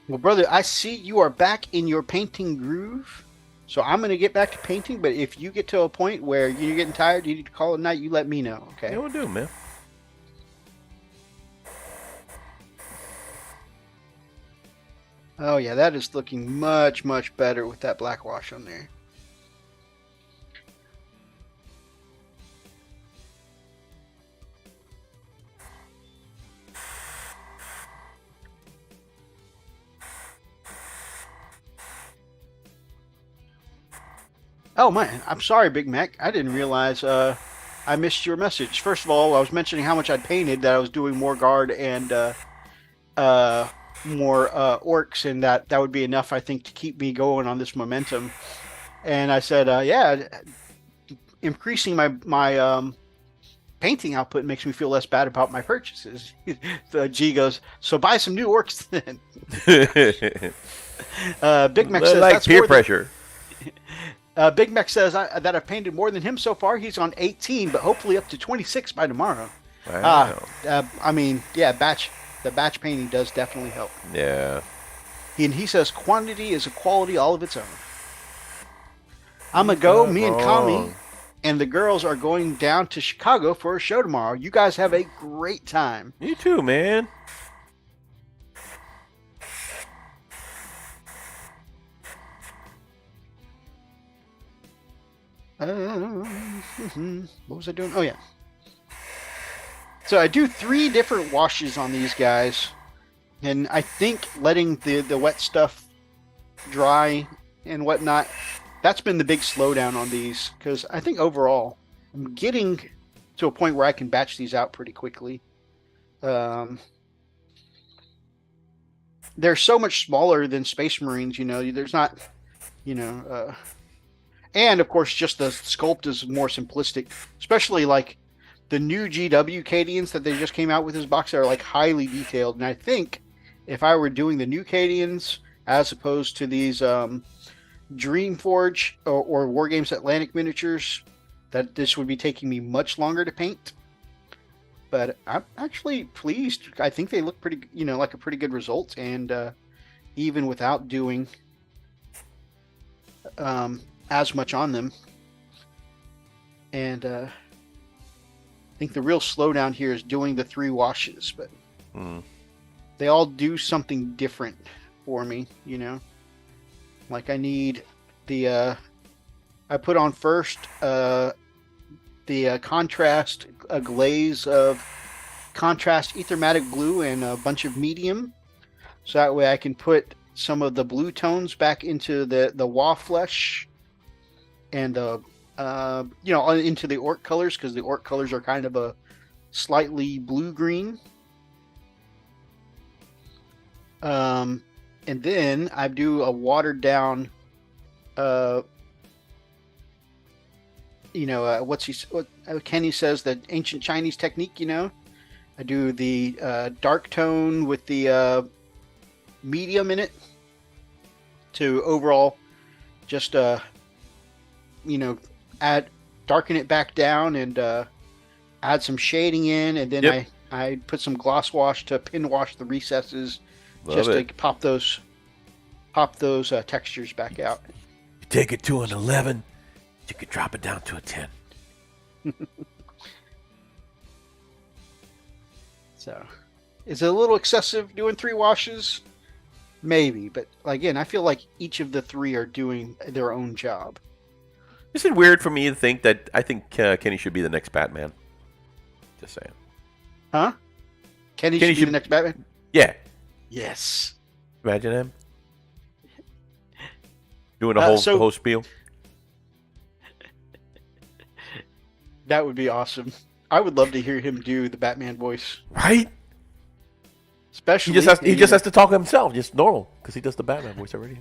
Well, brother, I see you are back in your painting groove. So I'm going to get back to painting, but if you get to a point where you're getting tired, you need to call it a night, you let me know, okay? Yeah, we'll do, man. Oh, yeah, that is looking much, much better with that black wash on there. Oh, man, I'm sorry, Big Mac. I didn't realize I missed your message. First of all, I was mentioning how much I'd painted, that I was doing more guard and more orcs, and that would be enough, I think, to keep me going on this momentum. And I said, yeah, increasing my painting output makes me feel less bad about my purchases. The G goes, so buy some new orcs then. Big Mac says like that's peer more pressure. Big Mac says that I've painted more than him so far. He's on 18, but hopefully up to 26 by tomorrow. Wow. I mean, yeah, the batch painting does definitely help. Yeah. And he says quantity is a quality all of its own. I'm going to go. Me and Kami and the girls are going down to Chicago for a show tomorrow. You guys have a great time. You too, man. What was I doing? Oh, yeah. So I do 3 different washes on these guys. And I think letting the wet stuff dry and whatnot, that's been the big slowdown on these. Because I think overall, I'm getting to a point where I can batch these out pretty quickly. They're so much smaller than Space Marines, There's not, and of course, just the sculpt is more simplistic, especially like the new GW Cadians that they just came out with this box are like highly detailed. And I think if I were doing the new Cadians as opposed to these Dreamforge or Wargames Atlantic miniatures, that this would be taking me much longer to paint. But I'm actually pleased. I think they look pretty, like a pretty good result. And even without doing as much on them. And I think the real slowdown here is doing the 3 washes, but they all do something different for me, Like I need the I put on first the contrast, a glaze of contrast ethermatic blue and a bunch of medium, so that way I can put some of the blue tones back into the Wa flesh and into the orc colors, because the orc colors are kind of a slightly blue green. And then I do a watered down what Kenny says, the ancient Chinese technique. I do the dark tone with the medium in it to overall just add darken it back down and add some shading in, and then Yep. I put some gloss wash to pin wash the recesses Love it. to pop those textures back out. You take it to an 11, you could drop it down to a 10. So, is it a little excessive doing 3 washes? Maybe, but again, I feel like each of the 3 are doing their own job. Is it weird for me to think that I think Kenny should be the next Batman? Just saying. Huh? Kenny should be the next Batman? Yeah. Yes. Imagine him doing the whole spiel. That would be awesome. I would love to hear him do the Batman voice. Right? Especially He just has to talk himself, just normal, because he does the Batman voice already.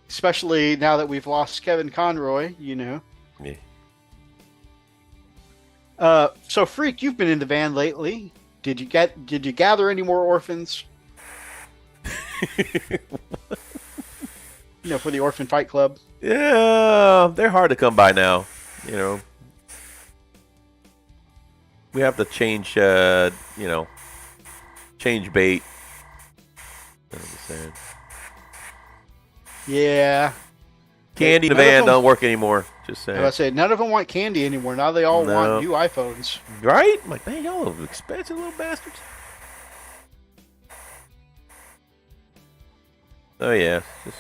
Especially now that we've lost Kevin Conroy, Yeah. So Freak, you've been in the van lately. Did you gather any more orphans? For the Orphan Fight Club. Yeah, they're hard to come by now. We have to change, change bait. I'm just saying. Yeah. Candy in the van don't work anymore. Just saying. I said none of them want candy anymore. Now they all want new iPhones. Right? I'm like, man, y'all are expensive little bastards. Oh yeah. Just...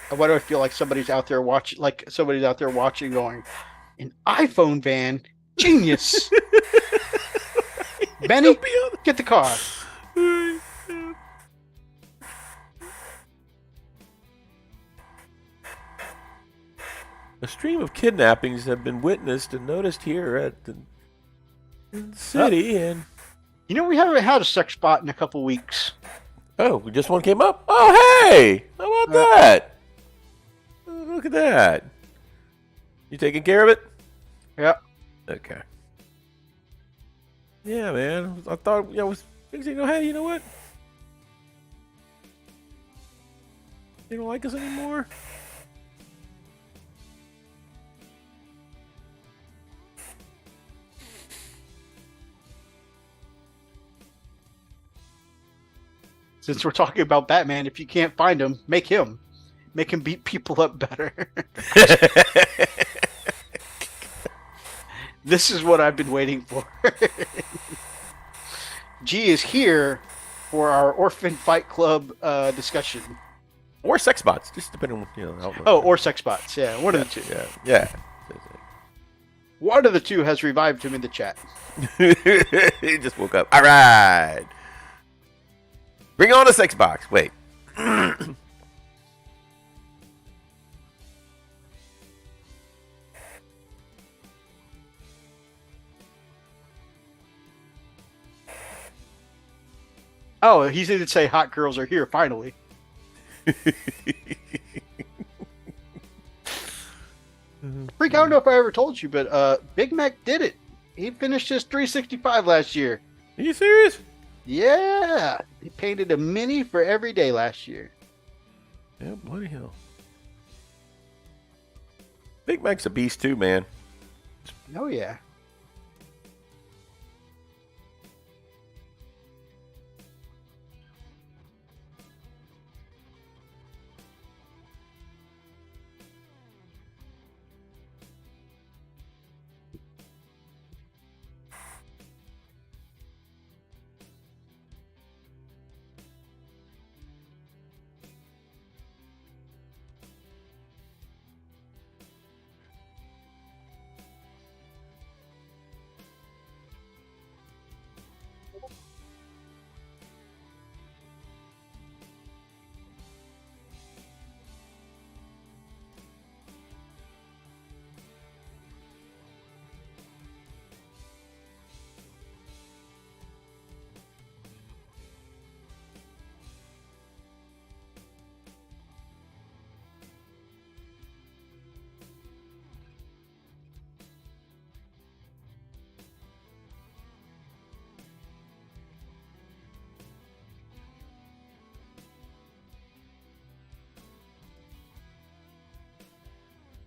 Why do I feel like somebody's out there watching? Going, an iPhone van, genius. Benny, get the car. A stream of kidnappings have been witnessed and noticed here at the city, and we haven't had a sex spot in a couple weeks. oh, just one came up. Oh, hey, how about that? Look at that. You taking care of it? Yep. Okay. Yeah, man. I thought was thinking, hey, you know what? They don't like us anymore. Since we're talking about Batman, if you can't find him, make him beat people up better. This is what I've been waiting for. G is here for our Orphan Fight Club discussion. Or sex bots, just depending on how. Or sex bots. Yeah, one of the two. Yeah. One of the two has revived him in the chat. He just woke up. All right. Bring on the sex box. Wait. Oh, he didn't say hot girls are here, finally. Freak, I don't know if I ever told you, but Big Mac did it. He finished his 365 last year. Are you serious? Yeah. He painted a mini for every day last year. Yeah, bloody hell. Big Mac's a beast too, man. Oh, yeah.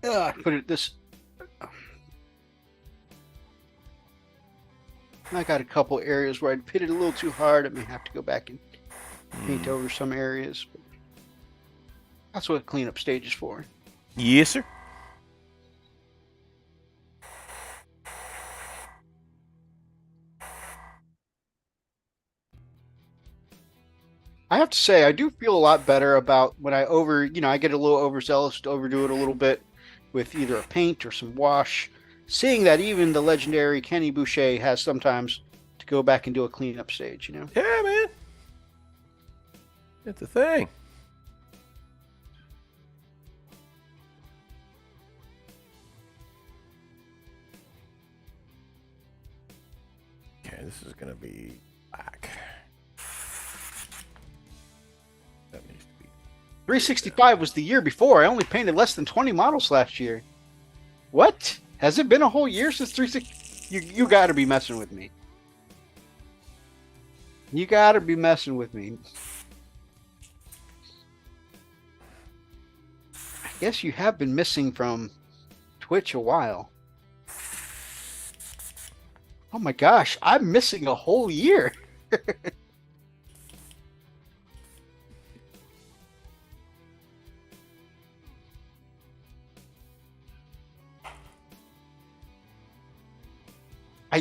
Put it this. I got a couple areas where I'd hit it a little too hard. I may have to go back and paint over some areas. But that's what a cleanup stage is for. Yes, sir. I have to say, I do feel a lot better about when I I get a little overzealous to overdo it a little bit with either a paint or some wash. Seeing that even the legendary Kenny Boucher has sometimes to go back and do a cleanup stage, you know? Yeah, man. It's a thing. Okay, this is going to be black. That needs to be. 365 was the year before. I only painted less than 20 models last year. What? Has it been a whole year since 360? You got to be messing with me. You got to be messing with me. I guess you have been missing from Twitch a while. Oh my gosh, I'm missing a whole year.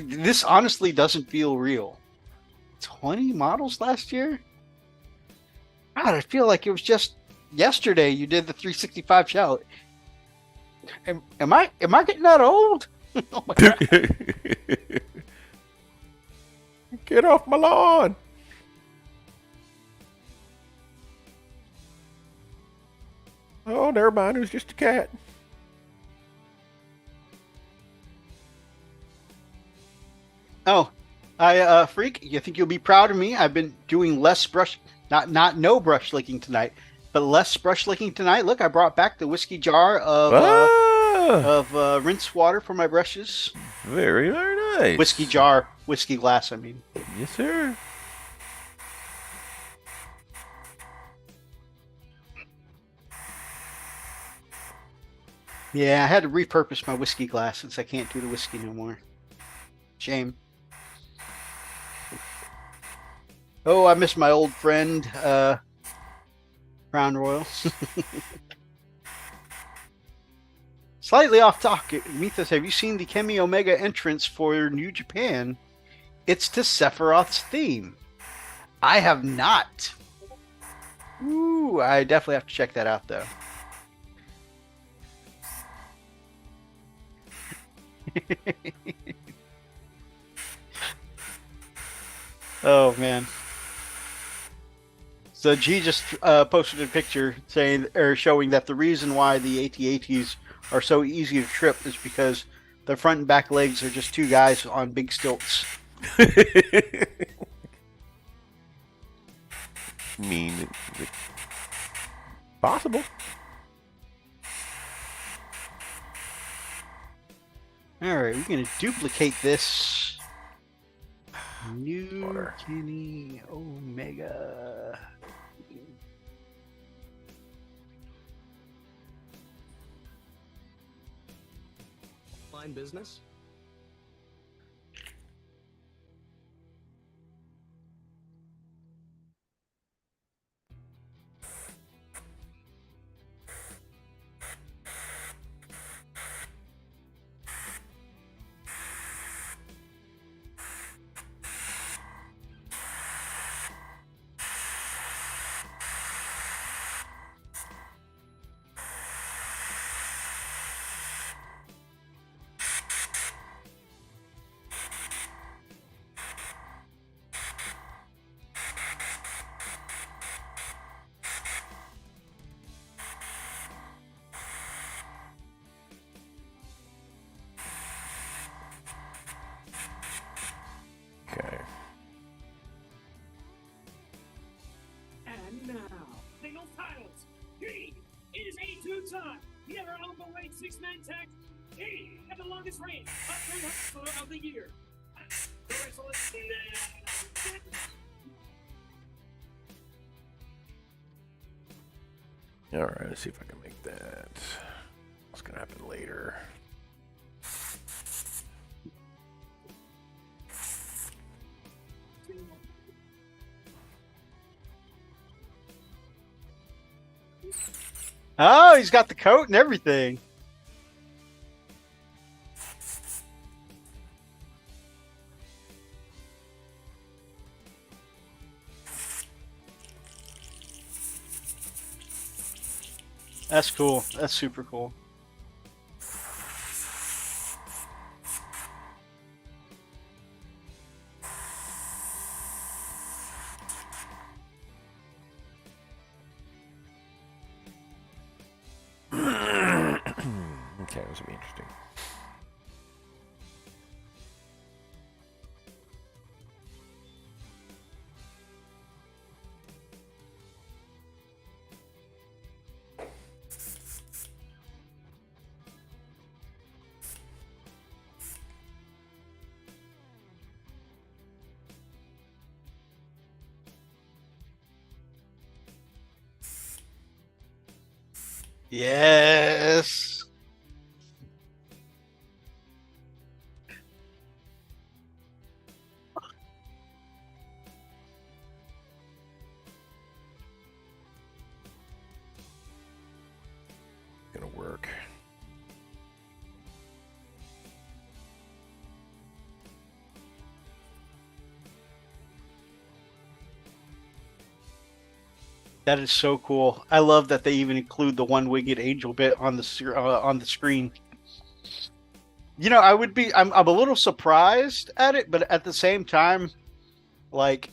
This honestly doesn't feel real. 20 models last year? God, I feel like it was just yesterday you did the 365 challenge. Am I getting that old? Oh my God. Get off my lawn. Oh, never mind. It was just a cat. Oh, Freak, you think you'll be proud of me? I've been doing less brush, not no brush licking tonight, but less brush licking tonight. Look, I brought back the whiskey jar of rinse water for my brushes. Very, very nice. Whiskey jar, whiskey glass, I mean. Yes, sir. Yeah, I had to repurpose my whiskey glass since I can't do the whiskey no more. Shame. Oh, I miss my old friend, Crown Royal. Slightly off topic, Methos, have you seen the Kemi Omega entrance for New Japan? It's to Sephiroth's theme. I have not. Ooh, I definitely have to check that out, though. Oh, man. So G just posted a picture saying or showing that the reason why the AT-ATs are so easy to trip is because the front and back legs are just two guys on big stilts. Possible. All right, we're gonna duplicate this. New Water. Kenny Omega. Line business. Okay. And now, singles titles. He is A2 time. The ever overweight six-man tag. He had the longest reign of wrestler of the year. The wrestler All right. Let's see if I can make that. what's going to happen later. Oh, he's got the coat and everything. That's cool. That's super cool. Okay, this will be interesting. Yes. Gonna work. That is so cool. I love that they even include the one-winged angel bit on the screen. You know, I'm a little surprised at it, but at the same time, like,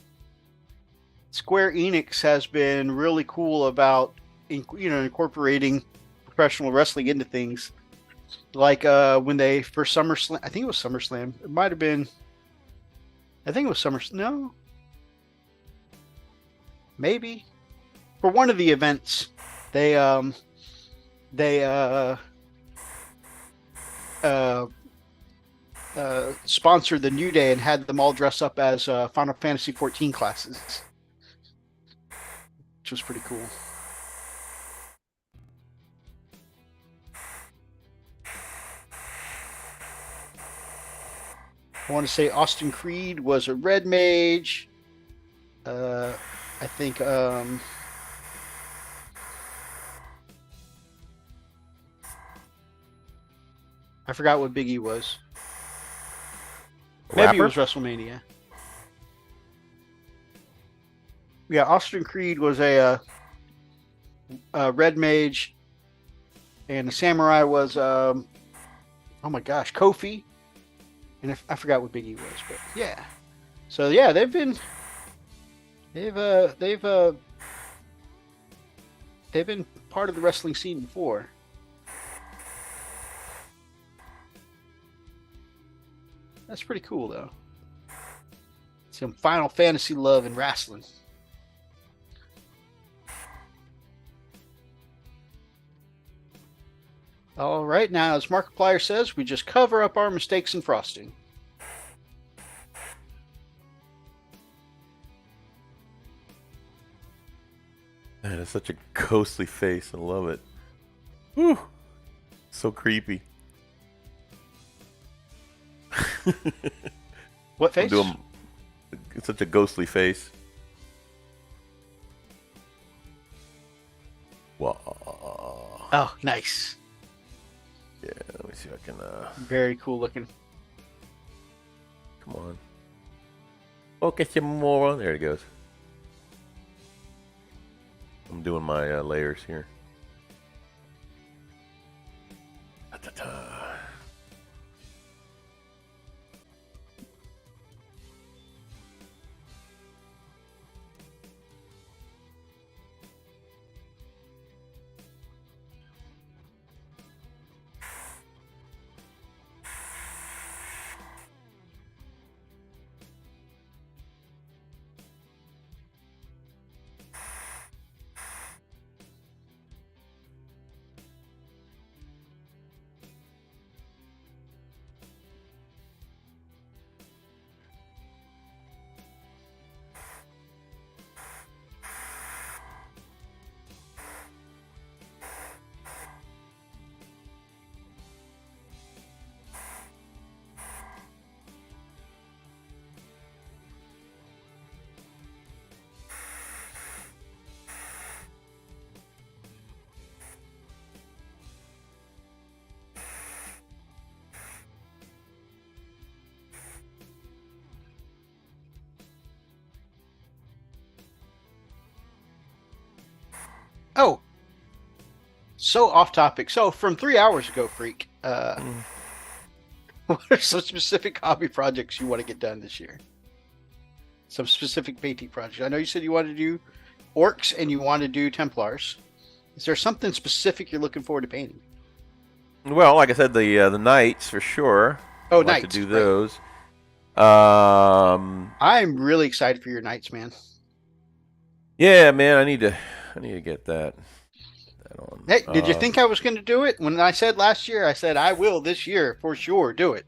Square Enix has been really cool about incorporating professional wrestling into things. Like when they for SummerSlam, I think it was SummerSlam. It might have been. I think it was SummerSlam. No, maybe for one of the events, they sponsored the New Day and had them all dress up as Final Fantasy 14 classes, which was pretty cool. I want to say Austin Creed was a red mage. I think I forgot what Big E was. Maybe it was WrestleMania. Yeah, Austin Creed was a red mage, and the samurai was oh my gosh, Kofi. And I forgot what Big E was, but yeah. So yeah, they've been part of the wrestling scene before. That's pretty cool though. Some Final Fantasy love in wrestling. All right, now as Markiplier says, we just cover up our mistakes in frosting. Man, it's such a ghostly face. I love it. Whew. So creepy. What face? It's such a ghostly face. Wow. Oh, nice. Yeah, let me see if I can. Very cool looking. Come on. Focus your moron. There it goes. I'm doing my layers here. Ta-ta-ta. Oh, so off topic. So from 3 hours ago, Freak, what are some specific hobby projects you want to get done this year? Some specific painting projects. I know you said you wanted to do orcs and you want to do Templars. Is there something specific you're looking forward to painting? Well, like I said, the knights for sure. Oh, I'd like knights, to do right. those. I'm really excited for your knights, man. Yeah, man, I need to get that on. Hey, did you think I was going to do it? When I said last year, I said I will this year for sure do it.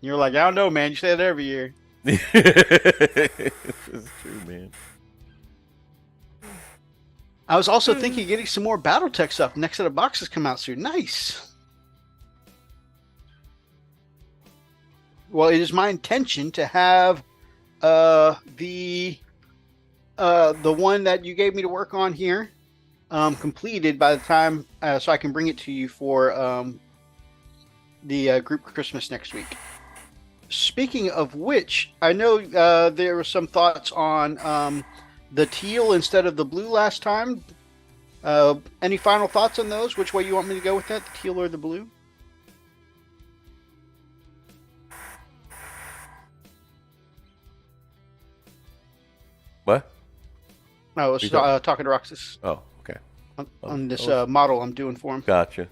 You're like, I don't know, man. You say it every year. It's true, man. I was also thinking of getting some more BattleTech stuff. Next set of boxes come out soon. Nice. Well, it is my intention to have the one that you gave me to work on here completed by the time so I can bring it to you for the group Christmas next week. Speaking of which, I know there were some thoughts on the teal instead of the blue last time. Any final thoughts on those? Which way you want me to go with that, the teal or the blue? What? I was talking to Roxas Oh, okay. on this model I'm doing for him. Gotcha.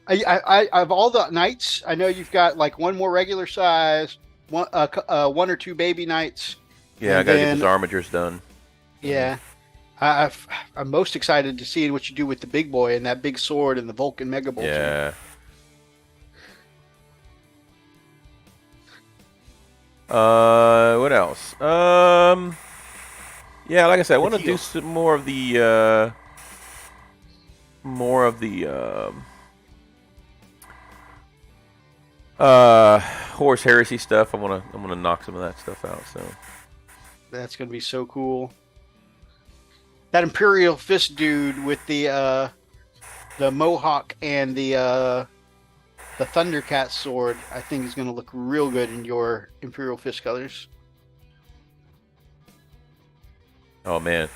I of all the knights, I know you've got like one more regular size, one or two baby knights. Yeah, I gotta get those armatures done. Yeah, I'm most excited to see what you do with the big boy and that big sword and the Vulcan Mega Bolter. Yeah. What else? Yeah, like I said, I want to do some more of the Horse Heresy stuff. I'm gonna knock some of that stuff out. So that's gonna be so cool. That Imperial Fist dude with the Mohawk and the Thundercat sword, I think is gonna look real good in your Imperial Fist colors. Oh man,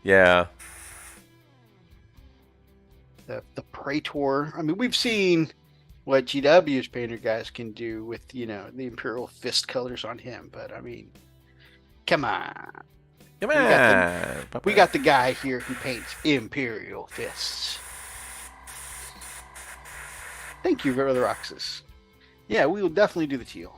yeah. The Praetor. I mean, we've seen what GW's painter guys can do with, the Imperial Fist colors on him, but I mean, come on. We got the guy here who paints Imperial Fists. Thank you, Brother Roxas. Yeah, we will definitely do the teal.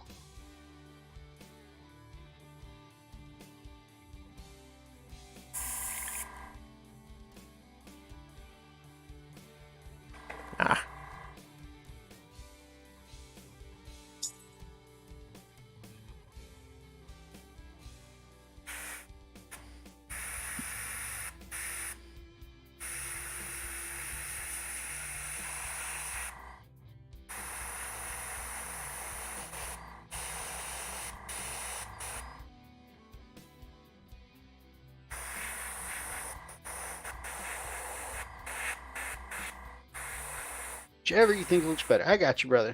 Whichever you think looks better. I got you, brother.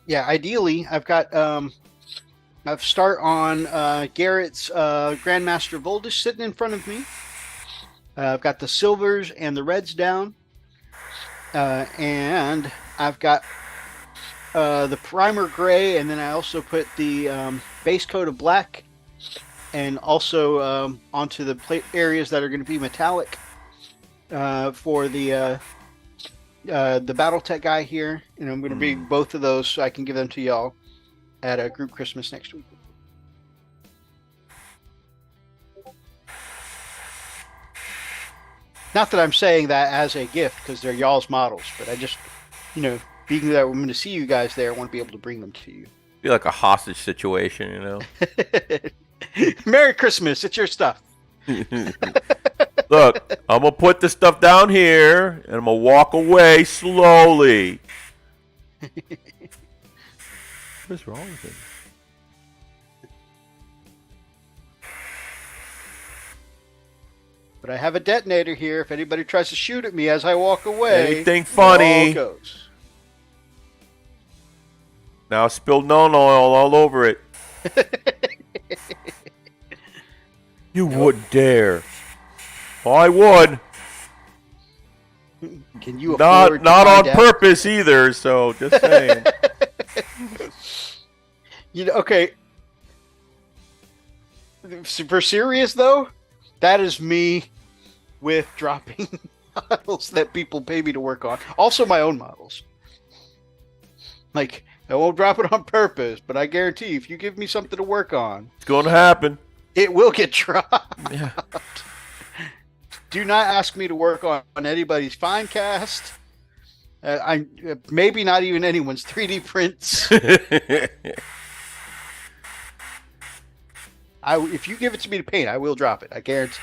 Yeah, ideally, I've got I've start on Garrett's Grandmaster Voldish sitting in front of me. I've got the silvers and the reds down, and I've got the primer gray, and then I also put the base coat of black, and also onto the plate areas that are going to be metallic for the BattleTech guy here, and I'm going to bring both of those so I can give them to y'all at a group Christmas next week. Not that I'm saying that as a gift because they're y'all's models, but I just, being that I'm going to see you guys there, I want to be able to bring them to you. Be like a hostage situation, you know. Merry Christmas! It's your stuff. Look, I'm gonna put this stuff down here, and I'm gonna walk away slowly. What's wrong with him? But I have a detonator here. If anybody tries to shoot at me as I walk away, Anything funny? it all goes. Now I spilled oil all over it. You wouldn't dare. Well, I would. Can you afford Not to on find out? purpose either. So just saying. Okay. Super serious though, that is me with dropping models that people pay me to work on. Also, my own models. Like, I won't drop it on purpose, but I guarantee if you give me something to work on, It's gonna happen. it will get dropped. Yeah. Do not ask me to work on anybody's fine cast. I maybe not even anyone's 3D prints. If you give it to me to paint, I will drop it. I guarantee.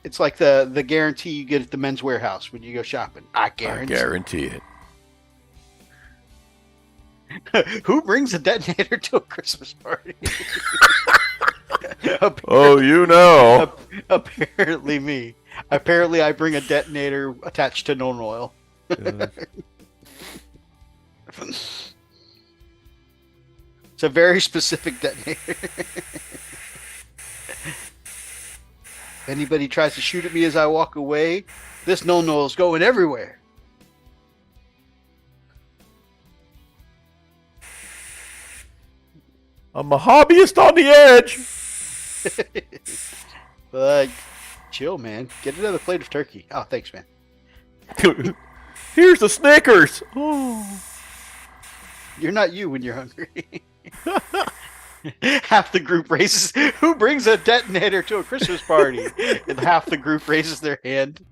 It's like the guarantee you get at the Men's Warehouse when you go shopping. I guarantee. it. Who brings a detonator to a Christmas party? Oh, you know. Apparently me. Apparently I bring a detonator attached to known oil. It's a very specific detonator. If anybody tries to shoot at me as I walk away, this known oil is going everywhere. I'm a hobbyist on the edge. But chill, man. Get another plate of turkey. Oh, thanks, man. Here's the Snickers. Oh. You're not you when you're hungry. Half the group raises. Who brings a detonator to a Christmas party? And half the group raises their hand.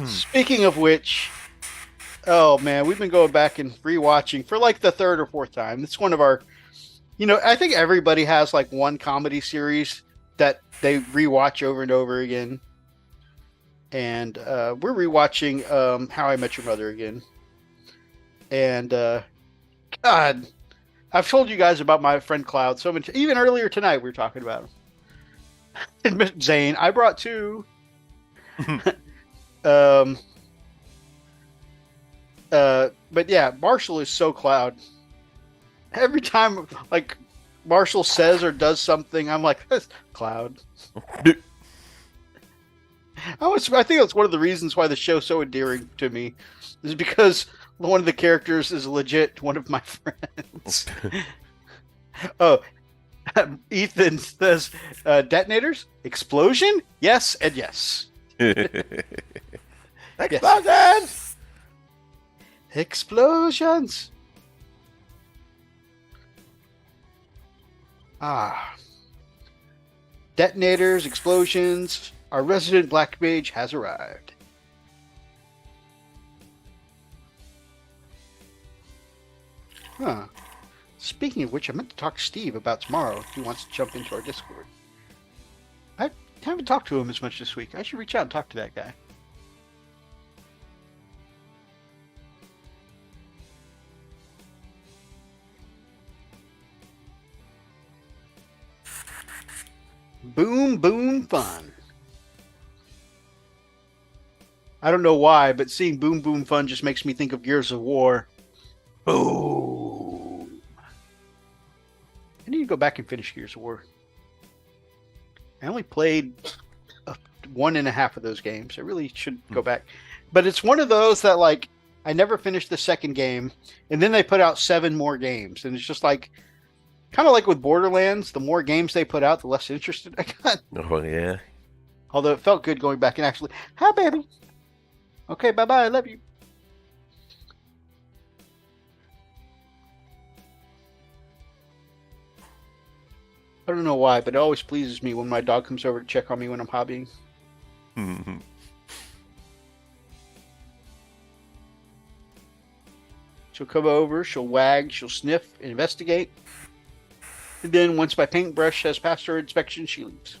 Speaking of which, oh man, we've been going back and rewatching for like the third or fourth time. It's one of our, I think everybody has like one comedy series that they rewatch over and over again. And we're rewatching How I Met Your Mother again. And God, I've told you guys about my friend Cloud so much. Even earlier tonight, we were talking about him. And Zane, I brought two. But yeah, Marshall is so Cloud. Every time, like, Marshall says or does something, I'm like, that's Cloud. I think that's one of the reasons why the show's so endearing to me, is because one of the characters is legit one of my friends. Oh, Ethan says, detonators? Explosion? Yes and yes. Explosions! Explosions! Ah. Detonators, explosions. Our resident black mage has arrived. Huh. Speaking of which, I meant to talk to Steve about tomorrow if he wants to jump into our Discord. I haven't talked to him as much this week. I should reach out and talk to that guy. Boom, boom, fun. I don't know why, but seeing Boom Boom Fun just makes me think of Gears of War. Boom. I need to go back and finish Gears of War. I only played 1.5 of those games. I really should go back. But it's one of those that, like, I never finished the second game, and then they put out 7 more games, and it's just like, kind of like with Borderlands, the more games they put out, the less interested I got. Oh, yeah. Although it felt good going back and actually, hi, baby. Okay, bye-bye. I love you. I don't know why, but it always pleases me when my dog comes over to check on me when I'm hobbying. Mhm. She'll come over, she'll wag, she'll sniff, investigate. And then once my paintbrush has passed her inspection, she leaves.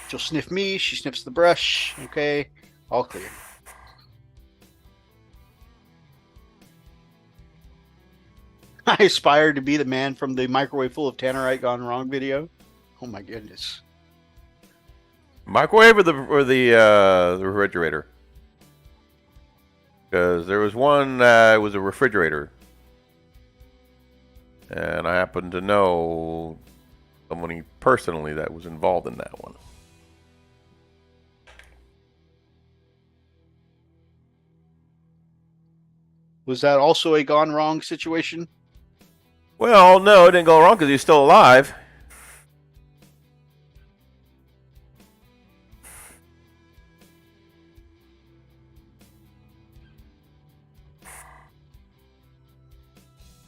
She'll sniff me, she sniffs the brush. Okay, all clear. I aspire to be the man from the microwave full of tannerite gone wrong video. Oh my goodness. Microwave or the refrigerator? Because there was one that was a refrigerator, and I happen to know someone personally that was involved in that one. Was that also a gone wrong situation? Well, no, it didn't go wrong because he's still alive.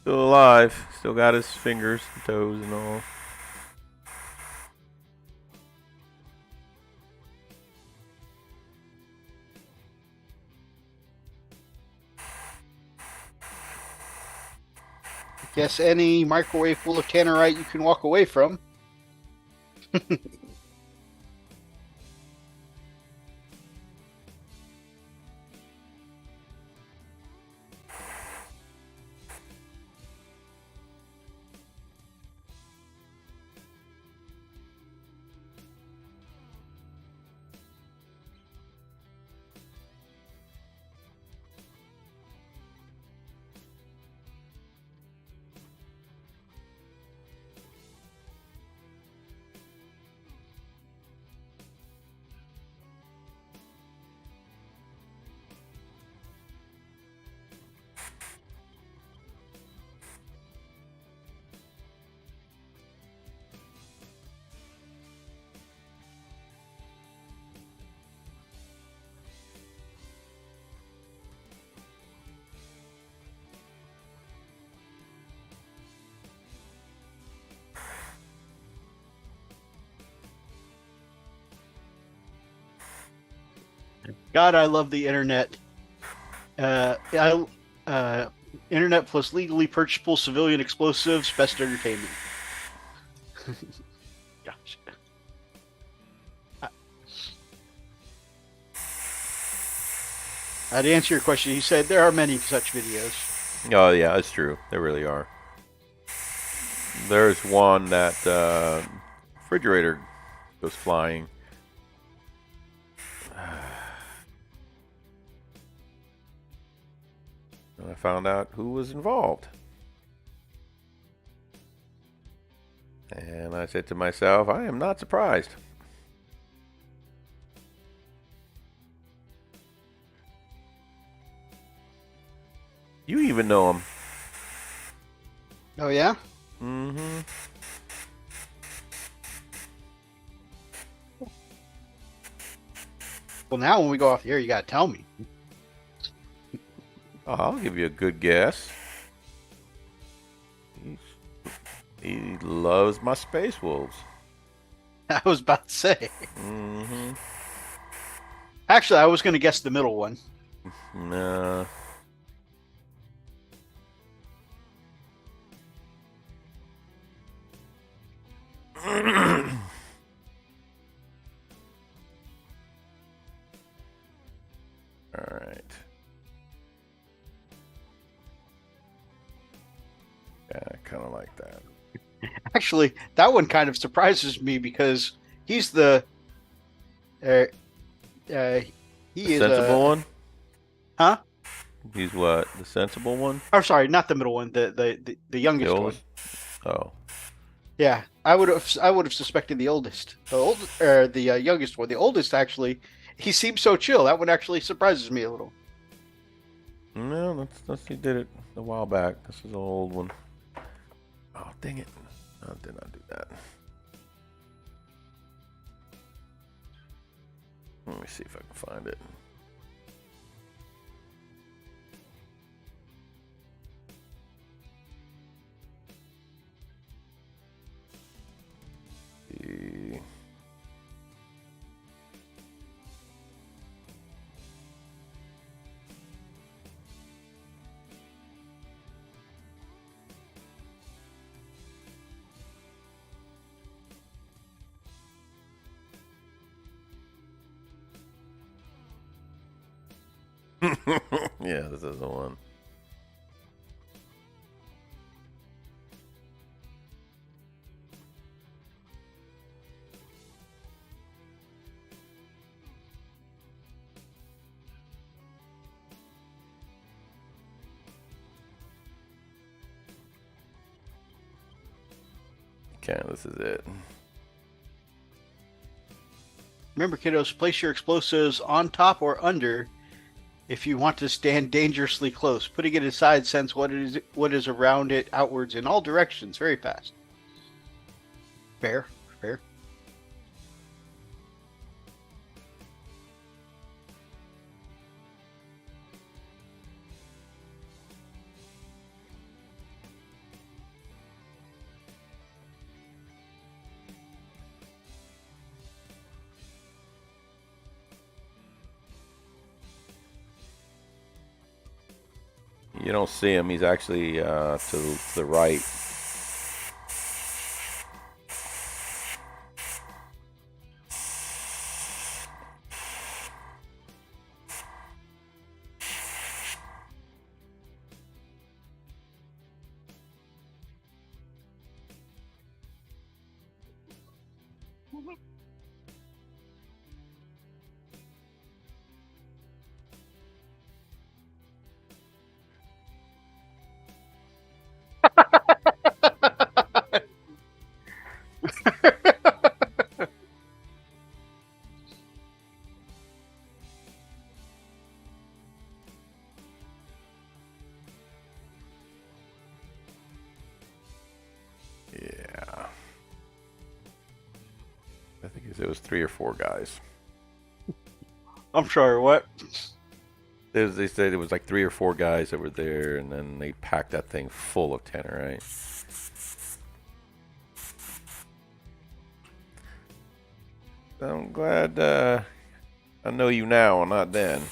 Still alive. Still got his fingers and toes and all. Guess any microwave full of tannerite you can walk away from. God, I love the internet. Internet plus legally purchasable civilian explosives, best entertainment. Gosh. To answer your question, he said there are many such videos. Oh, yeah, that's true. There really are. There's one that refrigerator goes flying. And I found out who was involved. And I said to myself, I am not surprised. You even know him. Oh, yeah? Mm-hmm. Well, now when we go off the air, you gotta tell me. Oh, I'll give you a good guess. He loves my Space Wolves. I was about to say. Mm-hmm. Actually, I was gonna guess the middle one. Nah. All right. Yeah, I kind of like that. Actually, that one kind of surprises me because he's the. He The is sensible one? Huh? He's what? The sensible one? I'm sorry, not the middle one. The youngest The one. oldest? Oh. Yeah, I would have suspected the oldest, the youngest one. The oldest actually, he seems so chill. That one actually surprises me a little. No, he did it a while back. This is an old one. Oh, dang it. I did not do that. Let me see if I can find it. Yeah, this is the one. Okay, this is it. Remember, kiddos, place your explosives on top or under if you want to stand dangerously close. Putting it aside sends what is around it outwards in all directions very fast. Fair, fair. You don't see him. He's actually to the right. Yeah. I think it was 3 or 4 guys. I'm sorry, what? They said it was like 3 or 4 guys that were there, and then they packed that thing full of tannerite. I'm glad I know you now, not then.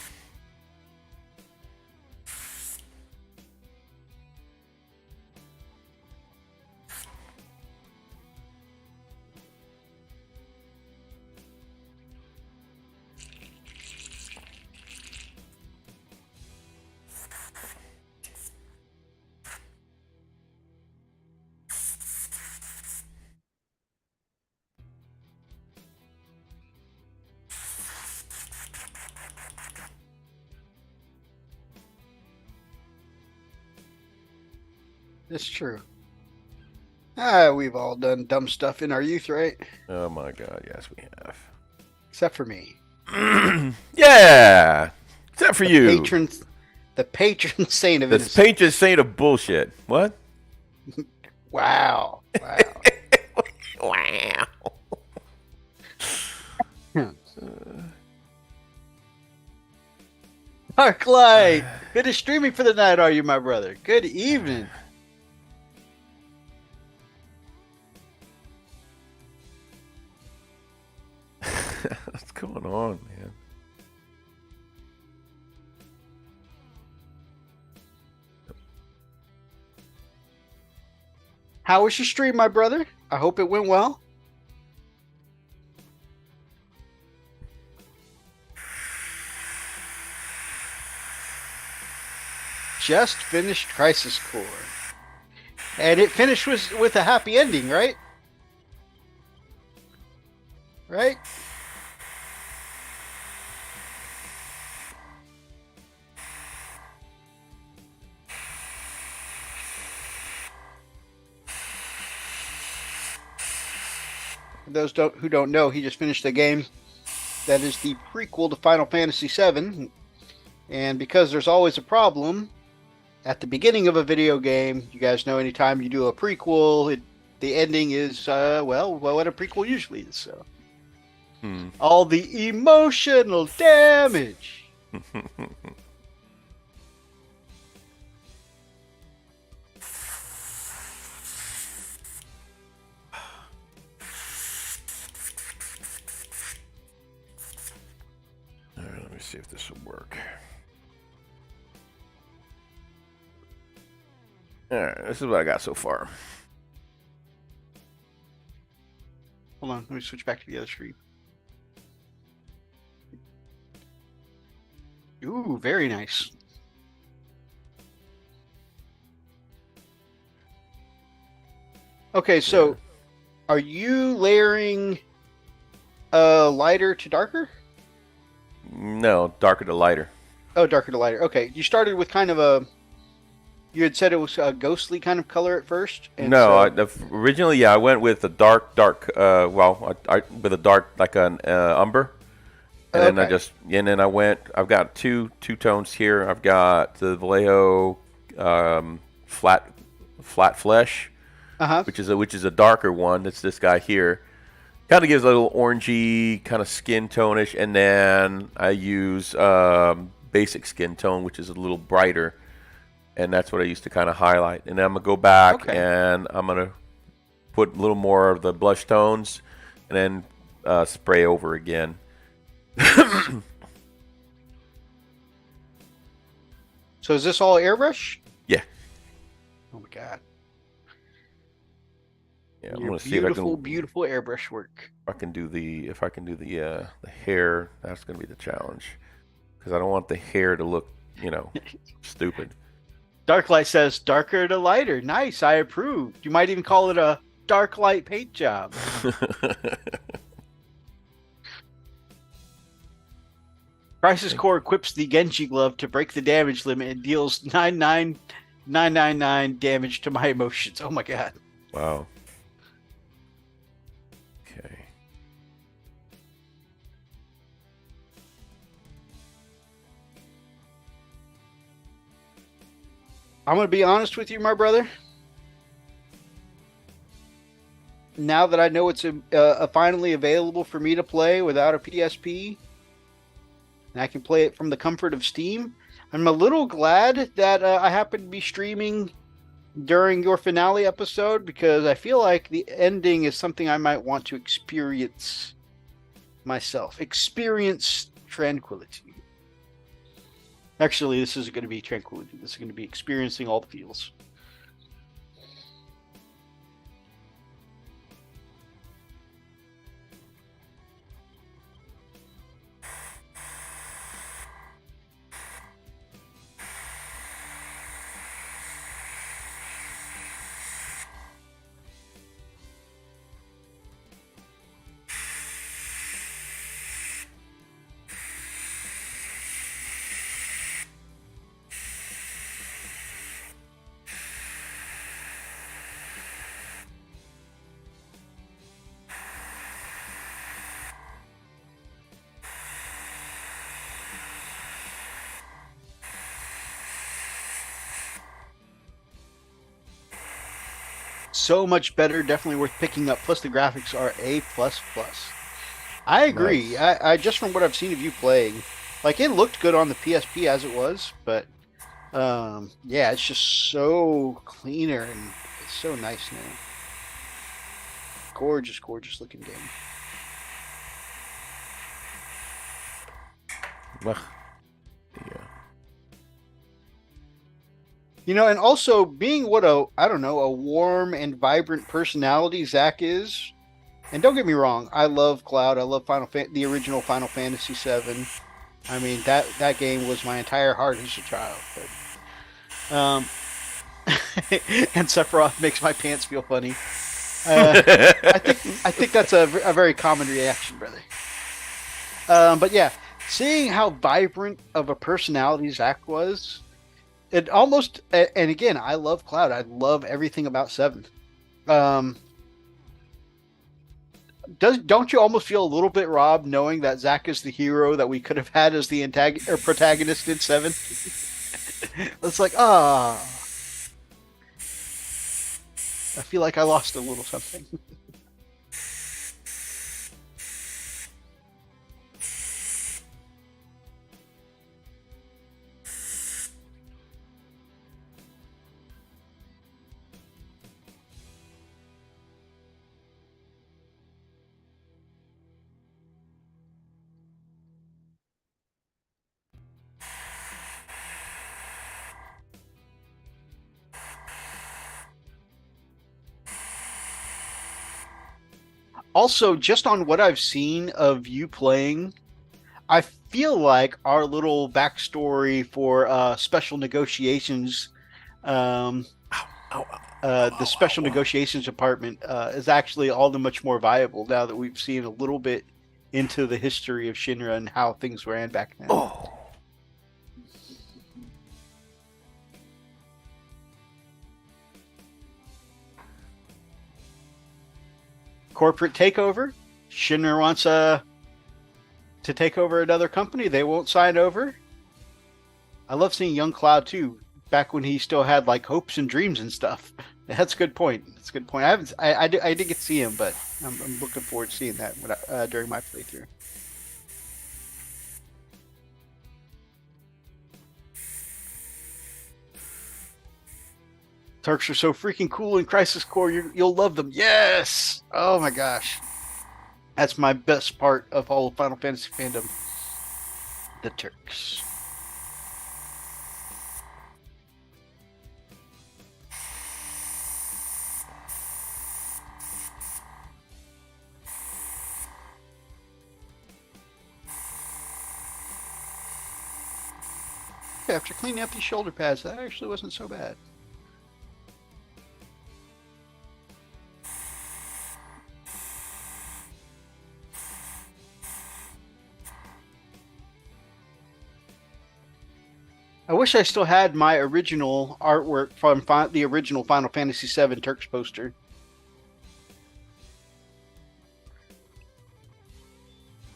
It's true. We've all done dumb stuff in our youth, right? Oh my God, yes we have. Except for me. Yeah, except for you. The patron saint of The innocence. patron saint of bullshit. What? Wow. Wow. Wow. Dark Light. Good to streaming for the night, are you, my brother? Good evening. What's going on, man? How was your stream, my brother? I hope it went well. Just finished Crisis Core. And it finished with a happy ending, right? Right? For those who don't know, he just finished a game that is the prequel to Final Fantasy VII. And because there's always a problem at the beginning of a video game, you guys know anytime you do a prequel, the ending is, well, what a prequel usually is. So, all the emotional damage. All right, let me see if this will work. All right, this is what I got so far. Hold on, let me switch back to the other screen. Ooh, very nice. Okay, so are you layering lighter to darker? No, darker to lighter. Oh, darker to lighter. Okay, you started with kind of a. You had said it was a ghostly kind of color at first. And No, so... originally, yeah, I went with a dark. I with a dark like an umber, and then I went. I've got two tones here. I've got the Vallejo flat flesh, which is a darker one. That's this guy here. Kind of gives a little orangey kind of skin tonish, and then I use basic skin tone, which is a little brighter. And that's what I used to kind of highlight. And then I'm going to go back and I'm going to put a little more of the blush tones and then spray over again. So is this all airbrush? Yeah. Oh my god. Yeah, I'm going to see if I can beautiful airbrush work. if I can do the hair. That's going to be the challenge. Cuz I don't want the hair to look, stupid. Darklight says darker to lighter. Nice, I approve. You might even call it a dark light paint job. Crisis Core equips the Genji glove to break the damage limit and deals 99999 damage to my emotions. Oh my god. Wow. Okay. I'm going to be honest with you, my brother. Now that I know it's finally available for me to play without a PSP, and I can play it from the comfort of Steam, I'm a little glad that I happened to be streaming during your finale episode, because I feel like the ending is something I might want to experience myself. Experience tranquility. Actually, this isn't going to be tranquility. This is going to be experiencing all the feels. So much better, definitely worth picking up. Plus, the graphics are A++. I agree. Nice. I just from what I've seen of you playing, like it looked good on the PSP as it was, but yeah, it's just so cleaner and it's so nice now. Gorgeous, gorgeous looking game. Yeah. And also being what a warm and vibrant personality Zach is. And don't get me wrong, I love Cloud. I love the original Final Fantasy VII. I mean, that game was my entire heart as a child. But, and Sephiroth makes my pants feel funny. I think that's a very common reaction, brother. But yeah, seeing how vibrant of a personality Zach was, it almost, and again, I love Cloud. I love everything about 7. Don't you almost feel a little bit robbed knowing that Zach is the hero that we could have had as the protagonist in 7? It's like, I feel like I lost a little something. Also, just on what I've seen of you playing, I feel like our little backstory for special negotiations, the special negotiations department, is actually all the much more viable now that we've seen a little bit into the history of Shinra and how things ran back then. Oh. Corporate takeover. Shinra wants to take over another company. They won't sign over. I love seeing Young Cloud too, back when he still had like hopes and dreams and stuff. That's a good point. That's a good point. I did get to see him, but I'm looking forward to seeing that during my playthrough. Turks are so freaking cool in Crisis Core. You'll love them. Yes. Oh my gosh. That's my best part of all of Final Fantasy fandom. The Turks. After cleaning up these shoulder pads, that actually wasn't so bad. I wish I still had my original artwork from the original Final Fantasy VII Turks poster.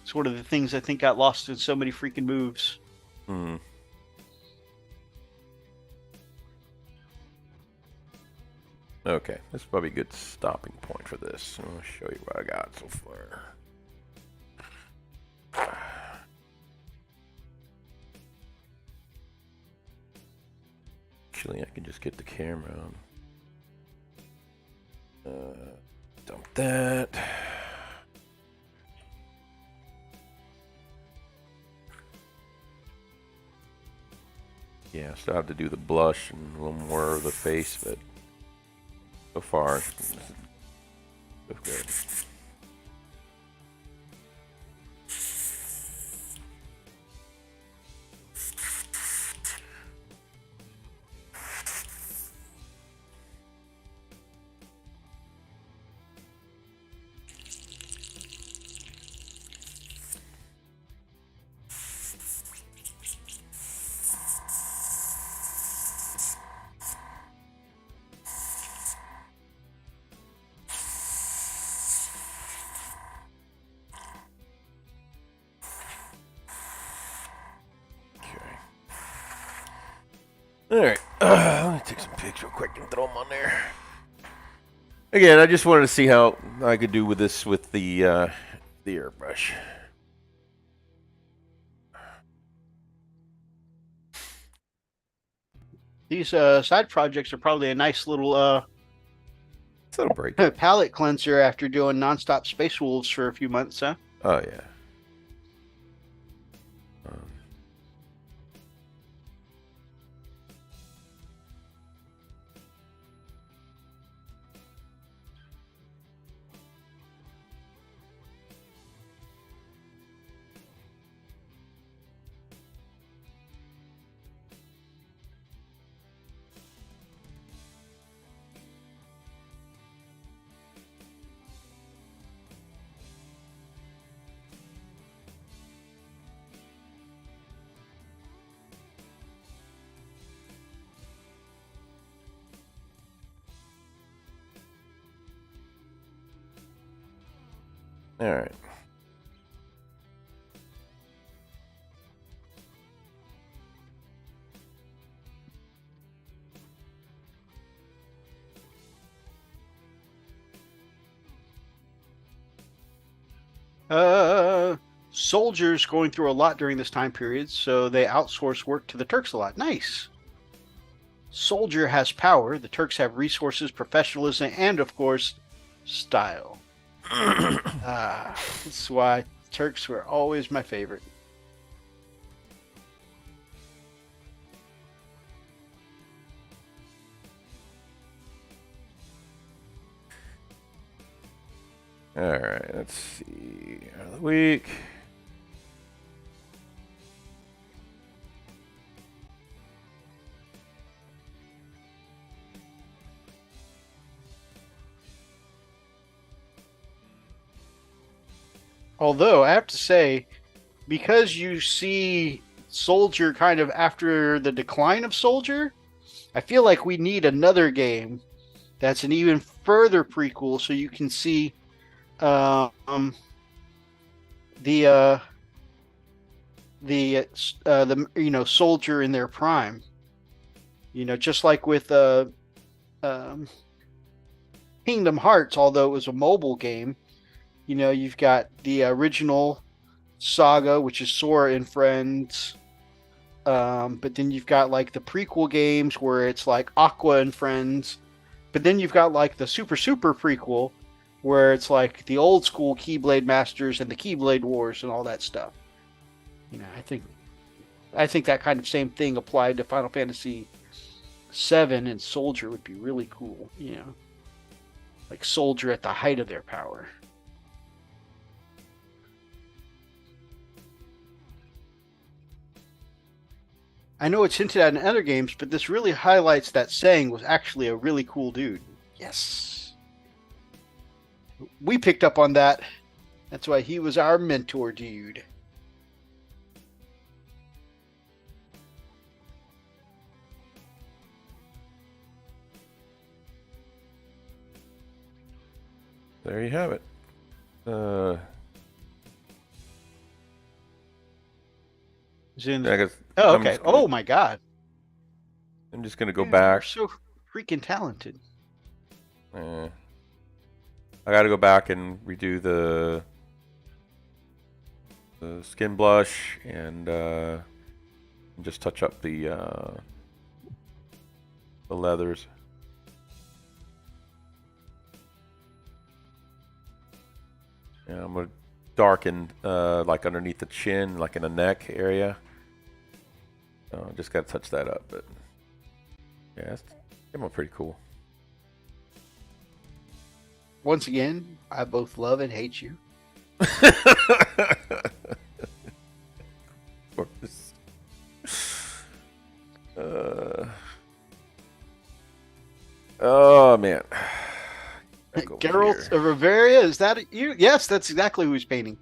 It's one of the things I think got lost in so many freaking moves. Hmm. Okay, that's probably a good stopping point for this. I'll show you what I got so far. Actually, I can just get the camera on. Dump that. Yeah, I still have to do the blush and a little more of the face, but so far, it's good. Alright, let me take some pics real quick and throw them on there. Again, I just wanted to see how I could do with this with the airbrush. These side projects are probably a nice little break. palette cleanser after doing nonstop Space Wolves for a few months, huh? Oh, yeah. All right. Soldiers going through a lot during this time period, so they outsource work to the Turks a lot. Nice. Soldier has power. The Turks have resources, professionalism, and of course, style. That's why Turks were always my favorite. All right, let's see. Of the week. Although I have to say, because you see Soldier kind of after the decline of Soldier, I feel like we need another game that's an even further prequel, so you can see the Soldier in their prime. Just like with Kingdom Hearts, although it was a mobile game, you've got the original Saga, which is Sora and Friends. But then you've got like the prequel games where it's like Aqua and Friends. But then you've got like the super prequel where it's like the old school Keyblade Masters and the Keyblade Wars and all that stuff. I think that kind of same thing applied to Final Fantasy VII, and Soldier would be really cool. Like Soldier at the height of their power. I know it's hinted at in other games, but this really highlights that Sang was actually a really cool dude. Yes. We picked up on that. That's why he was our mentor dude. There you have it. I guess Oh, okay. Oh my God. I'm just gonna go You're back. so freaking talented. I gotta go back and redo the skin blush and just touch up the leathers. Yeah, I'm gonna darken like underneath the chin, like in the neck area. Just gotta touch that up, but yeah, it's pretty cool. Once again, I both love and hate you. Oh man. Geralt of Riveria, is that you? Yes, that's exactly who he's painting.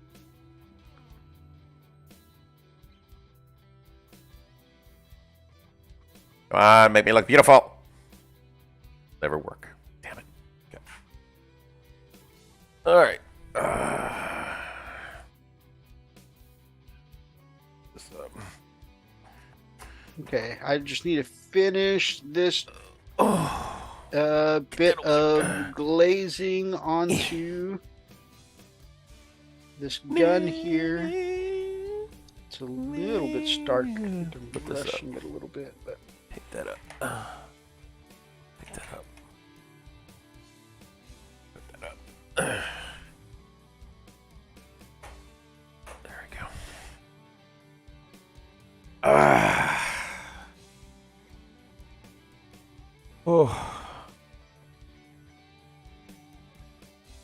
Come on, make me look beautiful. Never work. Damn it. Okay. All right. Okay, I just need to finish this bit of glazing onto this gun here. It's a little bit stark. Put this up. Brushing it a little bit, but Pick that up. Pick that up. Put that up. There we go. Oh.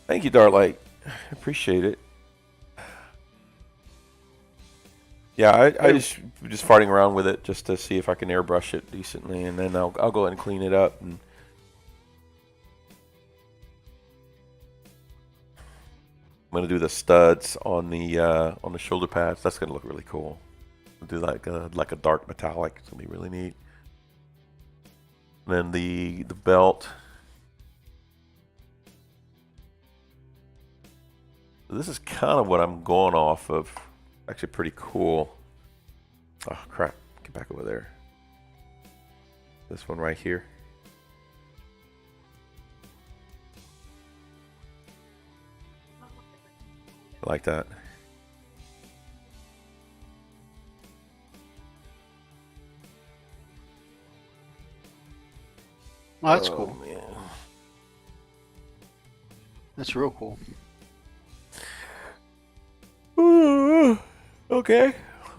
Thank you, Darlight. I appreciate it. Yeah, I just farting around with it just to see if I can airbrush it decently, and then I'll go ahead and clean it up. And I'm gonna do the studs on the shoulder pads. That's gonna look really cool. I'll do like a dark metallic. It's gonna be really neat. And then the belt. This is kind of what I'm going off of. Actually pretty cool. Oh crap, get back over there. This one right here. I like that. well, that's cool. Man. That's real cool. Okay.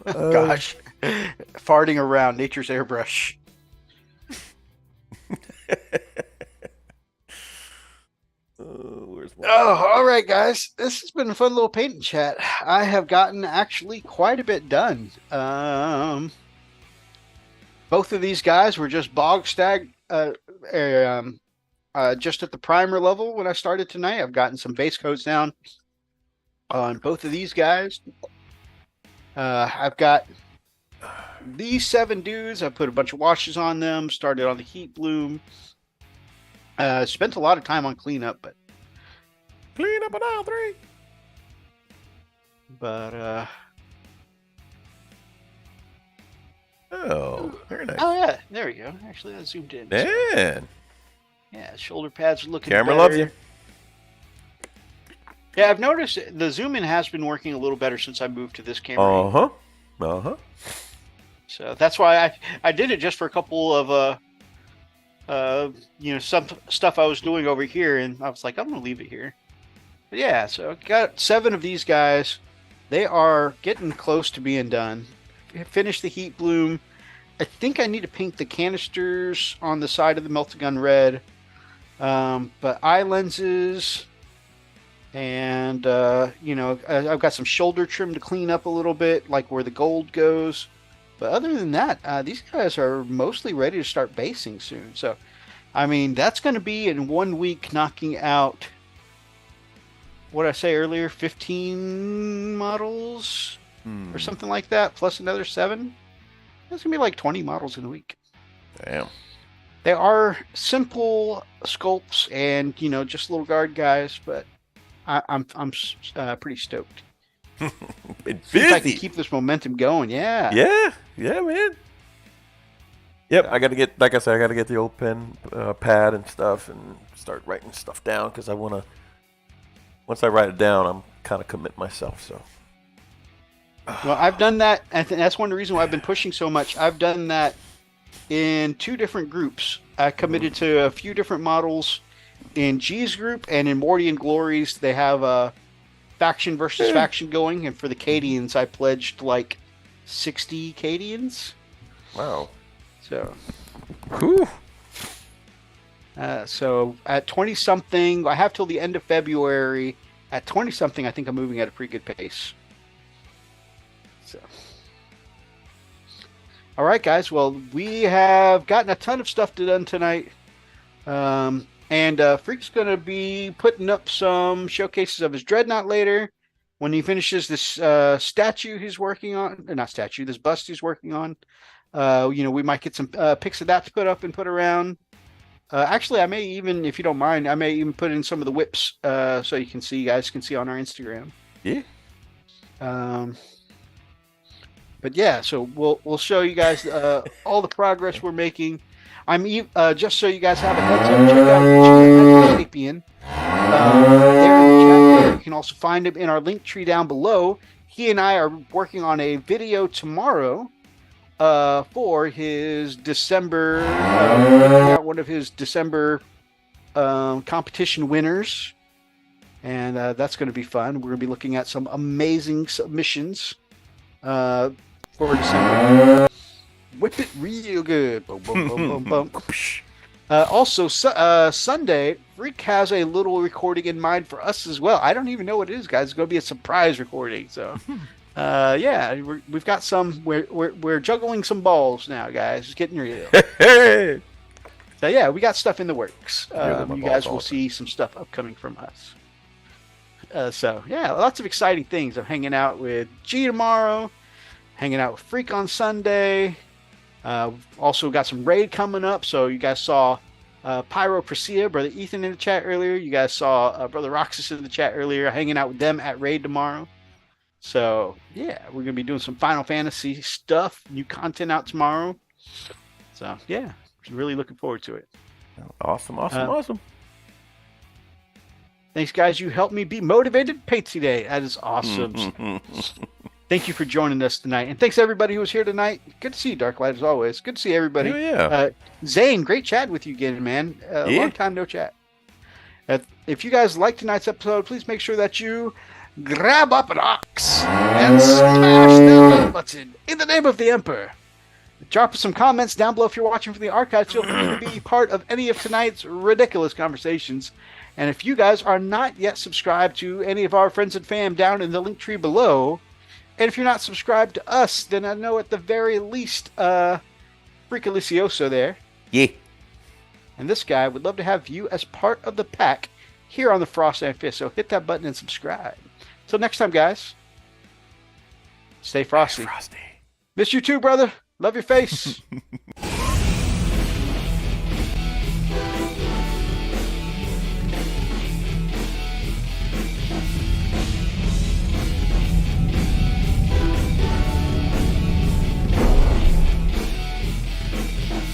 Gosh, farting around nature's airbrush. Where's my... Oh, all right, guys. This has been a fun little painting chat. I have gotten actually quite a bit done. Both of these guys were just bog stag, just at the primer level when I started tonight. I've gotten some base coats down. on both of these guys. I've got these 7 dudes. I put a bunch of washes on them. Started on the heat bloom. Spent a lot of time on cleanup, but Clean up an aisle 3. but Oh, very nice. oh yeah, there we go. Actually, I zoomed in. Man, Yeah, shoulder pads are looking camera better. loves you. Yeah, I've noticed the zoom in has been working a little better since I moved to this camera. Uh-huh. So that's why I did it just for a couple of some stuff I was doing over here, and I was like, I'm gonna leave it here. But yeah, so I got 7 of these guys. They are getting close to being done. Finished the heat bloom. I think I need to paint the canisters on the side of the melted gun red. But eye lenses, and I've got some shoulder trim to clean up a little bit, like where the gold goes. But other than that, these guys are mostly ready to start basing soon. So, I mean, that's going to be in 1 week knocking out, what did I say earlier, 15 models or something like that, plus another 7. That's going to be like 20 models in a week. Damn. They are simple sculpts and, just little guard guys, but I'm pretty stoked. It's See if I can busy. keep this momentum going. Yeah. Yeah, man. Yep, I got to get, like I said, I got to get the old pen, pad and stuff and start writing stuff down because I want to, once I write it down, I'm kind of commit myself, so. Well, I've done that, and that's one of the reasons why I've been pushing so much. I've done that in 2 different groups. I committed to a few different models in G's group, and in Morty and Glories, they have a faction versus faction going, and for the Cadians, I pledged like 60 Cadians. Wow. So, Whew. so at 20-something, I have till the end of February. At 20-something, I think I'm moving at a pretty good pace. So, all right, guys. Well, we have gotten a ton of stuff done tonight. And Freak's going to be putting up some showcases of his Dreadnought later when he finishes this statue he's working on. Not statue, this bust he's working on. We might get some pics of that to put up and put around. Actually, I may even, if you don't mind, I may even put in some of the whips so you guys can see on our Instagram. Yeah. But yeah, so we'll show you guys all the progress we're making. I'm just so you guys have a heads up. Check out Sapien. There in the chat. You can also find him in our link tree down below. He and I are working on a video tomorrow for his December. One of his December competition winners, and that's going to be fun. We're going to be looking at some amazing submissions for December. Whip it real good. Boom, boom, boom, boom, boom. Also, Sunday, Freak has a little recording in mind for us as well. I don't even know what it is, guys. It's going to be a surprise recording. So, yeah, we've got some. We're juggling some balls now, guys. It's getting real. So yeah, we got stuff in the works. You guys will see some stuff upcoming from us. So yeah, lots of exciting things. I'm hanging out with G tomorrow. Hanging out with Freak on Sunday. Also got some raid coming up. So you guys saw Pyro Presea, Brother Ethan in the chat earlier. You guys saw Brother Roxas in the chat earlier. Hanging out with them at raid tomorrow. So yeah, we're gonna be doing some Final Fantasy stuff. New content out tomorrow. So yeah, really looking forward to it. Awesome. Thanks, guys. You helped me be motivated. Paint today. That is awesome. Thank you for joining us tonight. And thanks everybody who was here tonight. Good to see you, Darklight, as always. Good to see everybody. Yeah. Zane, great chatting with you again, man. Long time no chat. If you guys liked tonight's episode, please make sure that you grab up an ox and smash that like button in the name of the Emperor. Drop some comments down below if you're watching from the archives. Feel free to be part of any of tonight's ridiculous conversations. And if you guys are not yet subscribed to any of our friends and fam down in the link tree below, and if you're not subscribed to us, then I know at the very least, Freakalicioso there. Yeah. And this guy would love to have you as part of the pack here on the Frost and Fist. So hit that button and subscribe. Till next time, guys. Stay frosty. Miss you too, brother. Love your face.